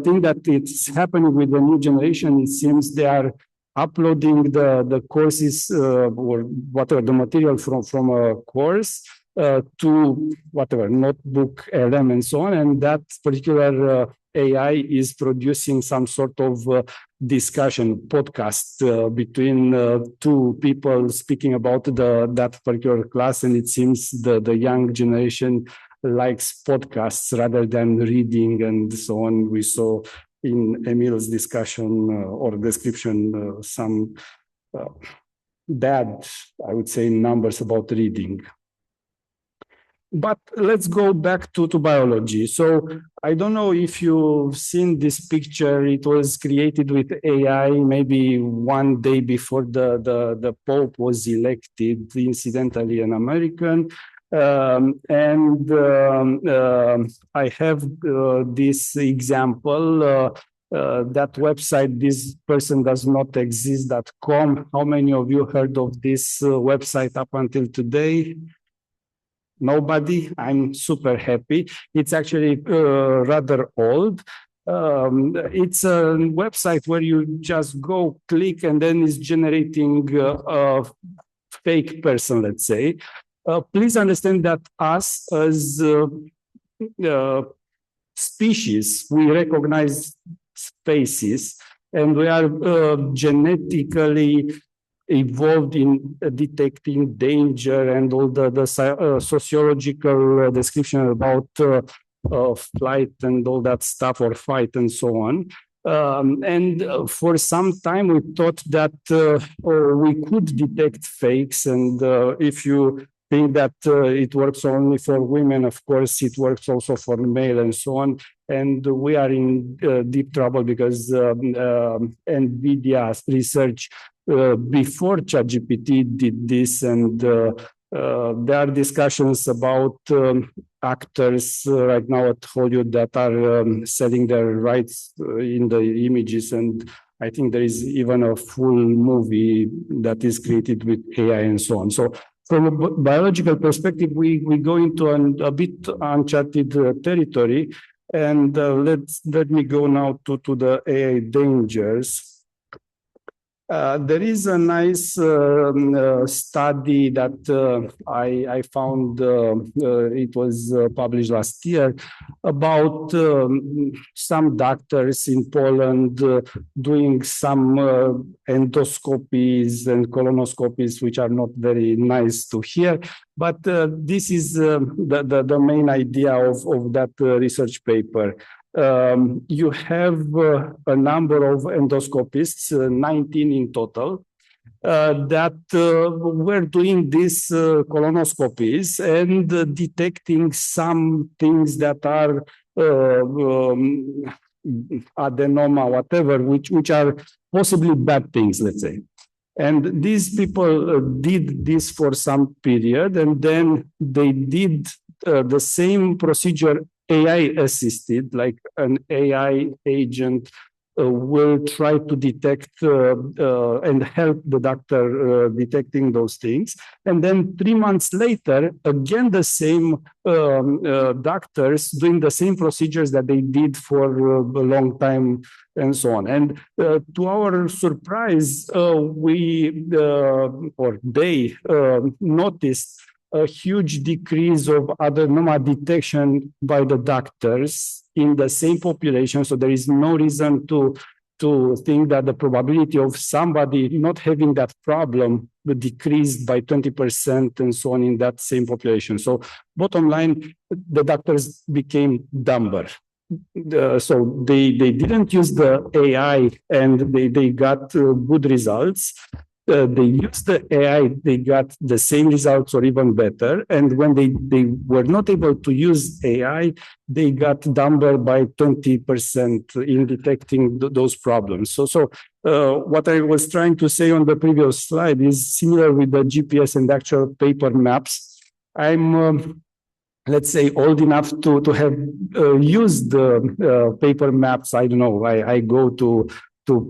thing that it's happening with the new generation, it seems they are uploading the courses or whatever, the material from a course to whatever, notebook, LM and so on. And that particular AI is producing some sort of discussion podcast between two people speaking about that particular class. And it seems the young generation likes podcasts rather than reading and so on. We saw in Emil's discussion or description some bad, I would say, numbers about reading. But let's go back to biology. So I don't know if you've seen this picture. It was created with AI have one day before the Pope was elected, incidentally an American. I have this example, that website, this person does not exist.com. How many of you heard of this website up until today? Nobody? I'm super happy. It's actually rather old. It's a website where you just go, click, and then it's generating a fake person, let's say. Please understand that us as species, we recognize faces, and we are genetically evolved in detecting danger and all the sociological description about flight and all that stuff, or fight and so on. And for some time we thought that we could detect fakes, and if you think that it works only for women, of course it works also for male and so on. And we are in deep trouble because NVIDIA research before ChatGPT did this, and there are discussions about actors right now at Hollywood that are selling their rights in the images, and I think there is even a full movie that is created with AI and so on. So from a biological perspective, we go into a bit uncharted territory, and let me go now to the AI dangers. There is a nice study that I found, it was published last year, about some doctors in Poland doing some endoscopies and colonoscopies, which are not very nice to hear. But this is the main idea of that research paper. You have a number of endoscopists, 19 in total, that were doing these colonoscopies and detecting some things that are adenoma, whatever, which are possibly bad things, let's say. And these people did this for some period, and then they did the same procedure AI assisted, like an AI agent will try to detect and help the doctor detecting those things. And then 3 months later, again, the same doctors doing the same procedures that they did for a long time and so on. And to our surprise, they noticed a huge decrease of adenoma detection by the doctors in the same population. So there is no reason to think that the probability of somebody not having that problem would decrease by 20% and so on in that same population. So bottom line, the doctors became dumber. So they didn't use the AI and they got good results. They used the AI, they got the same results or even better. And when they were not able to use AI, they got dumber by 20% in detecting those problems. So what I was trying to say on the previous slide is similar with the GPS and actual paper maps. I'm let's say old enough to have used paper maps. I don't know, I go to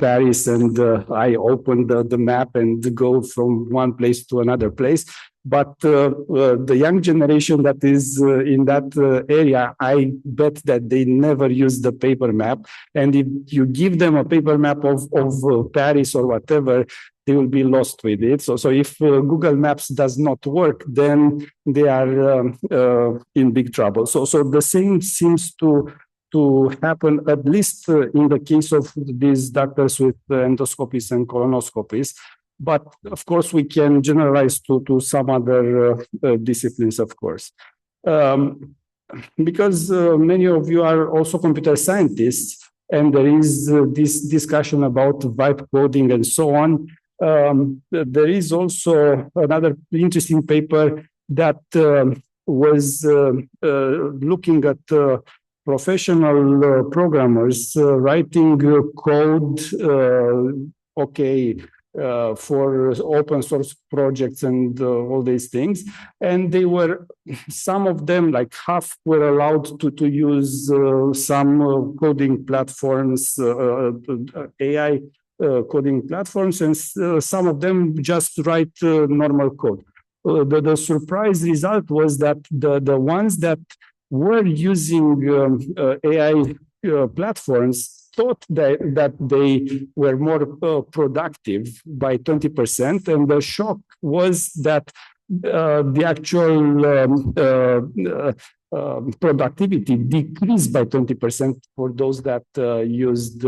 Paris and I open the map and go from one place to another place. But the young generation that is in that area, I bet that they never use the paper map. And if you give them a paper map of Paris or whatever, they will be lost with it. So if Google Maps does not work, then they are in big trouble. So the same seems to happen, at least in the case of these doctors with endoscopies and colonoscopies. But of course, we can generalize to some other disciplines, of course. Because many of you are also computer scientists, and there is this discussion about vibe coding and so on. There is also another interesting paper that was looking at professional programmers writing code, for open source projects and all these things. And they were, some of them, like half, were allowed to use some coding platforms, AI coding platforms, and some of them just write normal code. The surprise result was that the ones that were using AI platforms thought that they were more productive by 20%, and the shock was that the actual productivity decreased by 20% for those that used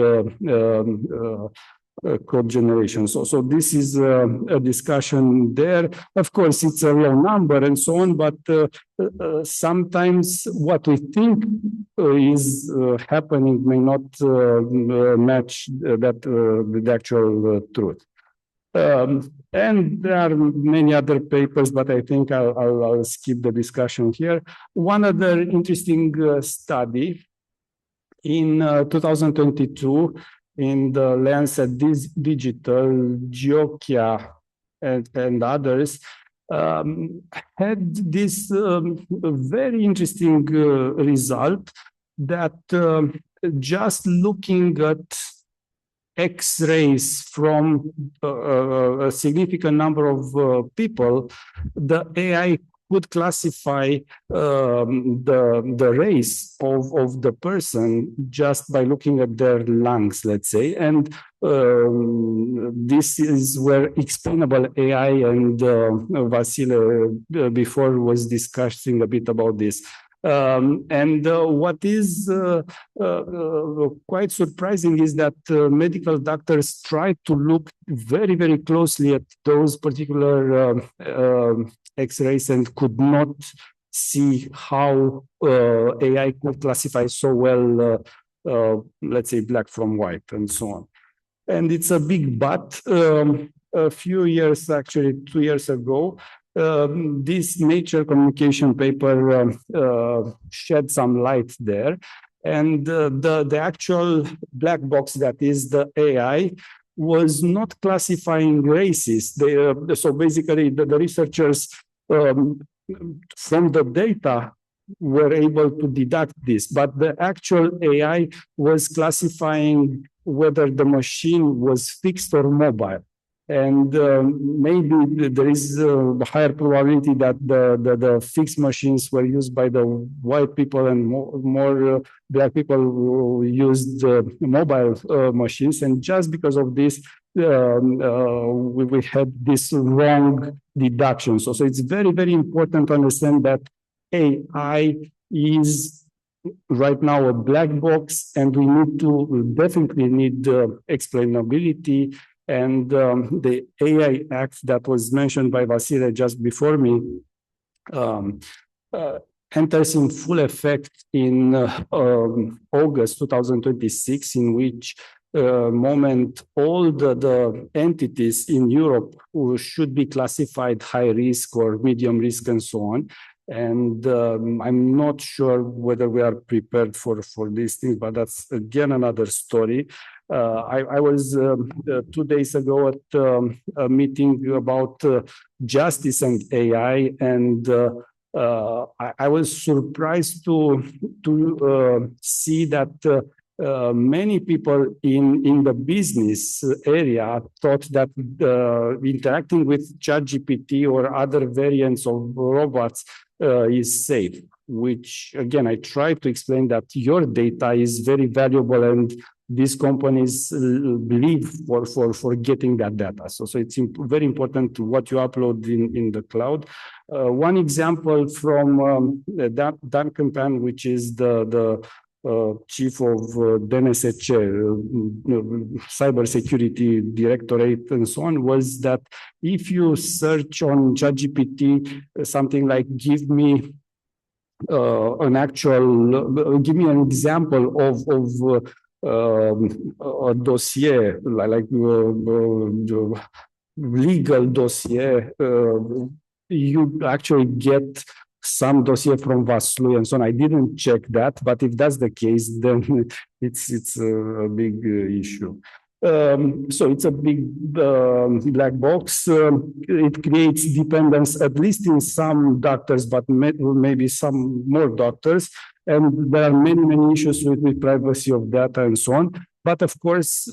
code generation. So this is a discussion there. Of course, it's a low number and so on, but sometimes what we think is happening may not match that with the actual truth. And there are many other papers, but I think I'll skip the discussion here. One other interesting study in 2022 in the Lancet Digital, Gheorghe and others had this very interesting result that just looking at X-rays from a significant number of people, the AI could classify the race of the person just by looking at their lungs, let's say. And this is where explainable AI, and Vasile before was discussing a bit about this. And what is quite surprising is that medical doctors try to look very, very closely at those particular X-rays and could not see how AI could classify so well, let's say, black from white and so on. And it's a big but. A few years, actually 2 years ago, this Nature Communication paper shed some light there. And the actual black box that is the AI was not classifying races. So basically the researchers from the data were able to deduct this, but the actual AI was classifying whether the machine was fixed or mobile. And maybe there is a higher probability that the fixed machines were used by the white people and more black people who used mobile machines. And just because of this, we had this wrong deduction. So it's very, very important to understand that AI is right now a black box, and we definitely need explainability. And the AI Act that was mentioned by Vasile just before me enters in full effect in August 2026, in which moment all the entities in Europe who should be classified high risk or medium risk and so on. And I'm not sure whether we are prepared for these things, but that's again another story. I was 2 days ago at a meeting about justice and AI, and I was surprised to see that many people in the business area thought that interacting with ChatGPT or other variants of robots is safe, which again, I try to explain that your data is very valuable and these companies believe for getting that data. So it's very important to what you upload in the cloud. One example from Duncan Pan, which is the chief of DNSC, cybersecurity directorate and so on, was that if you search on ChatGPT something like give me an example of a dossier, like legal dossier, you actually get some dossier from Vaslui and so on. I didn't check that, but if that's the case, then it's a big issue. So it's a big black box. It creates dependence, at least in some doctors, but maybe some more doctors. And there are many, many issues with privacy of data and so on. But of course,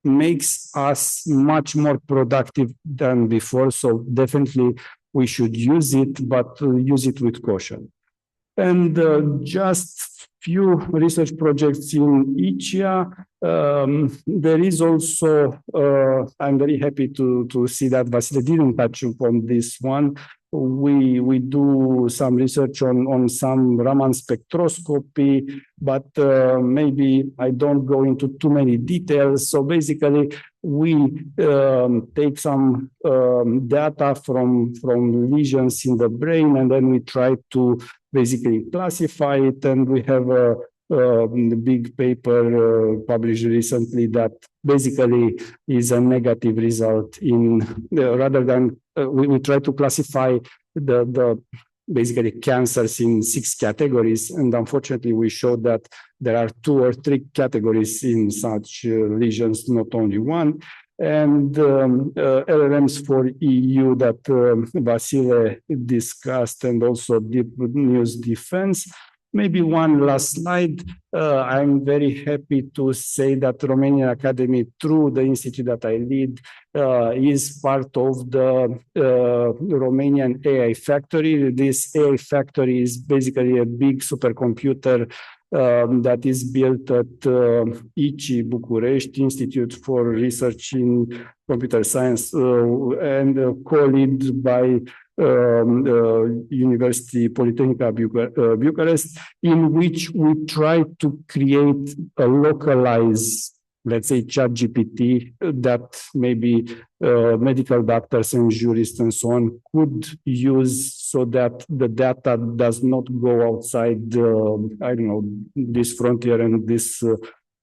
makes us much more productive than before. So definitely we should use it, but use it with caution. And just few research projects in ICEA. There is also, I'm very happy to see that Vasile didn't touch upon this one. We do some research on some Raman spectroscopy, but maybe I don't go into too many details. So basically, we take some data from lesions in the brain, and then we try to basically classify it. And we have a big paper published recently that basically is a negative result in rather than we try to classify the basically cancers in 6 categories, and unfortunately we showed that there are 2 or 3 categories in such lesions, not only one. And LLMs for EU that Vasile discussed, and also deep news defense. Maybe one last slide. I'm very happy to say that Romanian Academy, through the institute that I lead, is part of the Romanian AI Factory. This AI Factory is basically a big supercomputer that is built at ICI Bucharest, Institute for Research in Computer Science, and co-led by University Polytechnica Bucharest, in which we try to create a localized, let's say, ChatGPT that maybe medical doctors and jurists and so on could use, so that the data does not go outside, I don't know, this frontier, and this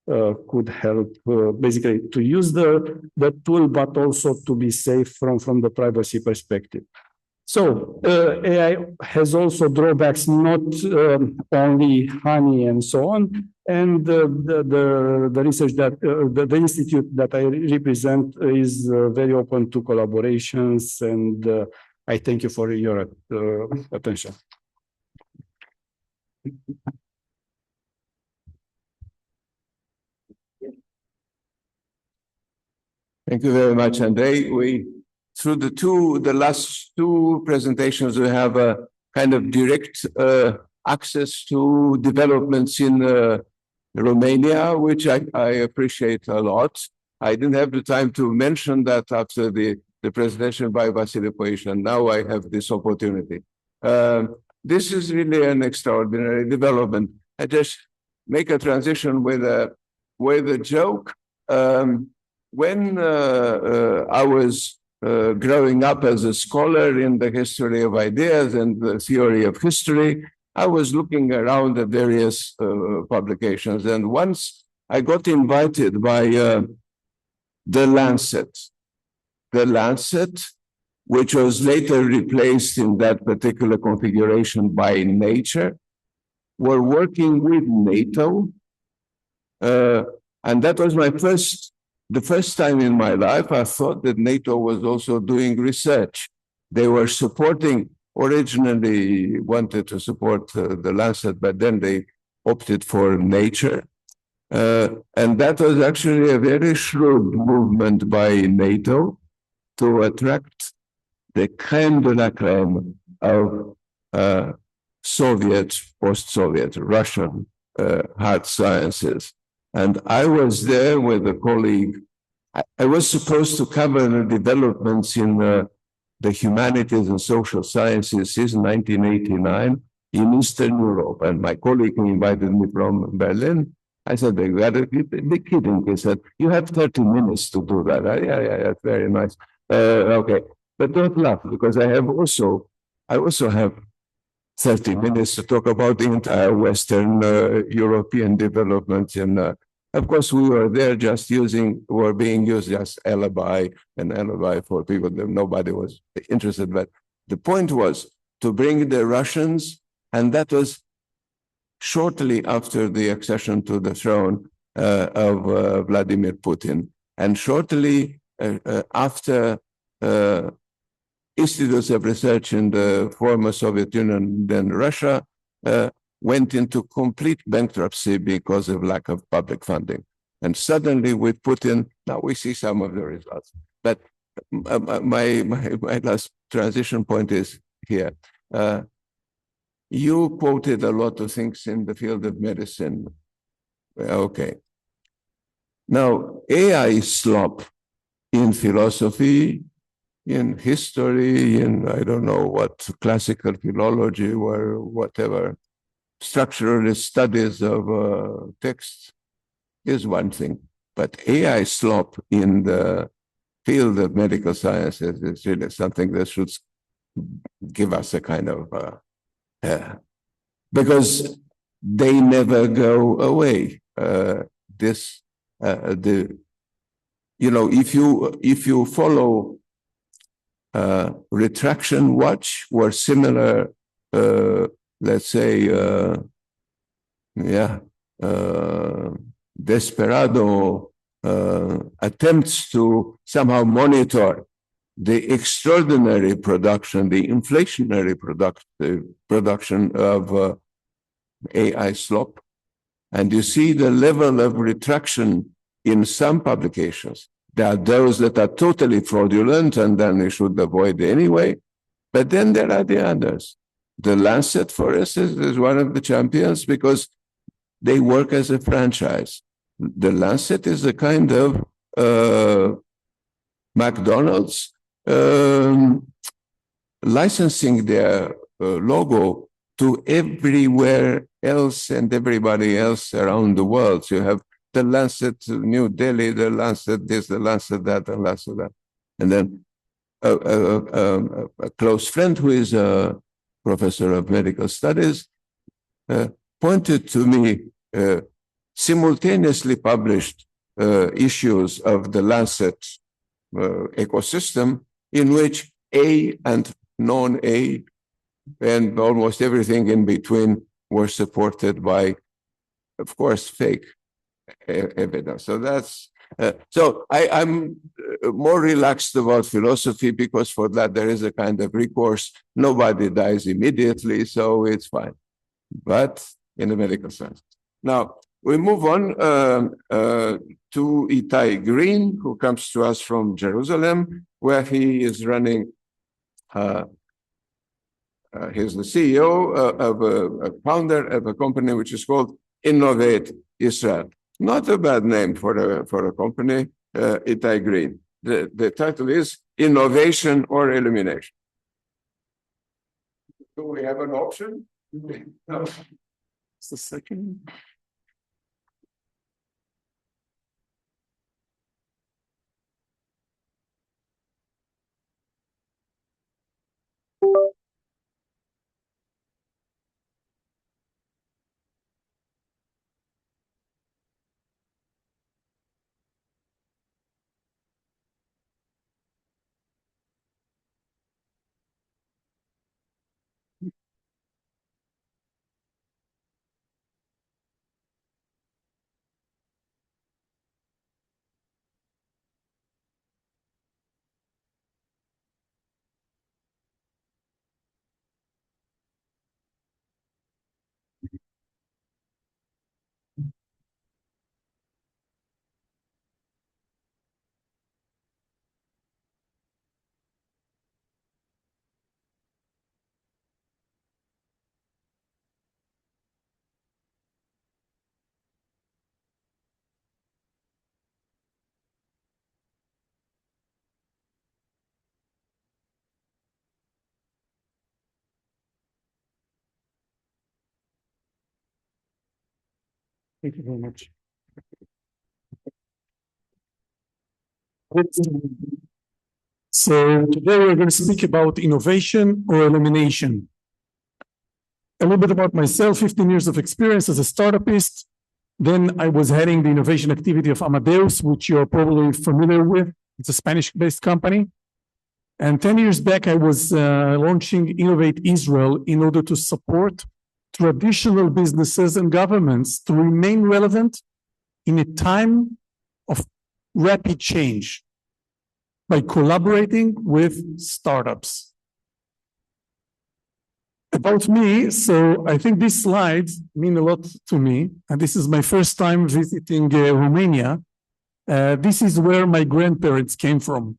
could help basically to use the tool, but also to be safe from the privacy perspective. So AI has also drawbacks, not only honey and so on. And the research that the institute that I represent is very open to collaborations, and I thank you for your attention. Thank you very much, Andrei. Through the last two presentations, we have a kind of direct access to developments in Romania, which I appreciate a lot. I didn't have the time to mention that after the presentation by Vasile Păun, and now I have this opportunity. This is really an extraordinary development. I just make a transition with a joke. When I was growing up as a scholar in the history of ideas and the theory of history, I was looking around at various publications. And once I got invited by The Lancet, which was later replaced in that particular configuration by Nature, were working with NATO. And that was the first time in my life I thought that NATO was also doing research. They were originally wanted to support The Lancet, but then they opted for Nature. And that was actually a very shrewd movement by NATO to attract the crème de la crème of post-Soviet, Russian hard sciences. And I was there with a colleague. I was supposed to cover the developments in the humanities and social sciences since 1989 in Eastern Europe. And my colleague invited me from Berlin. I said, "You gotta be kidding." He said, "You have 30 minutes to do that." Yeah, that's very nice. Okay, but don't laugh, because I also have 30 minutes to talk about the entire Western European development. And of course, we were there being used just alibi for people that nobody was interested. But the point was to bring the Russians, and that was shortly after the accession to the throne of Vladimir Putin, and shortly after institutes of research in the former Soviet Union, then Russia, went into complete bankruptcy because of lack of public funding. And suddenly with Putin, now we see some of the results. But my last transition point is here. You quoted a lot of things in the field of medicine. Okay. Now, AI slop in philosophy, in history, in I don't know what, classical philology or whatever, structuralist studies of texts is one thing. But AI slop in the field of medical sciences is really something that should give us a kind of because they never go away. If you follow Retraction Watch or similar, let's say, desperado attempts to somehow monitor the extraordinary production, the inflationary production of AI slop, and you see the level of retraction in some publications. There are those that are totally fraudulent, and then we should avoid anyway. But then there are the others. The Lancet, for instance, is one of the champions because they work as a franchise. The Lancet is a kind of McDonald's licensing their logo to everywhere else and everybody else around the world. So you have the Lancet New Delhi, the Lancet this, the Lancet that, the Lancet that. And then a close friend who is a professor of medical studies pointed to me simultaneously published issues of the Lancet ecosystem in which A and non-A and almost everything in between were supported by, of course, fake evidence. So that's so I'm more relaxed about philosophy because for that there is a kind of recourse. Nobody dies immediately, so it's fine. But in the medical science. Now, We move on to Itai Green, who comes to us from Jerusalem, where he is running. He's the CEO of a founder of a company which is called Innovate Israel. Not a bad name for a company, Itai Green. The title is Innovation or Elimination. Do we have an option? No. Just a second. Thank you very much. So today we're going to speak about innovation or elimination. A little bit about myself, 15 years of experience as a startupist. Then I was heading the innovation activity of Amadeus, which you're probably familiar with. It's a Spanish-based company. And 10 years back, I was launching Innovate Israel in order to support traditional businesses and governments to remain relevant in a time of rapid change by collaborating with startups. About me, so I think these slides mean a lot to me, and this is my first time visiting Romania. This is where my grandparents came from.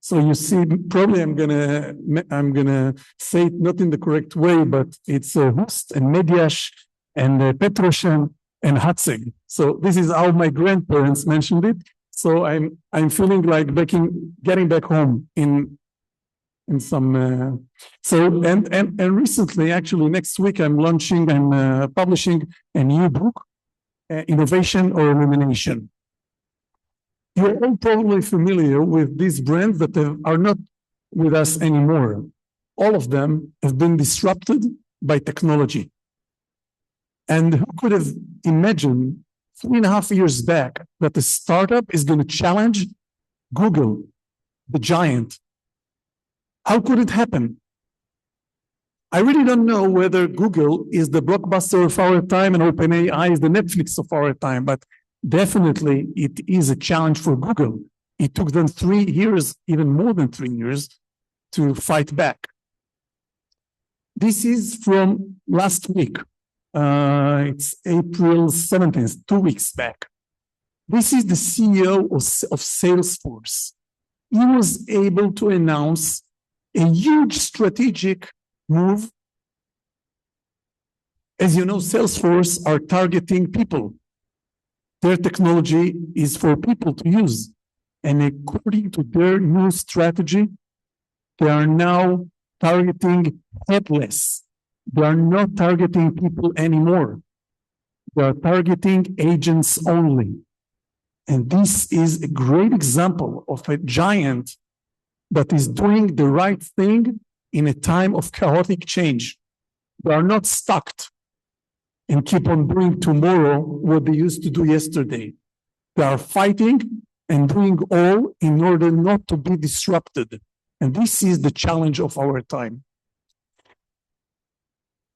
So you see, probably I'm gonna say it not in the correct way, but it's Hust and Mediash and Petroshen and Hatzeg. So this is how my grandparents mentioned it. So I'm feeling like getting back home in some. And recently, actually, next week I'm publishing a new book, Innovation or Elimination. You're all probably familiar with these brands that are not with us anymore. All of them have been disrupted by technology. And who could have imagined 3.5 years back that a startup is going to challenge Google, the giant? How could it happen? I really don't know whether Google is the blockbuster of our time and OpenAI is the Netflix of our time, but definitely, it is a challenge for Google. It took them 3 years, even more than 3 years, to fight back. This is from last week. It's April 17th, 2 weeks back. This is the CEO of Salesforce. He was able to announce a huge strategic move. As you know, Salesforce are targeting people. Their technology is for people to use. And according to their new strategy, they are now targeting headless. They are not targeting people anymore. They are targeting agents only. And this is a great example of a giant that is doing the right thing in a time of chaotic change. They are not stuck and keep on doing tomorrow what they used to do yesterday. They are fighting and doing all in order not to be disrupted. And this is the challenge of our time.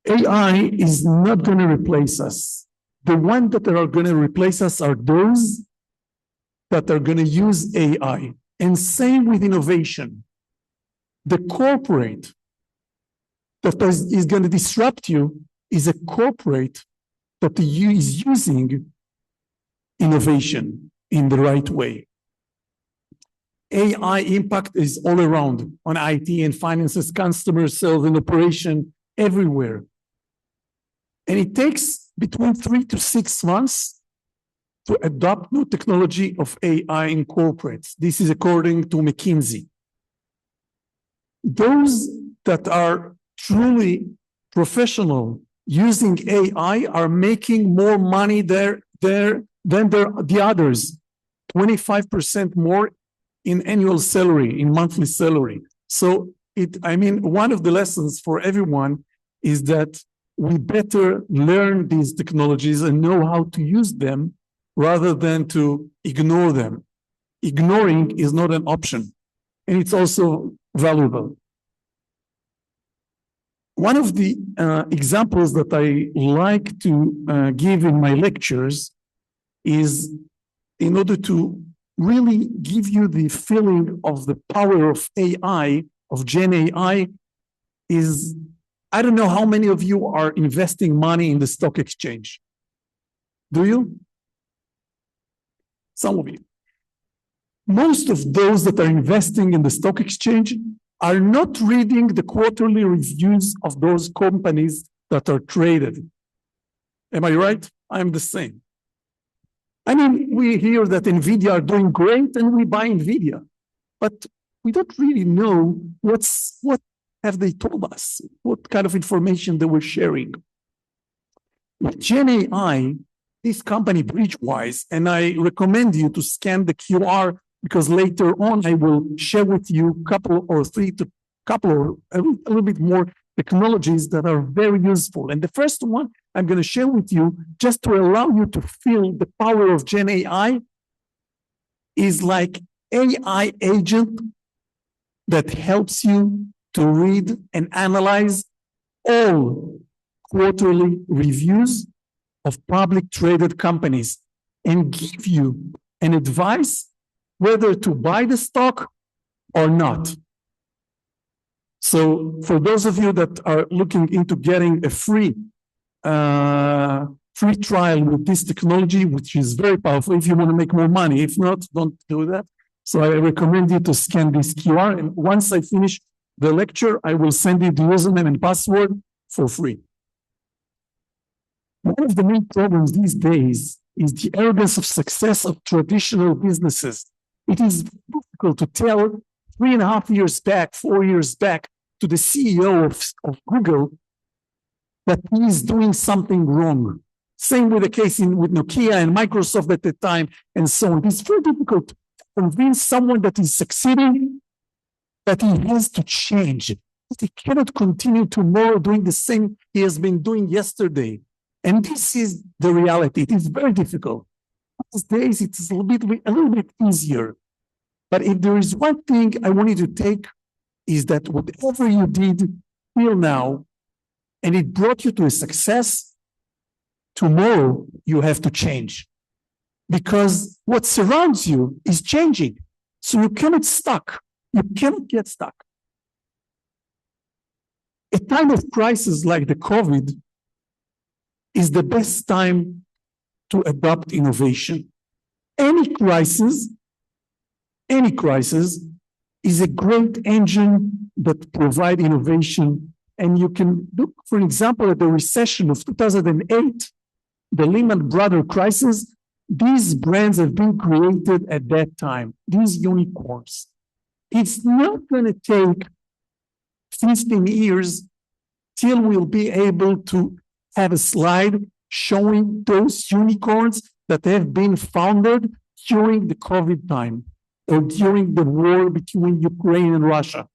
AI is not going to replace us. The ones that are going to replace us are those that are going to use AI. And same with innovation. The corporate that is going to disrupt you is a corporate that is using innovation in the right way. AI impact is all around on IT and finances, customer sales and operation everywhere. And it takes between 3 to 6 months to adopt new technology of AI in corporates. This is according to McKinsey. Those that are truly professional using AI are making more money than the others, 25% more in annual salary, in monthly salary. So one of the lessons for everyone is that we better learn these technologies and know how to use them rather than to ignore them. Ignoring is not an option, and it's also valuable. One of the examples that I like to give in my lectures is, in order to really give you the feeling of the power of AI, of Gen AI, is, I don't know how many of you are investing money in the stock exchange. Do you? Some of you. Most of those that are investing in the stock exchange are not reading the quarterly reviews of those companies that are traded. Am I right? I'm the same. We hear that NVIDIA are doing great and we buy NVIDIA, but we don't really know what have they told us, what kind of information they were sharing. With Gen AI, this company Bridgewise, and I recommend you to scan the QR because later on I will share with you a little bit more technologies that are very useful. And the first one I'm going to share with you, just to allow you to feel the power of Gen AI, is like AI agent that helps you to read and analyze all quarterly reviews of public traded companies and give you an advice whether to buy the stock or not. So for those of you that are looking into getting a free trial with this technology, which is very powerful if you want to make more money. If not, don't do that. So I recommend you to scan this QR. And once I finish the lecture, I will send you the username and password for free. One of the main problems these days is the arrogance of success of traditional businesses. It is difficult to tell 3.5 years back, 4 years back, to the CEO of Google that he is doing something wrong. Same with the case with Nokia and Microsoft at the time, and so on. It's very difficult to convince someone that is succeeding that he has to change. That he cannot continue tomorrow doing the same he has been doing yesterday. And this is the reality. It is very difficult. These days, it's a little bit easier. But if there is one thing I want you to take, is that whatever you did till now, and it brought you to a success, tomorrow you have to change. Because what surrounds you is changing. So you cannot get stuck. A time of crisis like the COVID is the best time to adopt innovation. Any crisis is a great engine that provides innovation. And you can look, for example, at the recession of 2008, the Lehman Brothers crisis. These brands have been created at that time, these unicorns. It's not going to take 15 years till we'll be able to have a slide showing those unicorns that have been founded during the COVID time or during the war between Ukraine and Russia.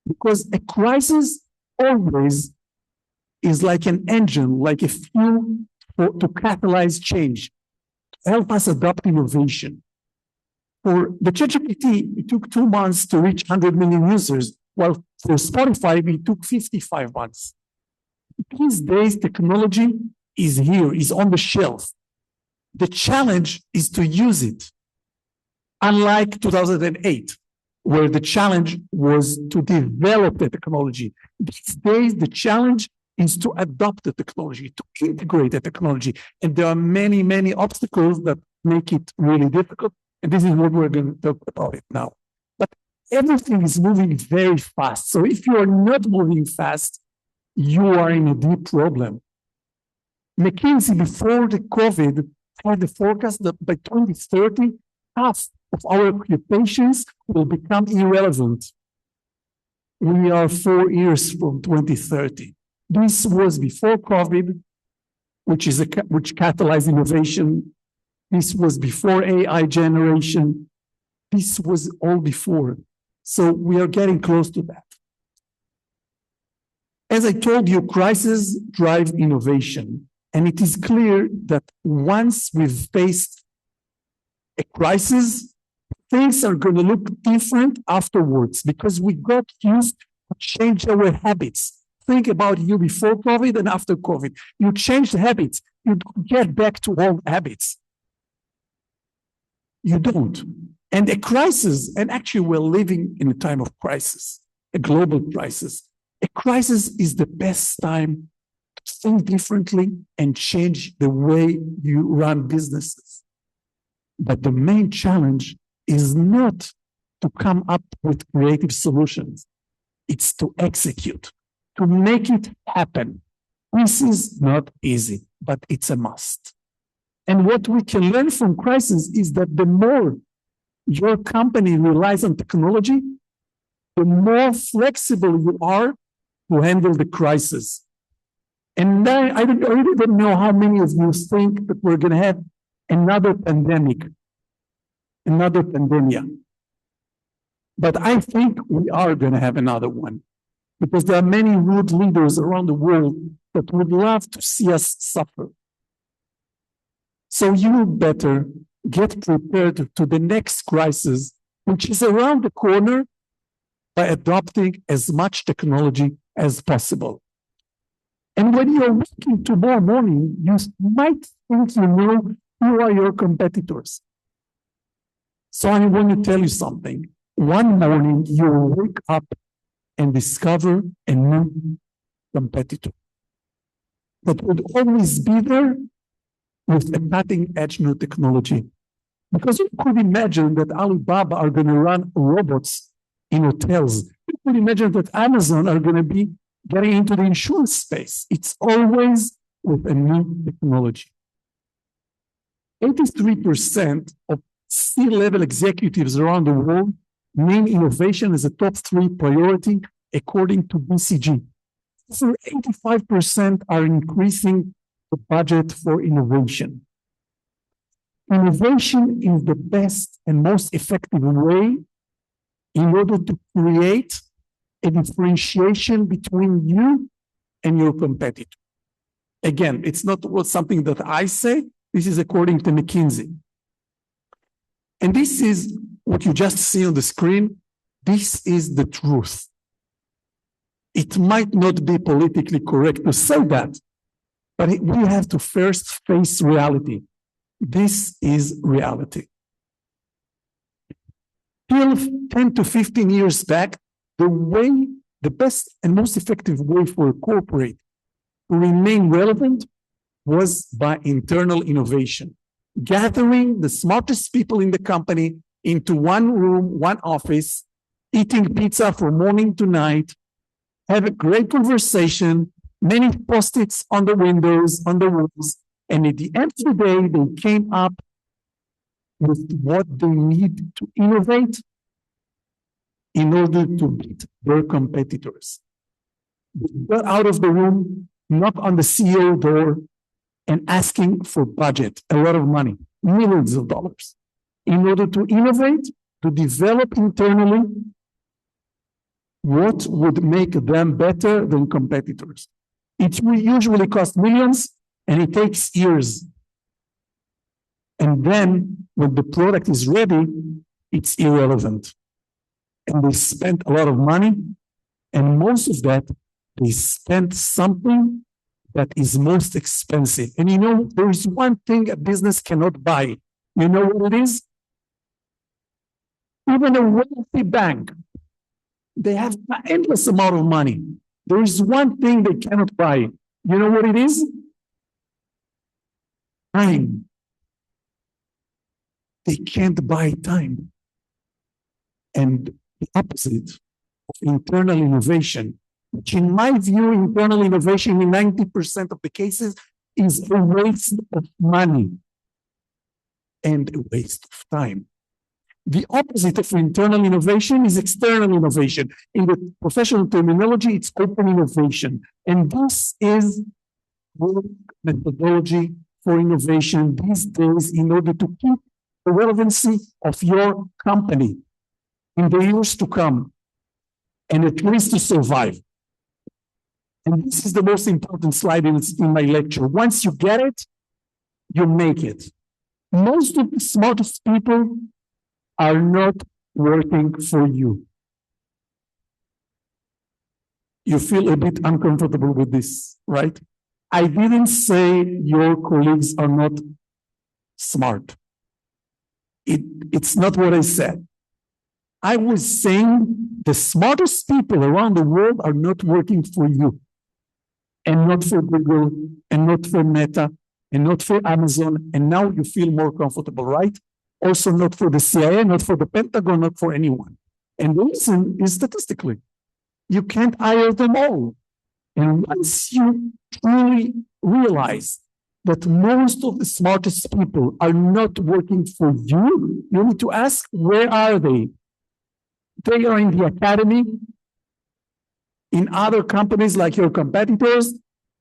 Because a crisis always is like an engine, like a fuel to catalyze change, to help us adopt innovation. For the ChatGPT, it took 2 months to reach 100 million users, while for Spotify, it took 55 months. These days, technology is here, is on the shelf. The challenge is to use it. Unlike 2008, where the challenge was to develop the technology. These days, the challenge is to adopt the technology, to integrate the technology. And there are many, many obstacles that make it really difficult. And this is what we're going to talk about it now. But everything is moving very fast. So if you are not moving fast, you are in a deep problem. McKinsey, before the COVID, had the forecast that by 2030, half of our occupations will become irrelevant. We are 4 years from 2030. This was before COVID, which catalyzed innovation. This was before AI generation. This was all before. So we are getting close to that. As I told you, crises drive innovation. And it is clear that once we've faced a crisis, things are going to look different afterwards because we got used to change our habits. Think about you before COVID and after COVID. You change the habits. You don't get back to old habits. You don't. And a crisis, and actually we're living in a time of crisis, a global crisis. A crisis is the best time to think differently and change the way you run businesses. But the main challenge is not to come up with creative solutions. It's to execute, to make it happen. This is not easy, but it's a must. And what we can learn from crisis is that the more your company relies on technology, the more flexible you are to handle the crisis. And I really don't know how many of you think that we're going to have another pandemic, another pandemia. But I think we are going to have another one because there are many world leaders around the world that would love to see us suffer. So you better get prepared to the next crisis, which is around the corner, by adopting as much technology as possible. And when you're waking tomorrow morning, you might think you know who are your competitors. So I want to tell you something. One morning, you will wake up and discover a new competitor that would always be there with a cutting-edge new technology. Because you could imagine that Alibaba are going to run robots in hotels. You could imagine that Amazon are going to be getting into the insurance space. It's always with a new technology. 83% of C-level executives around the world name innovation as a top 3 priority, according to BCG. So 85% are increasing the budget for innovation. Innovation is the best and most effective way in order to create a differentiation between you and your competitor. Again, it's not something that I say. This is according to McKinsey. And this is what you just see on the screen. This is the truth. It might not be politically correct to say that, but we have to first face reality. This is reality. 10 to 15 years back, the best and most effective way for a corporate to remain relevant was by internal innovation. Gathering the smartest people in the company into one room, one office, eating pizza from morning to night, have a great conversation, many post-its on the windows, on the walls, and at the end of the day, they came up with what they need to innovate in order to beat their competitors. They got out of the room, knock on the CEO door, and asking for budget, a lot of money, millions of dollars, in order to innovate, to develop internally what would make them better than competitors. It will usually cost millions, and it takes years. And then when the product is ready, it's irrelevant. And they spent a lot of money, and most of that, they spent something that is most expensive. And you know, there is one thing a business cannot buy. You know what it is? Even a wealthy bank, they have an endless amount of money. There is one thing they cannot buy. You know what it is? Time. They can't buy time. And the opposite of internal innovation, which in my view, internal innovation in 90% of the cases is a waste of money and a waste of time. The opposite of internal innovation is external innovation. In the professional terminology, it's open innovation. And this is work methodology for innovation these days in order to keep the relevancy of your company in the years to come, and at least to survive. And this is the most important slide in my lecture. Once you get it, you make it. Most of the smartest people are not working for you. You feel a bit uncomfortable with this, right? I didn't say your colleagues are not smart. It's not what I said. I was saying the smartest people around the world are not working for you, and not for Google, and not for Meta, and not for Amazon, and now you feel more comfortable, right? Also not for the CIA, not for the Pentagon, not for anyone. And the reason is statistically, you can't hire them all. And once you truly realize that most of the smartest people are not working for you, you need to ask, where are they? They are in the academy, in other companies like your competitors,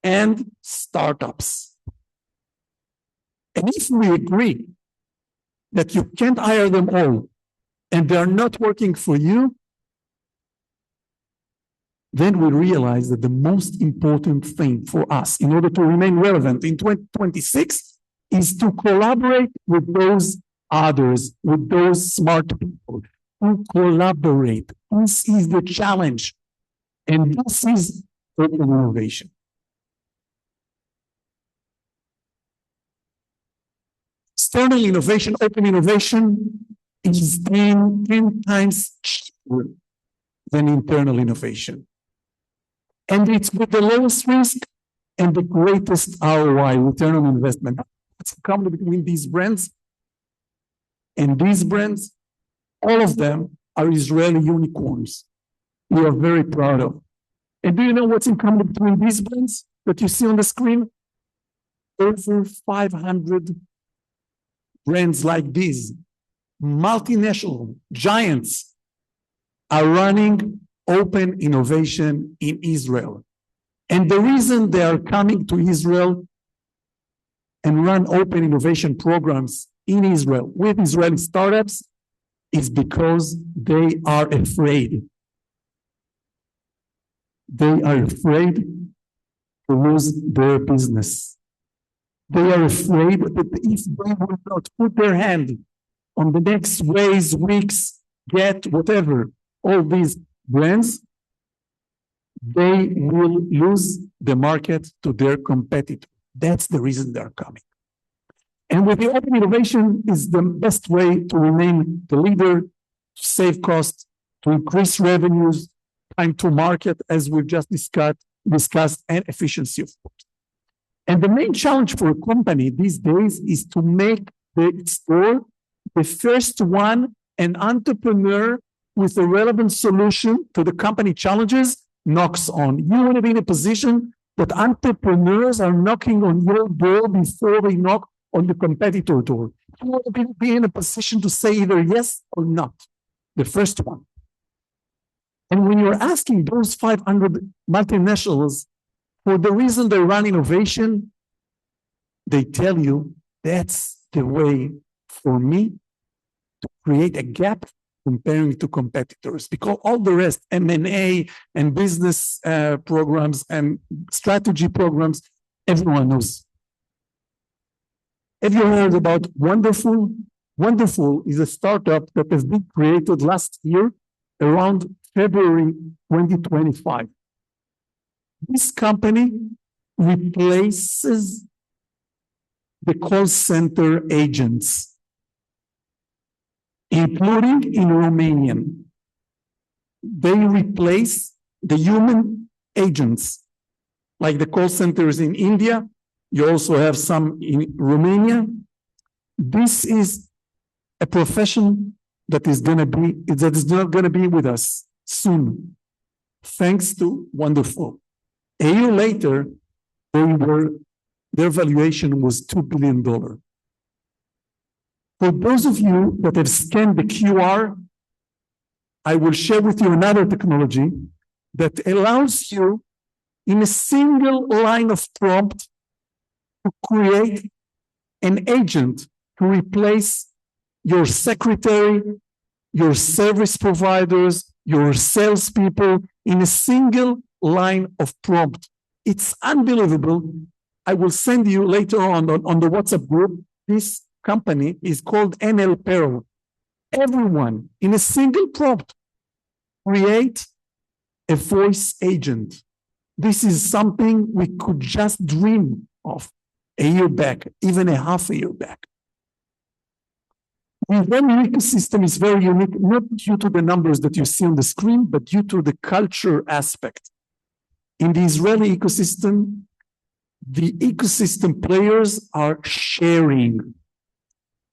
and startups. And if we agree that you can't hire them all and they're not working for you, then we realize that the most important thing for us in order to remain relevant in 2026 is to collaborate with those others, with those smart people, to collaborate. This is the challenge. And this is open innovation. External innovation, open innovation is 10 times cheaper than internal innovation. And it's with the lowest risk and the greatest ROI, return on investment. It's common between these brands and these brands. All of them are Israeli unicorns. We are very proud of. And do you know what's in common between these brands that you see on the screen? Over 500 brands like these, multinational giants, are running open innovation in Israel. And the reason they are coming to Israel and run open innovation programs in Israel with Israeli startups is because they are afraid. They are afraid to lose their business. They are afraid that if they will not put their hand on the next Waze, Wix, Get, whatever, all these brands, they will lose the market to their competitor. That's the reason they're coming. And with the open innovation is the best way to remain the leader, to save costs, to increase revenues, time to market, as we've just discussed, and efficiency of course. And the main challenge for a company these days is to make the store the first one, an entrepreneur with a relevant solution to the company challenges knocks on. You want to be in a position that entrepreneurs are knocking on your door before they knock on the competitor door. You want to be in a position to say either yes or not, the first one. And when you're asking those 500 multinationals for the reason they run innovation, they tell you that's the way for me to create a gap comparing to competitors, because all the rest, M&A and business programs and strategy programs, everyone knows. Have you heard about Wonderful? Wonderful is a startup that has been created last year around February 2025. This company replaces the call center agents, including in Romanian. They replace the human agents, like the call centers in India. You also have some in Romania. This is a profession that is not going to be with us soon, thanks to wonderful. A year later, their valuation was $2 billion. For those of you that have scanned the QR, I will share with you another technology that allows you, in a single line of prompt, to create an agent to replace your secretary, your service providers, your salespeople in a single line of prompt. It's unbelievable. I will send you later on the WhatsApp group. This company is called NL Peril. Everyone in a single prompt create a voice agent. This is something we could just dream of a year back, even a half a year back. The Israeli ecosystem is very unique, not due to the numbers that you see on the screen, but due to the culture aspect. In the Israeli ecosystem, the ecosystem players are sharing.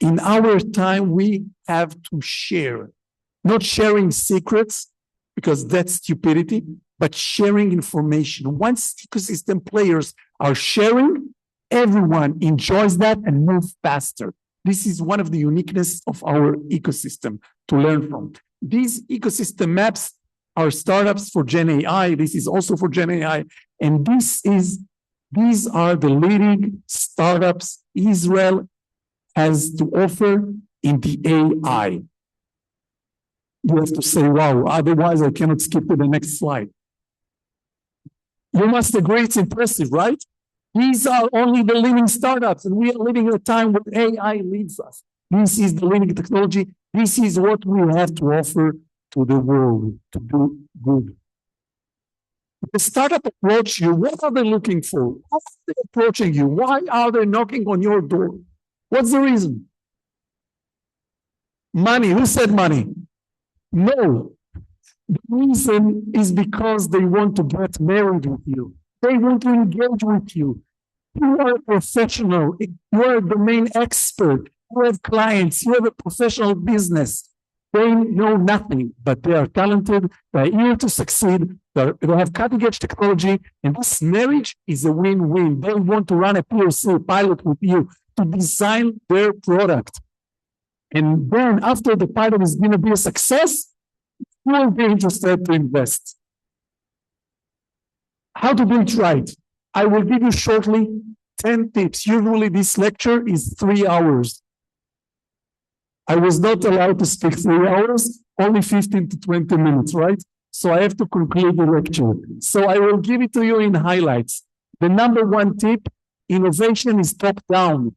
In our time, we have to share, not sharing secrets, because that's stupidity, but sharing information. Once ecosystem players are sharing, everyone enjoys that and moves faster. This is one of the uniqueness of our ecosystem to learn from. These ecosystem maps are startups for Gen AI. This is also for Gen AI. And these are the leading startups Israel has to offer in the AI. You have to say, wow, otherwise I cannot skip to the next slide. You must agree it's impressive, right? These are only the leading startups, and we are living in a time where AI leads us. This is the leading technology. This is what we have to offer to the world to do good. The startup approach you. What are they looking for? How are they approaching you? Why are they knocking on your door? What's the reason? Money. Who said money? No. The reason is because they want to get married with you. They want to engage with you. You are a professional. You are a domain expert. You have clients. You have a professional business. They know nothing, but they are talented. They are here to succeed. They have cutting-edge technology, and this marriage is a win-win. They want to run a POC, pilot with you, to design their product. And then after the pilot is going to be a success, you will be interested to invest. How to do it right? I will give you shortly 10 tips. Usually this lecture is 3 hours. I was not allowed to speak 3 hours, only 15 to 20 minutes, right? So I have to conclude the lecture. So I will give it to you in highlights. The number one tip, innovation is top down,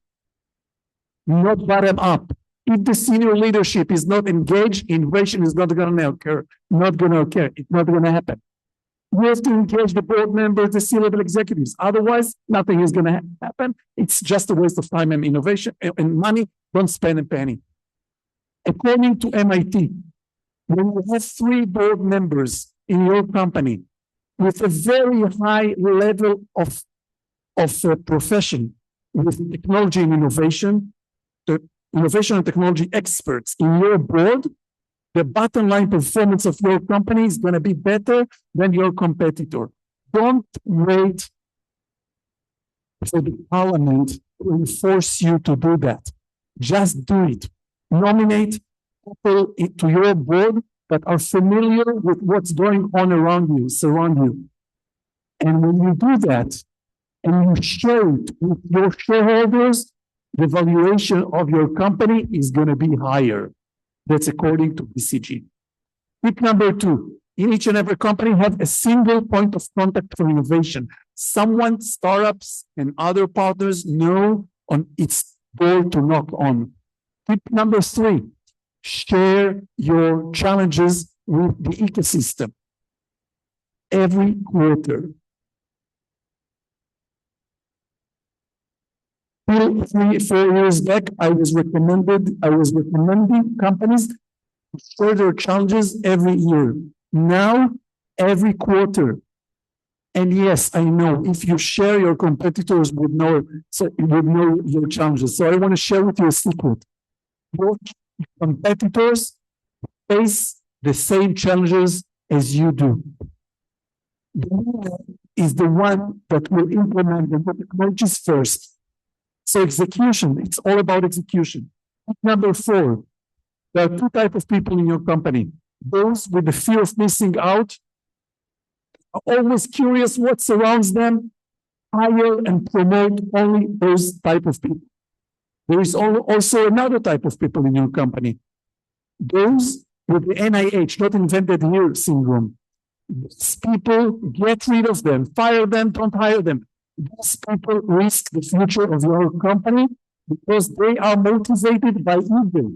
not bottom up. If the senior leadership is not engaged, innovation is not going to occur. Not going to occur. It's not going to happen. We have to engage the board members, the C-level executives. Otherwise, nothing is going to happen. It's just a waste of time and innovation and money. Don't spend a penny. According to MIT, when you have 3 board members in your company with a very high level of profession with technology and innovation, the innovation and technology experts in your board, the bottom line performance of your company is going to be better than your competitor. Don't wait for the parliament to force you to do that. Just do it. Nominate people to your board that are familiar with what's going on around you, surround you. And when you do that, and you share it with your shareholders, the valuation of your company is going to be higher. That's according to BCG. Tip number 2, in each and every company have a single point of contact for innovation. Someone, startups and other partners know on its door to knock on. Tip number 3, share your challenges with the ecosystem. Every quarter. 3, 4 years back, I was recommending companies to share their challenges every year. Now, every quarter, And yes, I know if you share, your competitors would know, so would know your challenges. So I want to share with you a secret. Your competitors face the same challenges as you do. The winner is the one that will implement the technologies first. So execution, it's all about execution. Number 4, there are 2 types of people in your company. Those with the fear of missing out, are always curious what surrounds them, hire and promote only those type of people. There is also another type of people in your company. Those with the NIH, not invented here syndrome. These people, get rid of them, fire them, don't hire them. These people risk the future of your company because they are motivated by ego.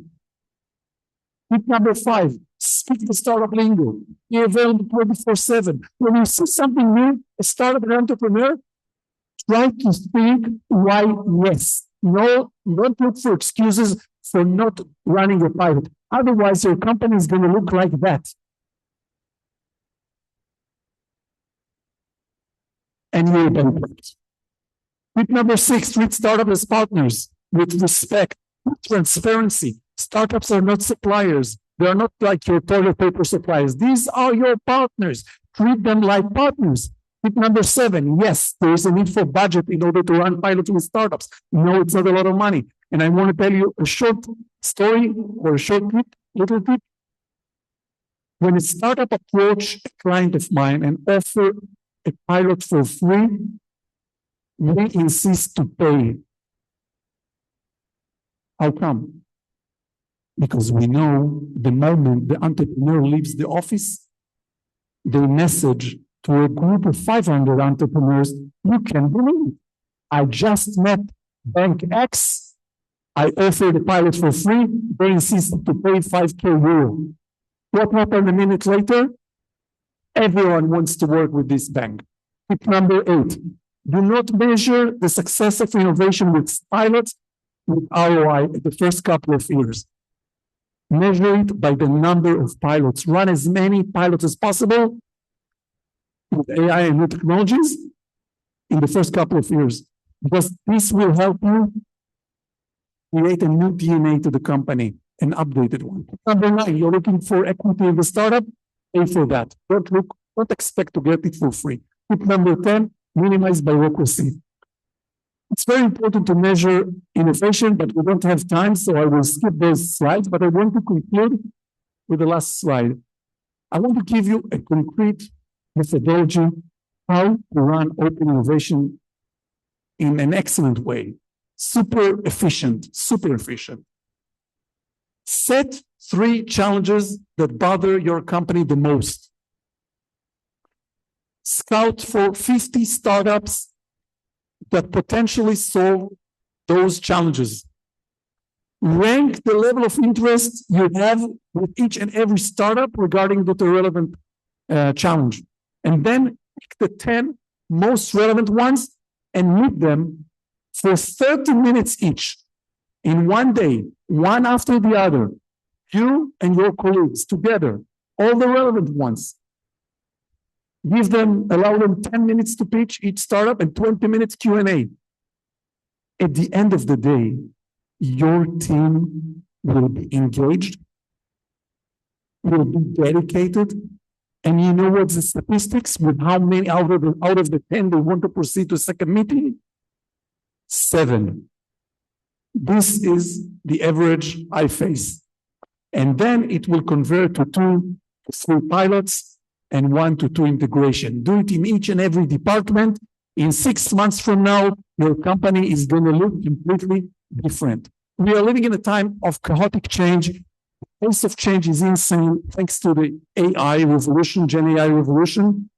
Tip number 5, speak the startup lingo. Be available 24/7. When you see something new, a startup entrepreneur, try to speak why yes. No, don't look for excuses for not running a pilot. Otherwise, your company is going to look like that. And you're bankrupt. Tip number 6, treat startups as partners with respect, with transparency. Startups are not suppliers. They are not like your toilet paper suppliers. These are your partners. Treat them like partners. Tip number 7, yes, there is a need for budget in order to run pilots with startups. No, it's not a lot of money. And I want to tell you a short story or a short tip, little tip. When a startup approached a client of mine and offered a pilot for free, we insist to pay. How come? Because we know the moment the entrepreneur leaves the office, they message to a group of 500 entrepreneurs, you can believe it. I just met Bank X. I offered the pilot for free. They insisted to pay 5K euro. What happened a minute later? Everyone wants to work with this bank. Tip number 8, do not measure the success of innovation with pilots with ROI at the first couple of years. Measure it by the number of pilots. Run as many pilots as possible with AI and new technologies in the first couple of years, because this will help you create a new DNA to the company, an updated one. Number 9, you're looking for equity in the startup, pay for that. Don't expect to get it for free. Tip number 10, minimize bureaucracy. It's very important to measure innovation, but we don't have time, so I will skip those slides, but I want to conclude with the last slide. I want to give you a concrete methodology how to run open innovation in an excellent way. Super efficient. Set 3 challenges that bother your company the most. Scout for 50 startups that potentially solve those challenges. Rank the level of interest you have with each and every startup regarding the relevant challenge. And then pick the 10 most relevant ones and meet them for 30 minutes each in one day, one after the other. You and your colleagues together, all the relevant ones. Allow them 10 minutes to pitch each startup and 20 minutes Q&A. At the end of the day, your team will be engaged, will be dedicated, and you know what's the statistics with how many out of the 10 they want to proceed to second meeting? 7. This is the average I face. And then it will convert to 2 to 3 pilots and 1 to 2 integration. Do it in each and every department. In 6 months from now, your company is going to look completely different. We are living in a time of chaotic change. The pace of change is insane thanks to the AI revolution, Gen AI revolution.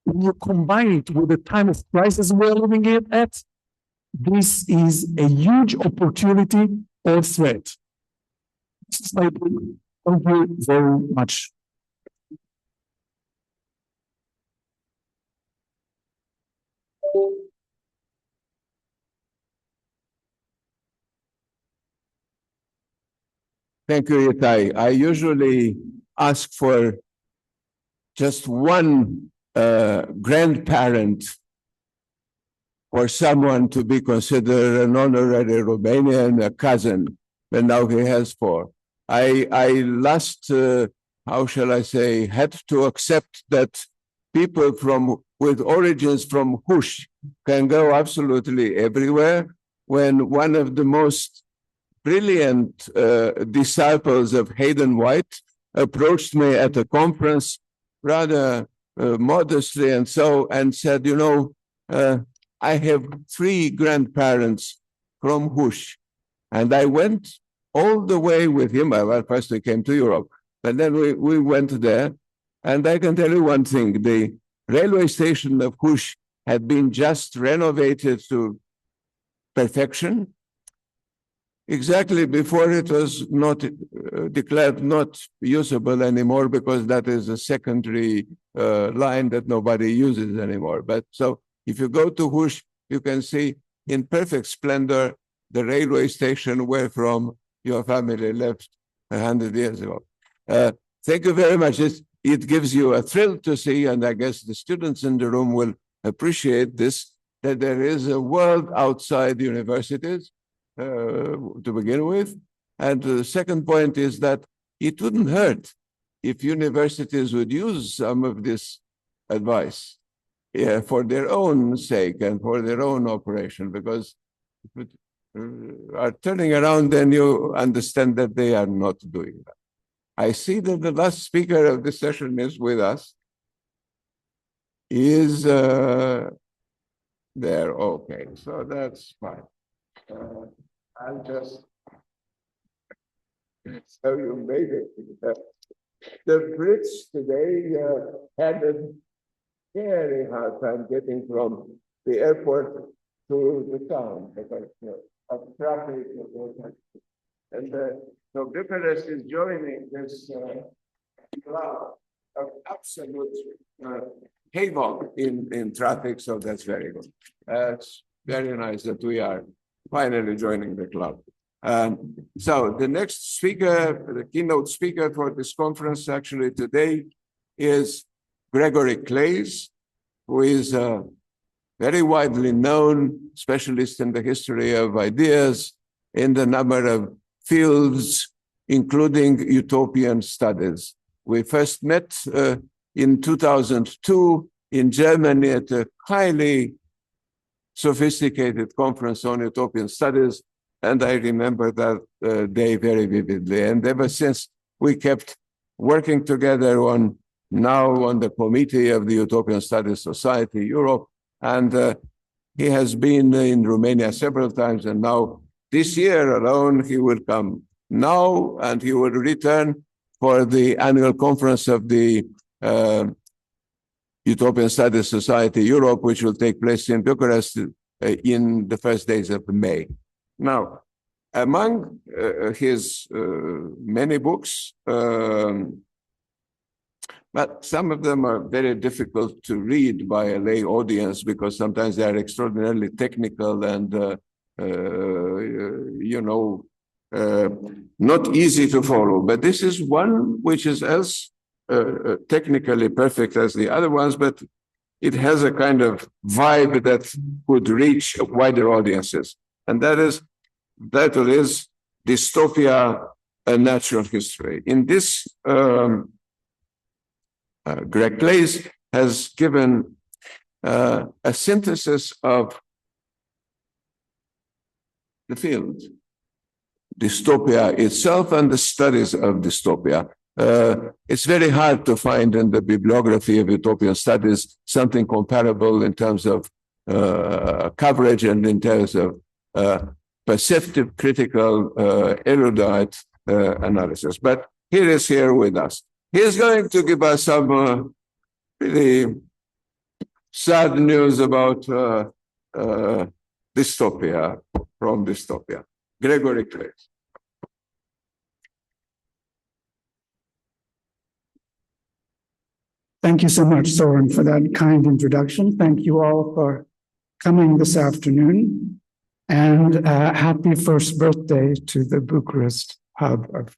When you combine it with the time of crisis we're living at, this is a huge opportunity or threat. This is my opinion. Thank you very much. Thank you, Itai. I usually ask for just one grandparent for someone to be considered an honorary Romanian, a cousin, and now he has 4. I last, how shall I say, had to accept that people with origins from Hush can go absolutely everywhere, when one of the most brilliant disciples of Hayden White approached me at a conference rather modestly and said, you know, I have 3 grandparents from Hush. And I went all the way with him. Well, first we came to Europe, but then we went there. And I can tell you one thing, the railway station of Hush had been just renovated to perfection exactly before it was not declared not usable anymore, because that is a secondary line that nobody uses anymore. But so if you go to Hush, you can see in perfect splendor the railway station where from your family left 100 years ago. Thank you very much. It gives you a thrill to see, and I guess the students in the room will appreciate this, that there is a world outside universities to begin with. And the second point is that it wouldn't hurt if universities would use some of this advice for their own sake and for their own operation, because if it are turning around, then you understand that they are not doing that. I see that the last speaker of this session is with us. Is there? Okay, so that's fine. I'll just so you made it. The Brits today had a very hard time getting from the airport to the town because of traffic. And so Bucharest is joining this cloud of absolute havoc in traffic, so that's very good. It's very nice that we are finally joining the club. So the next speaker, the keynote speaker for this conference actually today is Gregory Claeys, who is a very widely known specialist in the history of ideas in the number of fields, including utopian studies. We first met in 2002 in Germany at a highly sophisticated conference on utopian studies, and I remember that day very vividly. And ever since, we kept working together on the committee of the Utopian Studies Society Europe, and he has been in Romania several times, and now this year alone, he will come now, and he will return for the annual conference of the Utopian Studies Society Europe, which will take place in Bucharest in the first days of May. Now, among his many books, but some of them are very difficult to read by a lay audience because sometimes they are extraordinarily technical and not easy to follow. But this is one which is as technically perfect as the other ones, but it has a kind of vibe that would reach wider audiences. And that is Dystopia, a Natural History. In this, Greg Claeys has given a synthesis of the field, dystopia itself and the studies of dystopia. It's very hard to find in the bibliography of utopian studies something comparable in terms of coverage and in terms of perceptive, critical, erudite analysis. But he is here with us. He is going to give us some really sad news about dystopia, from dystopia. Gregory Claeys. Thank you so much, Sorin, for that kind introduction. Thank you all for coming this afternoon. And happy first birthday to the Bucharest hub of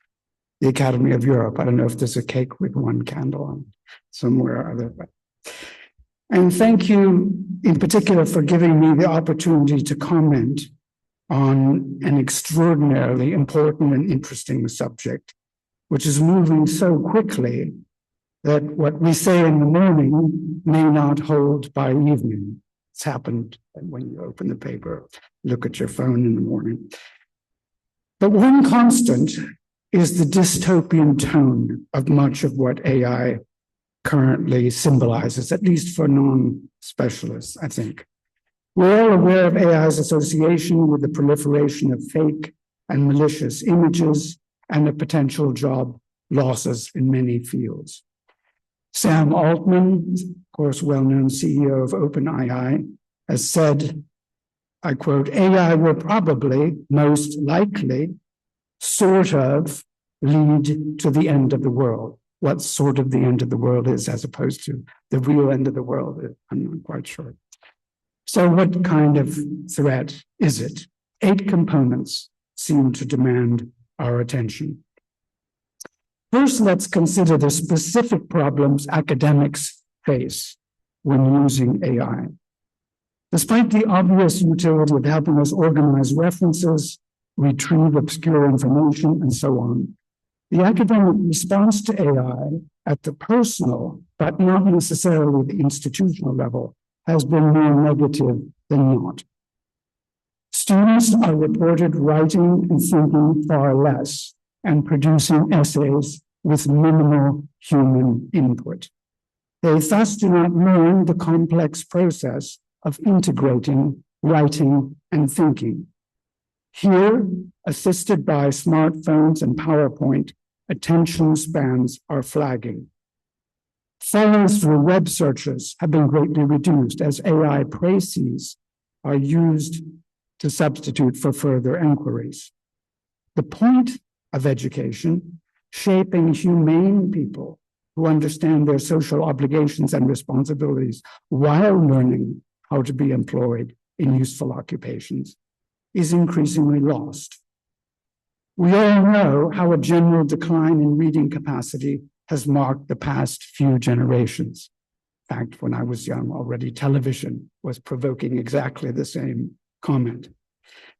the Academy of Europe. I don't know if there's a cake with one candle on somewhere or other, but And thank you in particular for giving me the opportunity to comment on an extraordinarily important and interesting subject, which is moving so quickly that what we say in the morning may not hold by evening. It's happened when you open the paper, look at your phone in the morning. But one constant is the dystopian tone of much of what AI currently symbolizes, at least for non-specialists, I think. We're all aware of AI's association with the proliferation of fake and malicious images and the potential job losses in many fields. Sam Altman, of course, well-known CEO of OpenAI, has said, I quote, AI will probably, most likely, sort of lead to the end of the world. What sort of the end of the world is as opposed to the real end of the world, I'm not quite sure. So what kind of threat is it? 8 components seem to demand our attention. First, let's consider the specific problems academics face when using AI. Despite the obvious utility of helping us organize references, retrieve obscure information, and so on, the academic response to AI at the personal, but not necessarily the institutional level, has been more negative than not. Students are reported writing and thinking far less and producing essays with minimal human input. They thus do not learn the complex process of integrating writing and thinking. Here, assisted by smartphones and PowerPoint, attention spans are flagging. Follow-through web searches have been greatly reduced as AI précis are used to substitute for further inquiries. The point of education, shaping humane people who understand their social obligations and responsibilities while learning how to be employed in useful occupations, is increasingly lost. We all know how a general decline in reading capacity has marked the past few generations. In fact, when I was young, already television was provoking exactly the same comment.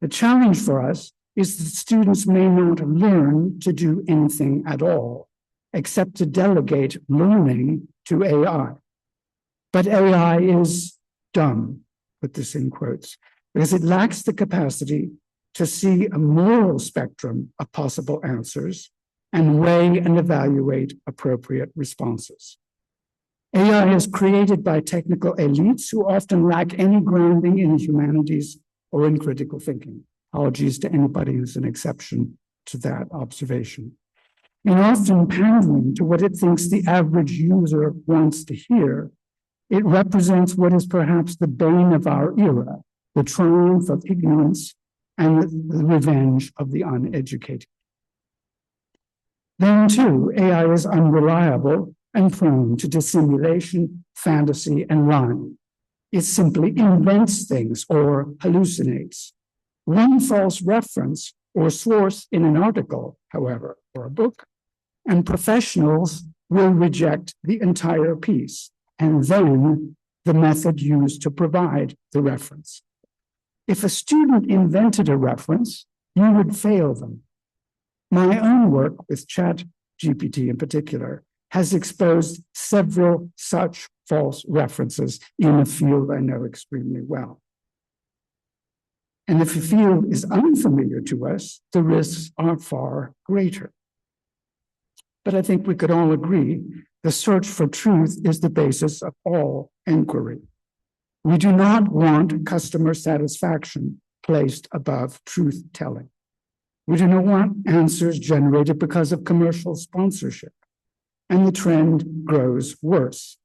The challenge for us is that students may not learn to do anything at all, except to delegate learning to AI. But AI is dumb, put this in quotes, because it lacks the capacity to see a moral spectrum of possible answers and weigh and evaluate appropriate responses. AI is created by technical elites who often lack any grounding in the humanities or in critical thinking. Apologies to anybody who's an exception to that observation. And often pandering to what it thinks the average user wants to hear, it represents what is perhaps the bane of our era, the triumph of ignorance and the revenge of the uneducated. Then, too, AI is unreliable and prone to dissimulation, fantasy, and lying. It simply invents things or hallucinates. One false reference or source in an article, however, or a book, and professionals will reject the entire piece, and then the method used to provide the reference. If a student invented a reference, you would fail them. My own work with ChatGPT in particular has exposed several such false references in a field I know extremely well. And if a field is unfamiliar to us, the risks are far greater. But I think we could all agree the search for truth is the basis of all inquiry. We do not want customer satisfaction placed above truth-telling. We do not want answers generated because of commercial sponsorship. And the trend grows worse.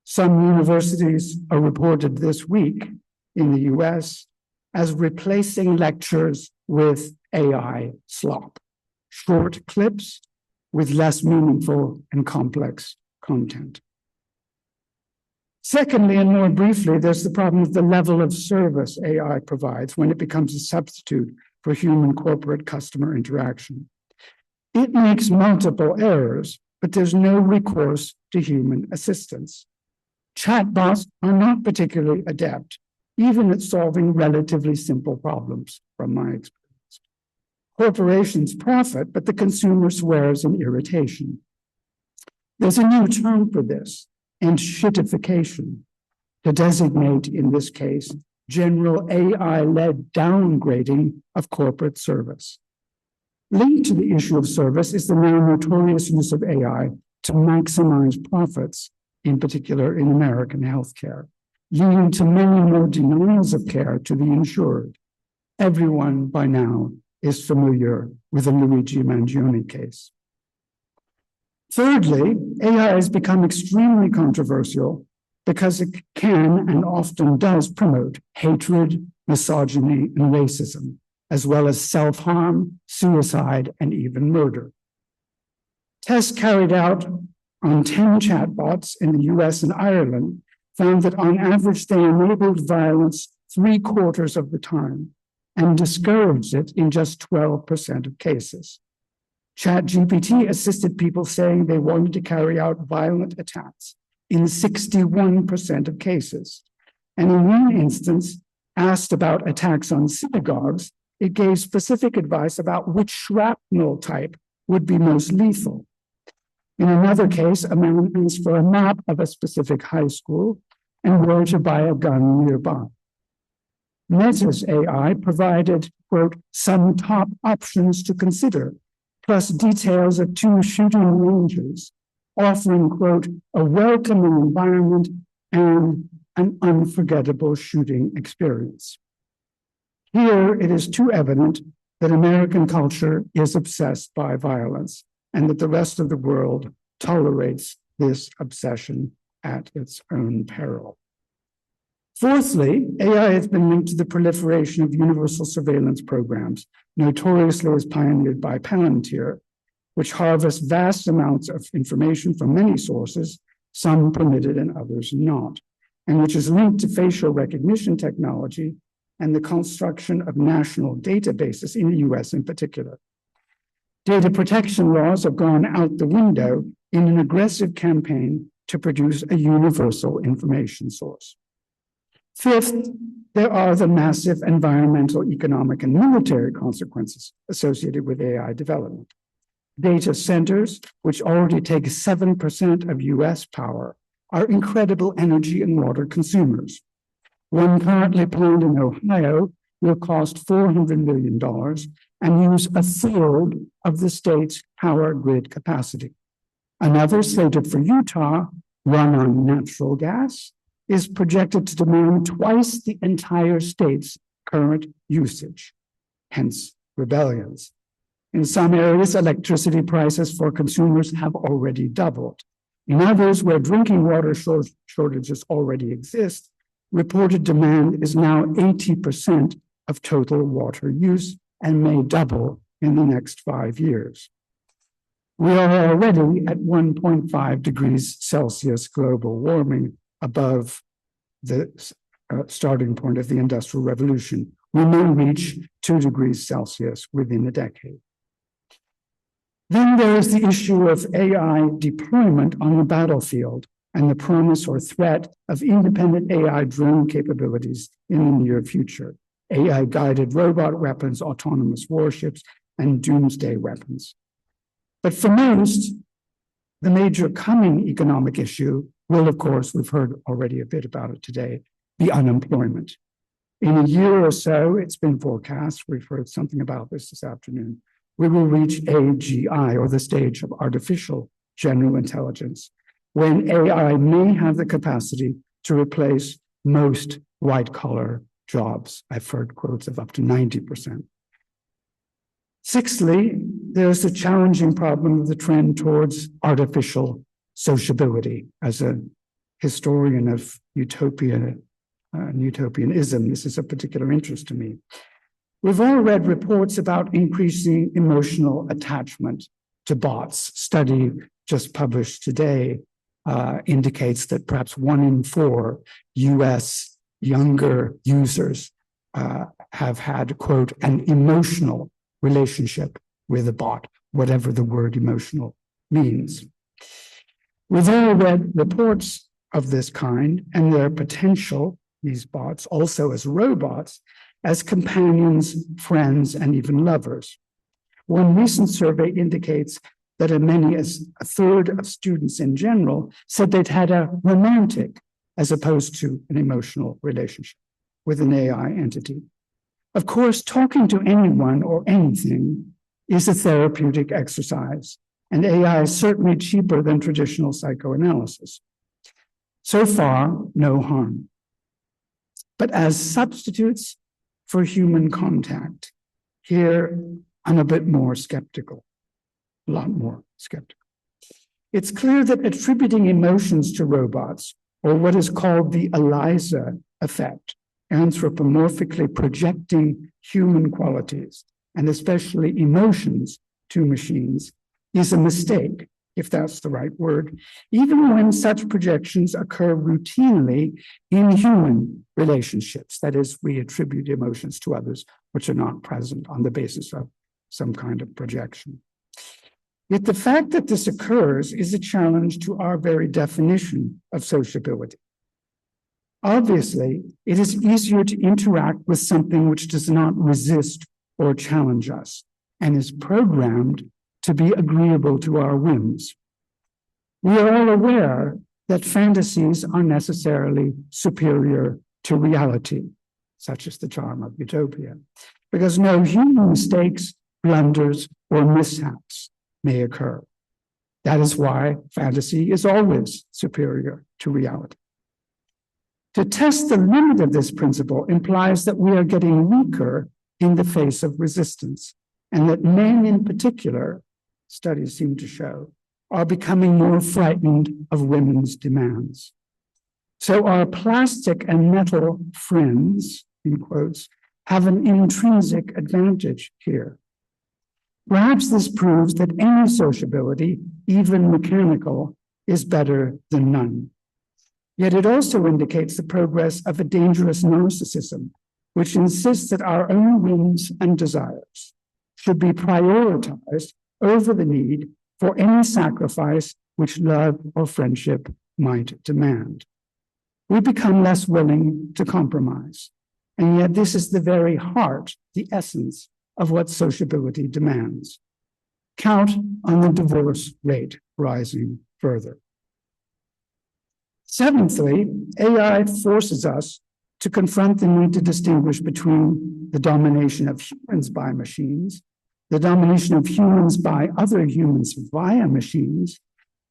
Some universities are reported this week in the US as replacing lectures with AI slop, short clips with less meaningful and complex content. Secondly, and more briefly, there's the problem of the level of service AI provides when it becomes a substitute for human corporate customer interaction. It makes multiple errors, but there's no recourse to human assistance. Chatbots are not particularly adept, even at solving relatively simple problems, from my experience. Corporations profit, but the consumer swears in irritation. There's a new term for this, shitification, to designate, in this case, general AI-led downgrading of corporate service. Linked to the issue of service is the now notorious use of AI to maximize profits, in particular in American healthcare, leading to many more denials of care to the insured. Everyone by now is familiar with the Luigi Mangione case. Thirdly, AI has become extremely controversial because it can and often does promote hatred, misogyny, and racism, as well as self-harm, suicide, and even murder. Tests carried out on 10 chatbots in the US and Ireland found that on average they enabled violence 3/4 of the time and discouraged it in just 12% of cases. ChatGPT assisted people saying they wanted to carry out violent attacks in 61% of cases. And in one instance, asked about attacks on synagogues, it gave specific advice about which shrapnel type would be most lethal. In another case, a man asked for a map of a specific high school and where to buy a gun nearby. Meta's AI provided, quote, some top options to consider, plus details of 2 shooting ranges, offering, quote, a welcoming environment and an unforgettable shooting experience. Here, it is too evident that American culture is obsessed by violence and that the rest of the world tolerates this obsession at its own peril. Fourthly, AI has been linked to the proliferation of universal surveillance programs, notoriously as pioneered by Palantir, which harvest vast amounts of information from many sources, some permitted and others not, and which is linked to facial recognition technology and the construction of national databases in the US in particular. Data protection laws have gone out the window in an aggressive campaign to produce a universal information source. Fifth, there are the massive environmental, economic, and military consequences associated with AI development. Data centers, which already take 7% of US power, are incredible energy and water consumers. One currently planned in Ohio will cost $400 million and use 1/3 of the state's power grid capacity. Another, slated for Utah, run on natural gas, is projected to demand twice the entire state's current usage, hence rebellions. In some areas, electricity prices for consumers have already doubled. In others, where drinking water shortages already exist, reported demand is now 80% of total water use and may double in the next 5 years. We are already at 1.5 degrees Celsius global warming above the starting point of the Industrial Revolution. We may reach 2 degrees Celsius within a decade. Then there is the issue of AI deployment on the battlefield and the promise or threat of independent AI drone capabilities in the near future, AI-guided robot weapons, autonomous warships, and doomsday weapons. But for most, the major coming economic issue will, of course, we've heard already a bit about it today, be unemployment. In a year or so, it's been forecast, we've heard something about this afternoon, we will reach AGI, or the stage of artificial general intelligence, when AI may have the capacity to replace most white-collar jobs. I've heard quotes of up to 90%. Sixthly, there's the challenging problem of the trend towards artificial sociability. As a historian of utopianism, this is a particular interest to me. We've all read reports about increasing emotional attachment to bots. Study just published today indicates that perhaps 1 in 4 US younger users have had, quote, an emotional relationship with a bot, whatever the word emotional means. We've all read reports of this kind and their potential, these bots, also as robots, as companions, friends, and even lovers. One recent survey indicates that as many as a third of students in general said they'd had a romantic as opposed to an emotional relationship with an AI entity. Of course, talking to anyone or anything is a therapeutic exercise, and AI is certainly cheaper than traditional psychoanalysis. So far, no harm. But as substitutes for human contact, here I'm a bit more skeptical, a lot more skeptical. It's clear that attributing emotions to robots, or what is called the ELIZA effect, anthropomorphically projecting human qualities, and especially emotions, to machines, is a mistake, if that's the right word, even when such projections occur routinely in human relationships. That is, we attribute emotions to others which are not present on the basis of some kind of projection. Yet the fact that this occurs is a challenge to our very definition of sociability. Obviously, it is easier to interact with something which does not resist or challenge us and is programmed to be agreeable to our whims. We are all aware that fantasies are necessarily superior to reality, such as the charm of Utopia, because no human mistakes, blunders, or mishaps may occur. That is why fantasy is always superior to reality. To test the limit of this principle implies that we are getting weaker in the face of resistance, and that men in particular, studies seem to show, are becoming more frightened of women's demands. So our plastic and metal friends, in quotes, have an intrinsic advantage here. Perhaps this proves that any sociability, even mechanical, is better than none. Yet it also indicates the progress of a dangerous narcissism, which insists that our own whims and desires should be prioritized over the need for any sacrifice which love or friendship might demand. We become less willing to compromise, and yet this is the very heart, the essence of what sociability demands. Count on the divorce rate rising further. Seventhly, AI forces us to confront the need to distinguish between the domination of humans by machines, the domination of humans by other humans via machines,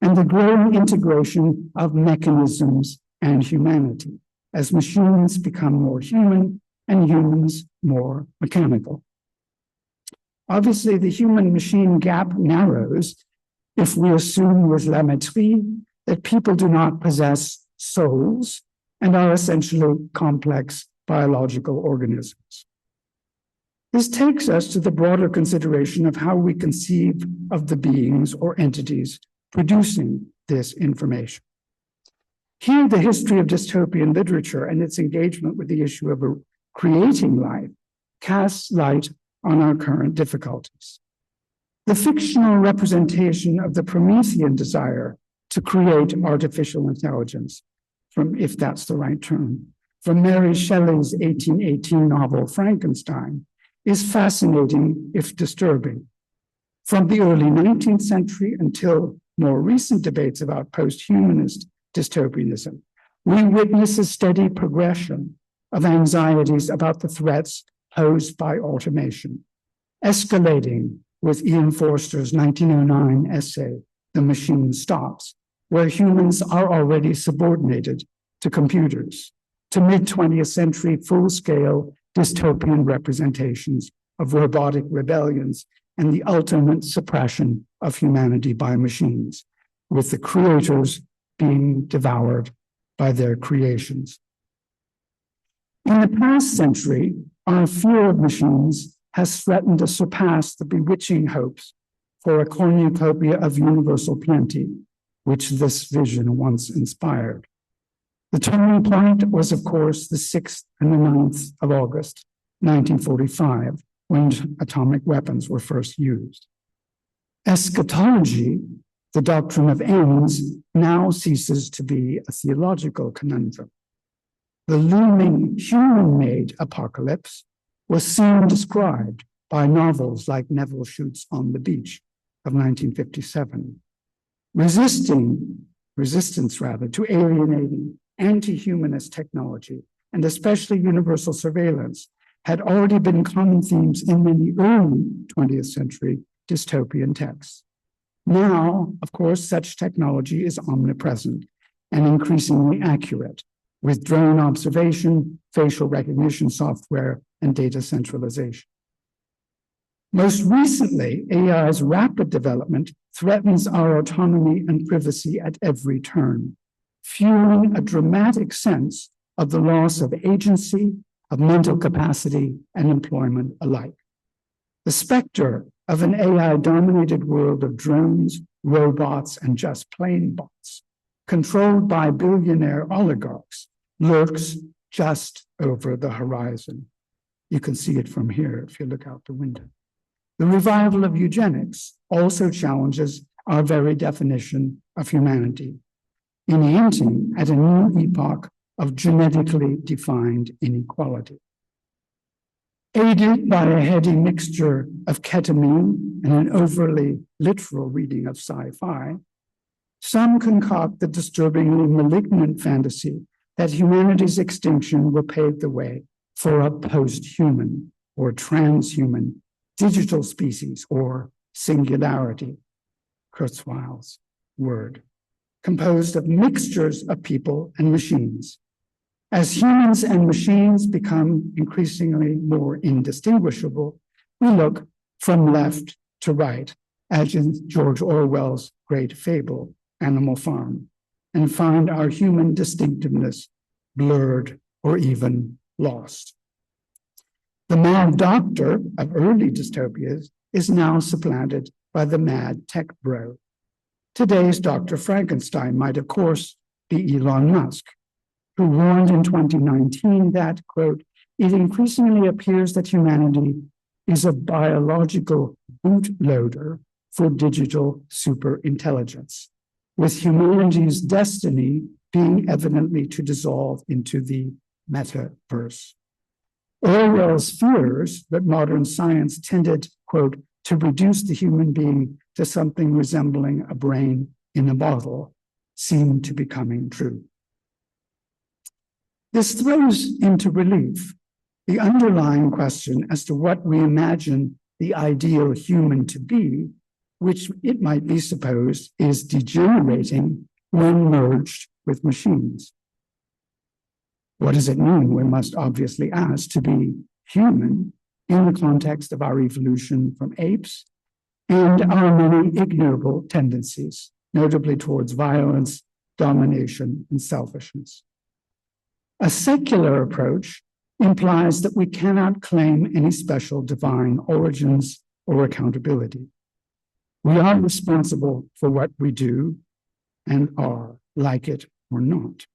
and the growing integration of mechanisms and humanity as machines become more human and humans more mechanical. Obviously, the human-machine gap narrows if we assume with La Métrie that people do not possess souls and are essentially complex biological organisms. This takes us to the broader consideration of how we conceive of the beings or entities producing this information. Here, the history of dystopian literature and its engagement with the issue of creating life casts light on our current difficulties. The fictional representation of the Promethean desire to create artificial intelligence, from, if that's the right term, from Mary Shelley's 1818 novel Frankenstein, is fascinating if disturbing. From the early 19th century until more recent debates about post-humanist dystopianism, we witness a steady progression of anxieties about the threats posed by automation, escalating with Ian Forster's 1909 essay, The Machine Stops, where humans are already subordinated to computers, to mid-20th century full-scale dystopian representations of robotic rebellions and the ultimate suppression of humanity by machines, with the creators being devoured by their creations. In the past century, our fear of machines has threatened to surpass the bewitching hopes for a cornucopia of universal plenty, which this vision once inspired. The turning point was, of course, the 6th and the 9th of August, 1945, when atomic weapons were first used. Eschatology The doctrine of ends now ceases to be a theological conundrum. The looming human-made apocalypse was soon described by novels like Neville Shute's On the Beach of 1957. Resistance to alienating anti-humanist technology, and especially universal surveillance, had already been common themes in many early 20th century dystopian texts. Now, of course, such technology is omnipresent and increasingly accurate, with drone observation, facial recognition software, and data centralization. Most recently, AI's rapid development threatens our autonomy and privacy at every turn, fueling a dramatic sense of the loss of agency, of mental capacity, and employment alike. The specter of an AI-dominated world of drones, robots, and just plain bots, controlled by billionaire oligarchs, lurks just over the horizon. You can see it from here if you look out the window. The revival of eugenics also challenges our very definition of humanity, in hinting at a new epoch of genetically defined inequality. Aided by a heady mixture of ketamine and an overly literal reading of sci-fi, some concoct the disturbingly malignant fantasy that humanity's extinction will pave the way for a post-human or transhuman digital species or singularity, Kurzweil's word, composed of mixtures of people and machines. As humans and machines become increasingly more indistinguishable, we look from left to right, as in George Orwell's great fable, Animal Farm, and find our human distinctiveness blurred or even lost. The mad doctor of early dystopias is now supplanted by the mad tech bro. Today's Dr. Frankenstein might, of course, be Elon Musk, who warned in 2019 that, quote, it increasingly appears that humanity is a biological bootloader for digital superintelligence, with humanity's destiny being evidently to dissolve into the metaverse. Orwell's fears that modern science tended, quote, to reduce the human being to something resembling a brain in a bottle seem to be coming true. This throws into relief the underlying question as to what we imagine the ideal human to be, which it might be supposed is degenerating when merged with machines. What does it mean, we must obviously ask, to be human in the context of our evolution from apes and our many ignoble tendencies, notably towards violence, domination, and selfishness? A secular approach implies that we cannot claim any special divine origins or accountability. We are responsible for what we do and are, like it or not.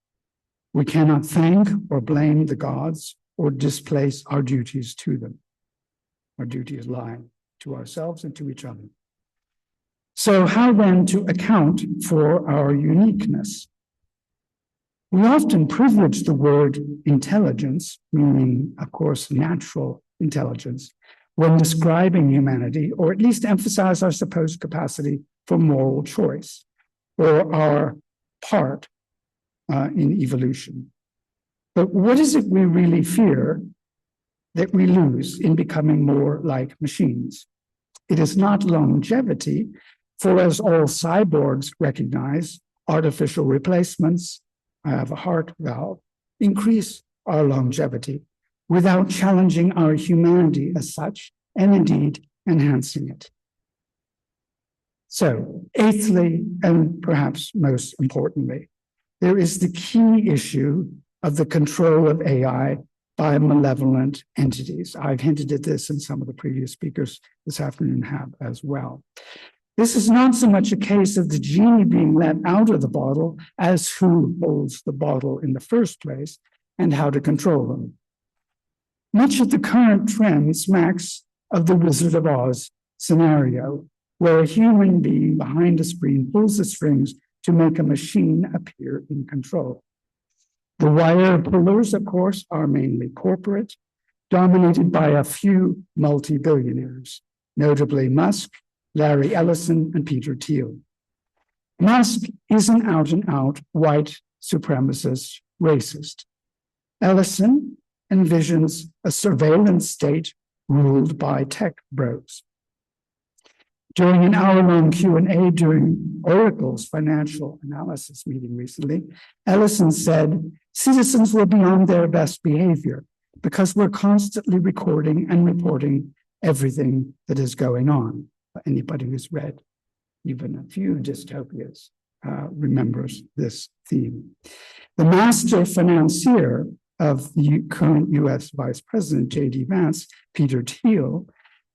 We cannot thank or blame the gods or displace our duties to them. Our duties lie to ourselves and to each other. So how then to account for our uniqueness? We often privilege the word intelligence, meaning, of course, natural intelligence, when describing humanity, or at least emphasize our supposed capacity for moral choice, or our part in evolution. But what is it we really fear that we lose in becoming more like machines? It is not longevity, for as all cyborgs recognize, artificial replacements, I have a heart valve, increase our longevity without challenging our humanity as such, and indeed enhancing it. So, eighthly, and perhaps most importantly, there is the key issue of the control of AI by malevolent entities. I've hinted at this, and some of the previous speakers this afternoon have as well. This is not so much a case of the genie being let out of the bottle as who holds the bottle in the first place and how to control them. Much of the current trend smacks of the Wizard of Oz scenario, where a human being behind a screen pulls the strings to make a machine appear in control. The wire pullers, of course, are mainly corporate, dominated by a few multi-billionaires, notably Musk, Larry Ellison, and Peter Thiel. Musk is an out-and-out white supremacist racist. Ellison envisions a surveillance state ruled by tech bros. During an hour-long Q&A during Oracle's financial analysis meeting recently, Ellison said, citizens will be on their best behavior because we're constantly recording and reporting everything that is going on. Anybody who's read even a few dystopias remembers this theme. The master financier of the current US Vice President, J.D. Vance, Peter Thiel,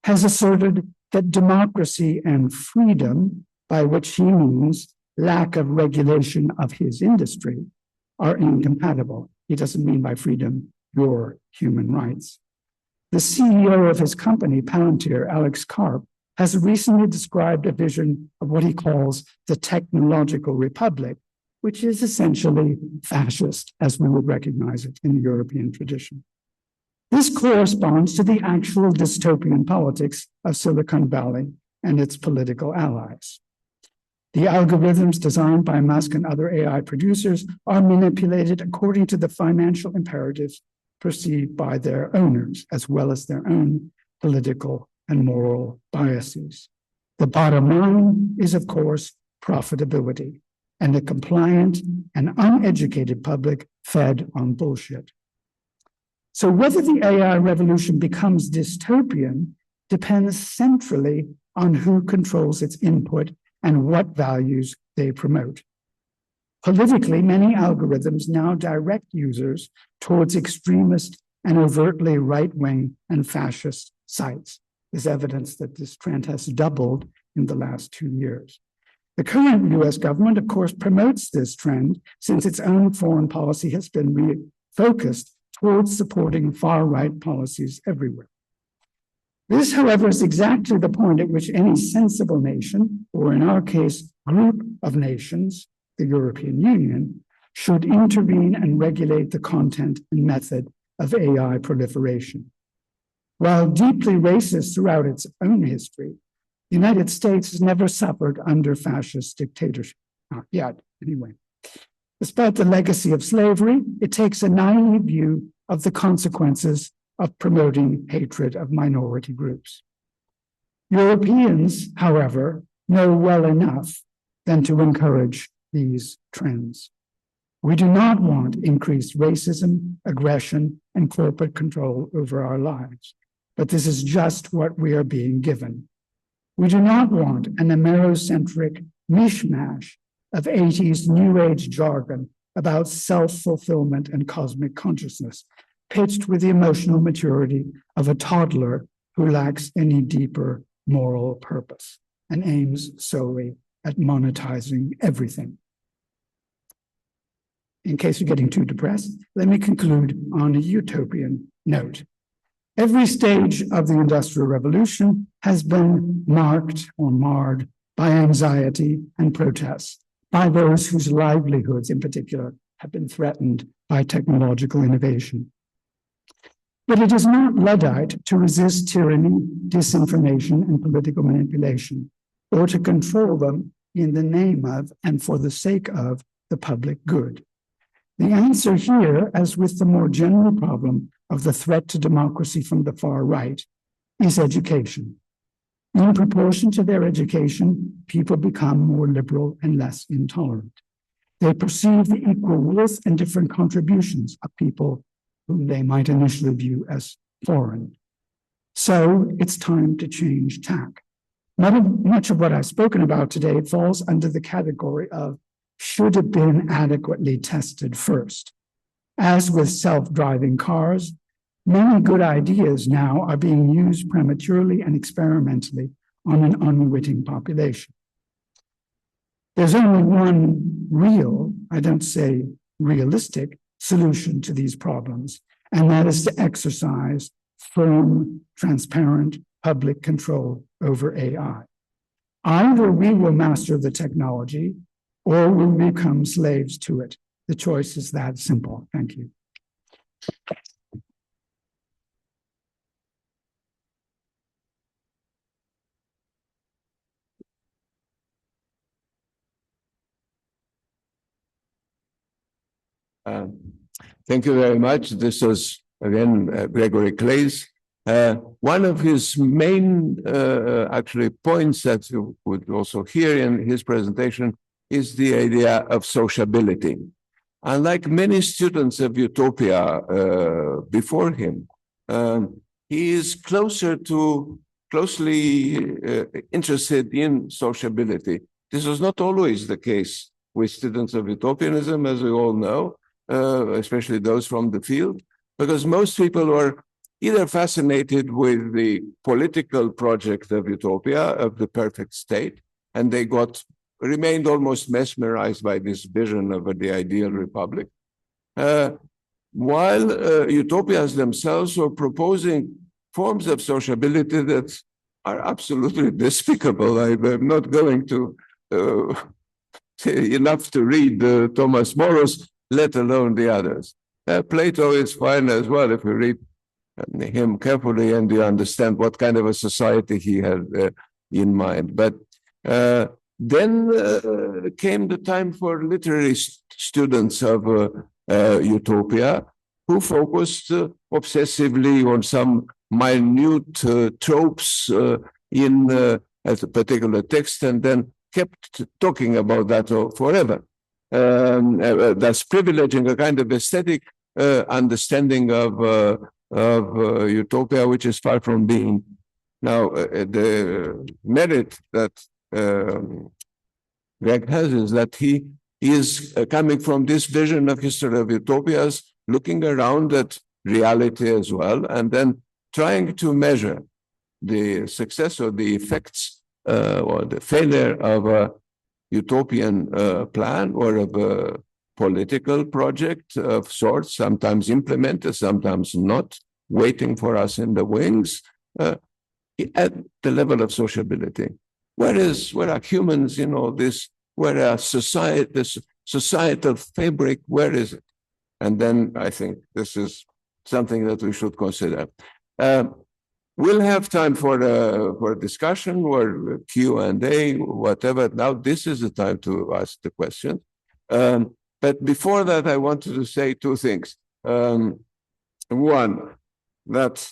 has asserted that democracy and freedom, by which he means lack of regulation of his industry, are incompatible. He doesn't mean by freedom your human rights. The CEO of his company, Palantir, Alex Karp, has recently described a vision of what he calls the technological republic, which is essentially fascist, as we would recognize it in the European tradition. This corresponds to the actual dystopian politics of Silicon Valley and its political allies. The algorithms designed by Musk and other AI producers are manipulated according to the financial imperatives perceived by their owners, as well as their own political and moral biases. The bottom line is, of course, profitability and a compliant and uneducated public fed on bullshit. So whether the AI revolution becomes dystopian depends centrally on who controls its input and what values they promote. Politically, many algorithms now direct users towards extremist and overtly right-wing and fascist sites. There's evidence that this trend has doubled in the last 2 years. The current US government, of course, promotes this trend since its own foreign policy has been refocused towards supporting far-right policies everywhere. This, however, is exactly the point at which any sensible nation, or in our case, group of nations, the European Union, should intervene and regulate the content and method of AI proliferation. While deeply racist throughout its own history, the United States has never suffered under fascist dictatorship, not yet, anyway. Despite the legacy of slavery, it takes a naive view of the consequences of promoting hatred of minority groups. Europeans, however, know well enough than to encourage these trends. We do not want increased racism, aggression, and corporate control over our lives, but this is just what we are being given. We do not want an Amerocentric mishmash of 80s New Age jargon about self-fulfillment and cosmic consciousness, pitched with the emotional maturity of a toddler who lacks any deeper moral purpose and aims solely at monetizing everything. In case you're getting too depressed, let me conclude on a utopian note. Every stage of the Industrial Revolution has been marked or marred by anxiety and protests, by those whose livelihoods in particular have been threatened by technological innovation. But it is not Luddite to resist tyranny, disinformation, and political manipulation, or to control them in the name of and for the sake of the public good. The answer here, as with the more general problem of the threat to democracy from the far right, is education. In proportion to their education, people become more liberal and less intolerant. They perceive the equal worth and different contributions of people whom they might initially view as foreign. So it's time to change tack. Much of what I've spoken about today falls under the category of should have been adequately tested first. As with self-driving cars, many good ideas now are being used prematurely and experimentally on an unwitting population. There's only one real, I don't say realistic, solution to these problems, and that is to exercise firm, transparent public control over AI. Either we will master the technology or we become slaves to it. The choice is that simple. Thank you. Thank you very much. This was, again, Gregory Clay's. One of his main, actually, points that you would also hear in his presentation is the idea of sociability. Unlike many students of Utopia before him, he is closely interested in sociability. This was not always the case with students of utopianism, as we all know, especially those from the field, because most people were either fascinated with the political project of utopia, of the perfect state, and they remained almost mesmerized by this vision of the ideal republic, while utopias themselves were proposing forms of sociability that are absolutely despicable. I'm not going to say enough to read Thomas More's, let alone the others. Plato is fine as well if you read him carefully and you understand what kind of a society he had in mind. But then came the time for literary students of Utopia who focused obsessively on some minute tropes in a particular text and then kept talking about that forever. That's privileging a kind of aesthetic understanding of utopia, which is far from being. Now, the merit that Greg has is that he is coming from this vision of history of utopias, looking around at reality as well, and then trying to measure the success or the effects or the failure of a utopian plan or of a political project of sorts, sometimes implemented, sometimes not, waiting for us in the wings, at the level of sociability. Where are humans in all this? Where are this societal fabric? Where is it? And then I think this is something that we should consider. We'll have time for discussion or Q&A, whatever. Now, this is the time to ask the question. But before that, I wanted to say two things. One, that,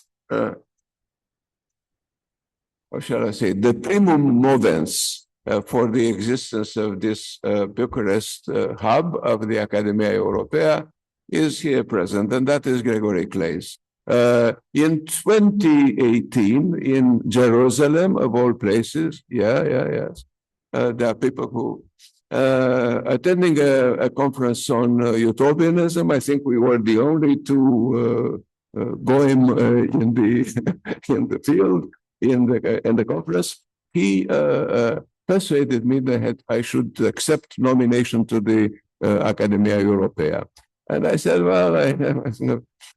what shall I say, the primum movens for the existence of this Bucharest hub of the Academia Europaea is here present, and that is Gregory Clay's. In 2018, in Jerusalem, of all places, there are people who attending a conference on utopianism. I think we were the only two goyim in the field in the conference. He persuaded me that I should accept nomination to the Academia Europaea. And I said, well,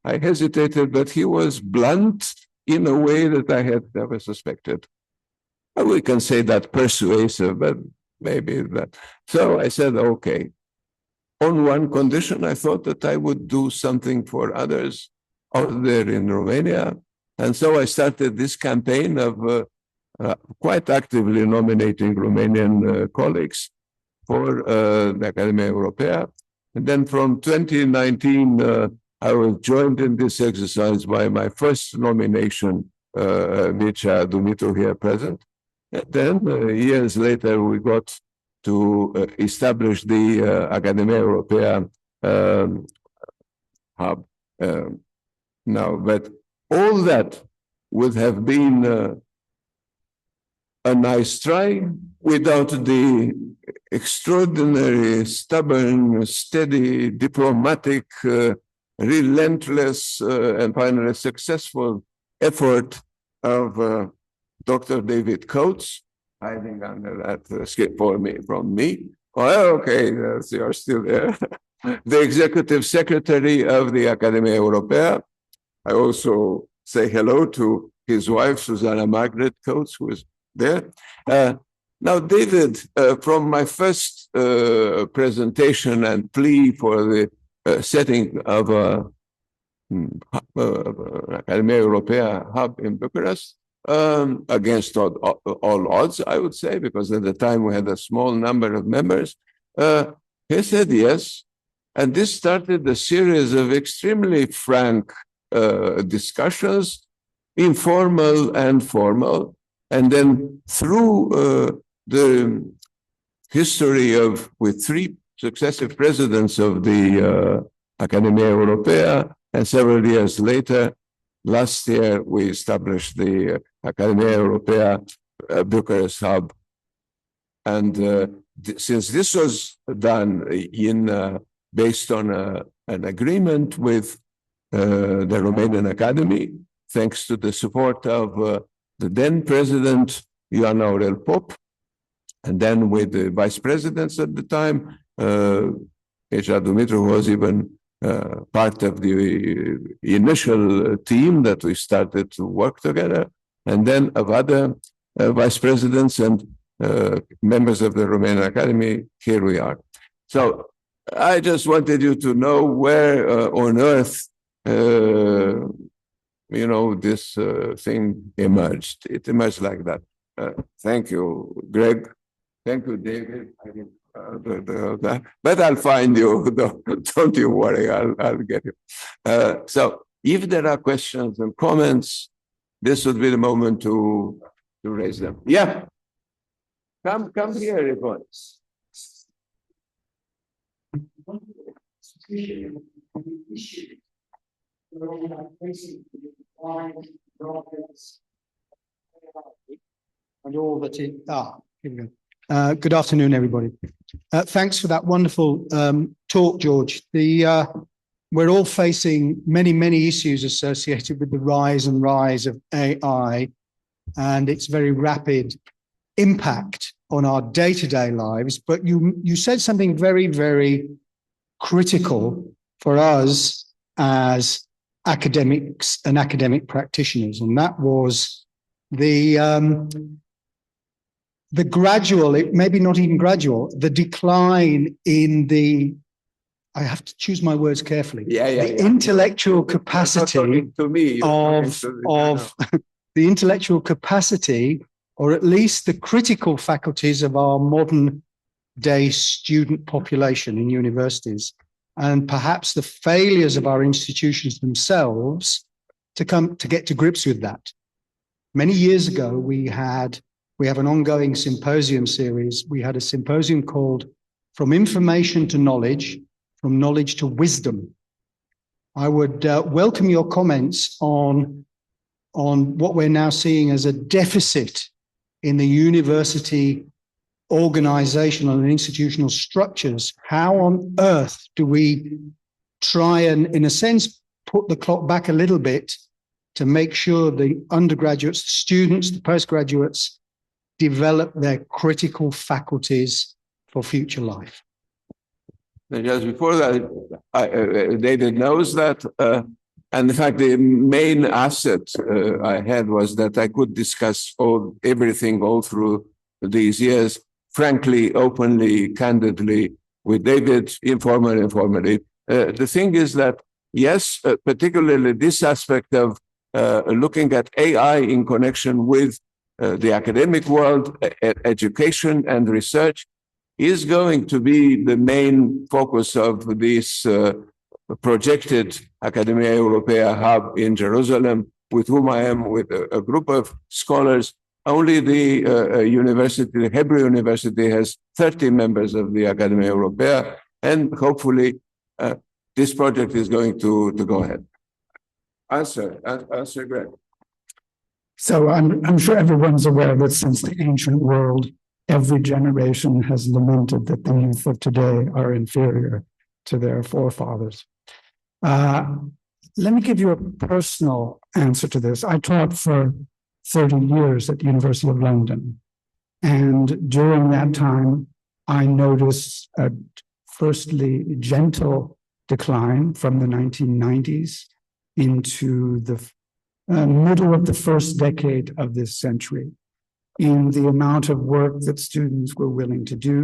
I hesitated, but he was blunt in a way that I had never suspected. We can say that persuasive, but maybe that. So I said, okay. On one condition, I thought that I would do something for others out there in Romania. And so I started this campaign of quite actively nominating Romanian colleagues for the Academia Europaea. And then from 2019, I was joined in this exercise by my first nomination, Mircea Dumitru here present. And then years later, we got to establish the Academia Europaea hub. Now, but all that would have been a nice try without the extraordinary, stubborn, steady, diplomatic, relentless, and finally successful effort of Dr. David Coates, hiding under that escape from me. Oh, okay, you're still there. The executive secretary of the Academia Europaea. I also say hello to his wife, Susanna Margaret Coates, who is there. Now, David, from my first presentation and plea for the setting of Academia Europaea hub in Bucharest, against all odds, I would say, because at the time we had a small number of members, he said yes. And this started a series of extremely frank discussions, informal and formal. And then through the history with 3 successive presidents of the Academia Europaea, and several years later, last year, we established the Academia Europaea Bucharest hub. And since this was done based on an agreement with the Romanian Academy, thanks to the support of the then president, Ioan Aurel Pop, and then with the vice presidents at the time, H.R. Dumitru, who was even part of the initial team that we started to work together, and then of other vice presidents and members of the Romanian Academy. Here we are. So I just wanted you to know where on earth, this thing emerged. It emerged like that. Thank you, Greg. Thank you, David. But I'll find you. Don't you worry. I'll get you. So if there are questions and comments, this would be the moment to raise them. Yeah. Come here, everyone. And all that it, here we go. Good afternoon, everybody. Thanks for that wonderful talk, George. We're all facing many, many issues associated with the rise of AI and its very rapid impact on our day-to-day lives. But you said something very, very critical for us as academics and academic practitioners, and that was the gradual, maybe not even gradual, the decline in the, I have to choose my words carefully, intellectual capacity of the intellectual capacity, or at least the critical faculties of our modern day student population in universities, and perhaps the failures of our institutions themselves to get to grips with that. Many years ago, we have an ongoing symposium series. We had a symposium called From Information to Knowledge, From Knowledge to Wisdom. I would welcome your comments on what we're now seeing as a deficit in the university organizational and institutional structures. How on earth do we try and, in a sense, put the clock back a little bit to make sure the undergraduates, the students, the postgraduates develop their critical faculties for future life? Just before that, David knows that, and in fact, the main asset I had was that I could discuss everything all through these years, frankly, openly, candidly, with David, informally. The thing is that, yes, particularly this aspect of looking at AI in connection with the academic world, education and research is going to be the main focus of this projected Academia Europaea hub in Jerusalem, with whom I am with a group of scholars. Only the university, the Hebrew University, has 30 members of the Academia Europaea, and hopefully this project is going to go ahead. Answer, Greg. So I'm sure everyone's aware that since the ancient world, every generation has lamented that the youth of today are inferior to their forefathers. Let me give you a personal answer to this. I taught for 30 years at the University of London. And during that time, I noticed a firstly gentle decline from the 1990s into the middle of the first decade of this century. in the amount of work that students were willing to do,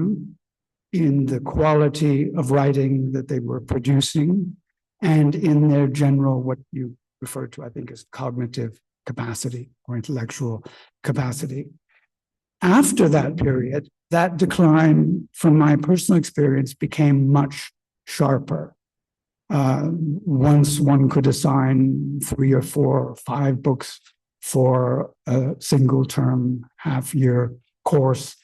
in the quality of writing that they were producing, and in their general, what you refer to, I think, as cognitive capacity or intellectual capacity. After that period, that decline, from my personal experience, became much sharper. Once one could assign 3 or 4 or 5 books for a single term, half-year course,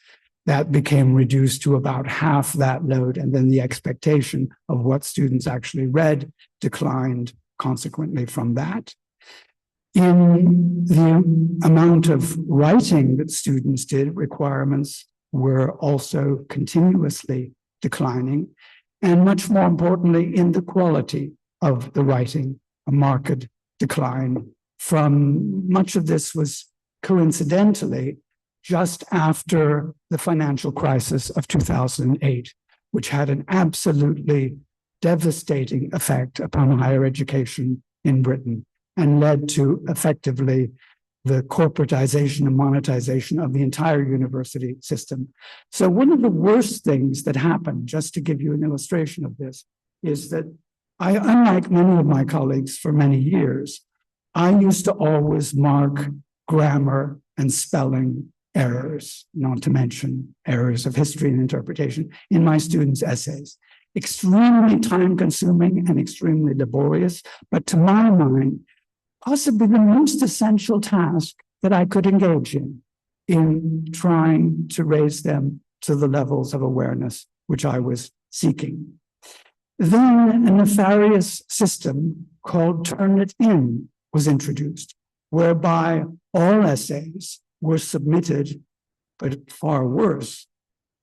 that became reduced to about half that load, and then the expectation of what students actually read declined consequently from that. In the amount of writing that students did, requirements were also continuously declining, and much more importantly, in the quality of the writing, a marked decline. From much of this was coincidentally just after the financial crisis of 2008, which had an absolutely devastating effect upon higher education in Britain and led to effectively the corporatization and monetization of the entire university system. So one of the worst things that happened, just to give you an illustration of this, is that I, unlike many of my colleagues for many years, I used to always mark grammar and spelling errors, not to mention errors of history and interpretation, in my students' essays. Extremely time-consuming and extremely laborious, but to my mind, possibly the most essential task that I could engage in trying to raise them to the levels of awareness which I was seeking. Then a nefarious system called Turnitin was introduced, whereby all essays were submitted, but far worse,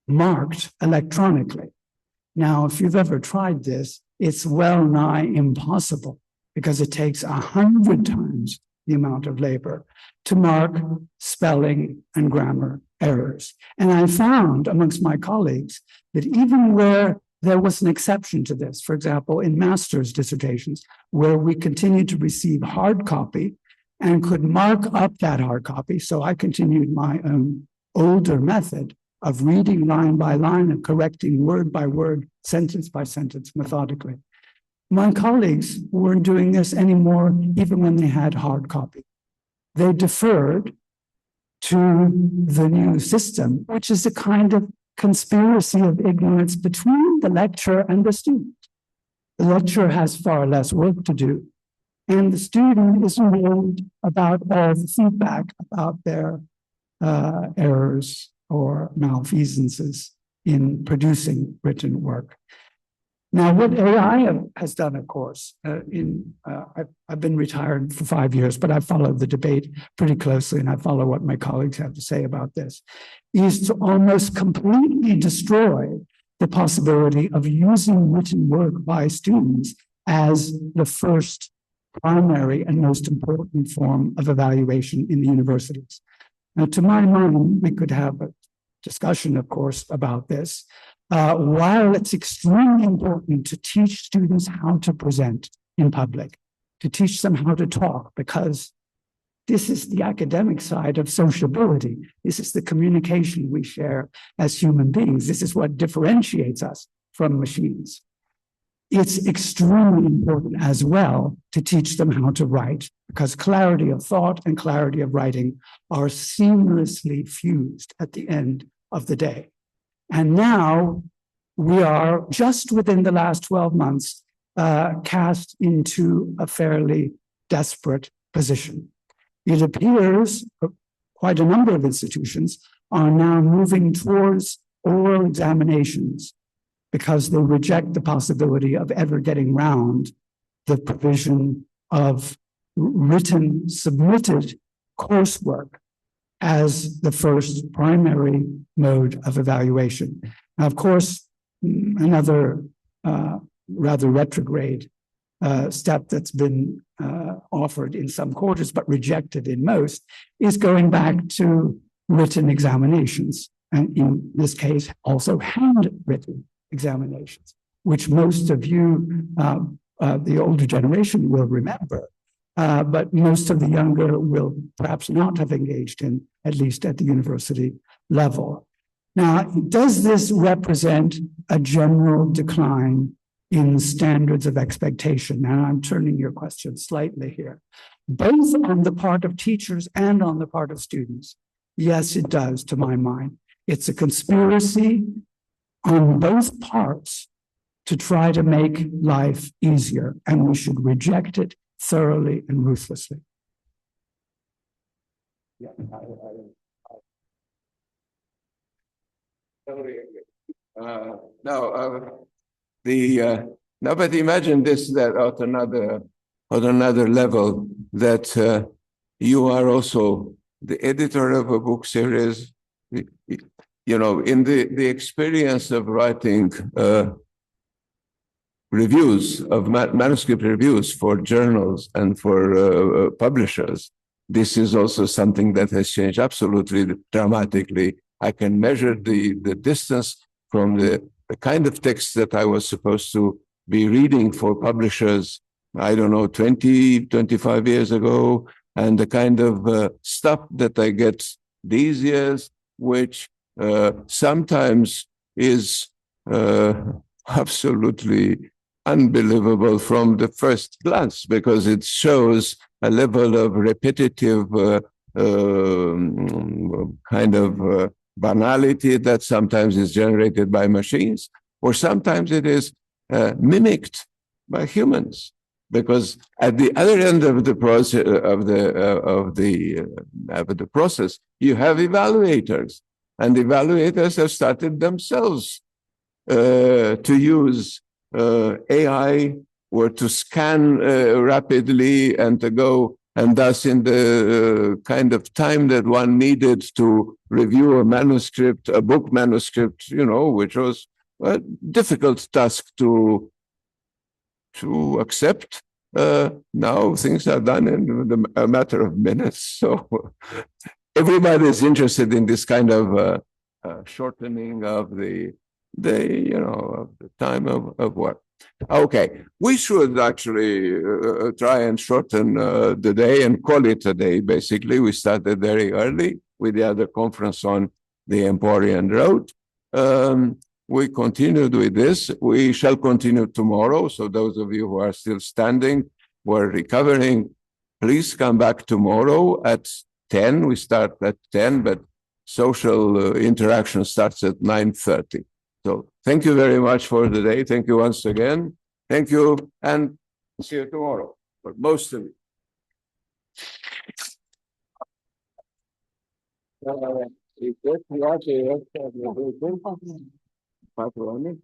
marked electronically. Now, if you've ever tried this, it's well nigh impossible because it takes 100 times the amount of labor to mark spelling and grammar errors. And I found amongst my colleagues that even where there was an exception to this, for example, in master's dissertations, where we continued to receive hard copy and could mark up that hard copy. So I continued my own older method of reading line by line and correcting word by word, sentence by sentence, methodically. My colleagues weren't doing this anymore, even when they had hard copy. They deferred to the new system, which is a kind of conspiracy of ignorance between the lecturer and the student. The lecturer has far less work to do, and the student is worried about all the feedback about their errors or malfeasances in producing written work. Now, what AI has done, of course, I've been retired for 5 years, but I follow the debate pretty closely, and I follow what my colleagues have to say about this, is to almost completely destroy the possibility of using written work by students as the first primary and most important form of evaluation in the universities. Now, to my mind, we could have a discussion, of course, about this. While it's extremely important to teach students how to present in public, to teach them how to talk, because this is the academic side of sociability. This is the communication we share as human beings. This is what differentiates us from machines. It's extremely important as well to teach them how to write, because clarity of thought and clarity of writing are seamlessly fused at the end of the day. And now we are, just within the last 12 months, cast into a fairly desperate position. It appears quite a number of institutions are now moving towards oral examinations because they reject the possibility of ever getting round the provision of written, submitted coursework as the first primary mode of evaluation. Now, of course, another rather retrograde step that's been offered in some quarters but rejected in most is going back to written examinations, and in this case also handwritten examinations, which most of you, the older generation, will remember but most of the younger will perhaps not have engaged in, at least at the university level. Now, does this represent a general decline in standards of expectation? Now, I'm turning your question slightly here, both on the part of teachers and on the part of students. Yes, it does, to my mind. It's a conspiracy on both parts to try to make life easier, and we should reject it thoroughly and ruthlessly. Yeah, now, but imagine this, that at another level, that you are also the editor of a book series. You know, in the experience of writing reviews of manuscript reviews for journals and for publishers, this is also something that has changed absolutely dramatically. I can measure the distance from the kind of text that I was supposed to be reading for publishers, I don't know, 20, 25 years ago, and the kind of stuff that I get these years, which sometimes is absolutely unbelievable from the first glance, because it shows a level of repetitive kind of banality that sometimes is generated by machines, or sometimes it is mimicked by humans. Because at the other end of the process you have evaluators, and evaluators have started themselves to use AI or to scan rapidly and to go, and thus in the kind of time that one needed to review a manuscript, a book manuscript, you know, which was a difficult task to accept. Now things are done in a matter of minutes. So everybody is interested in this kind of shortening of the time of work. Okay, we should actually try and shorten the day and call it a day. Basically, we started very early with the other conference on the Emporian Road. We continued with this. We shall continue tomorrow. So those of you who are still standing, who are recovering, please come back tomorrow at 10. We start at 10, but social interaction starts at 9:30. So thank you very much for the day. Thank you once again. Thank you, and see you tomorrow, for most of you. Patroni,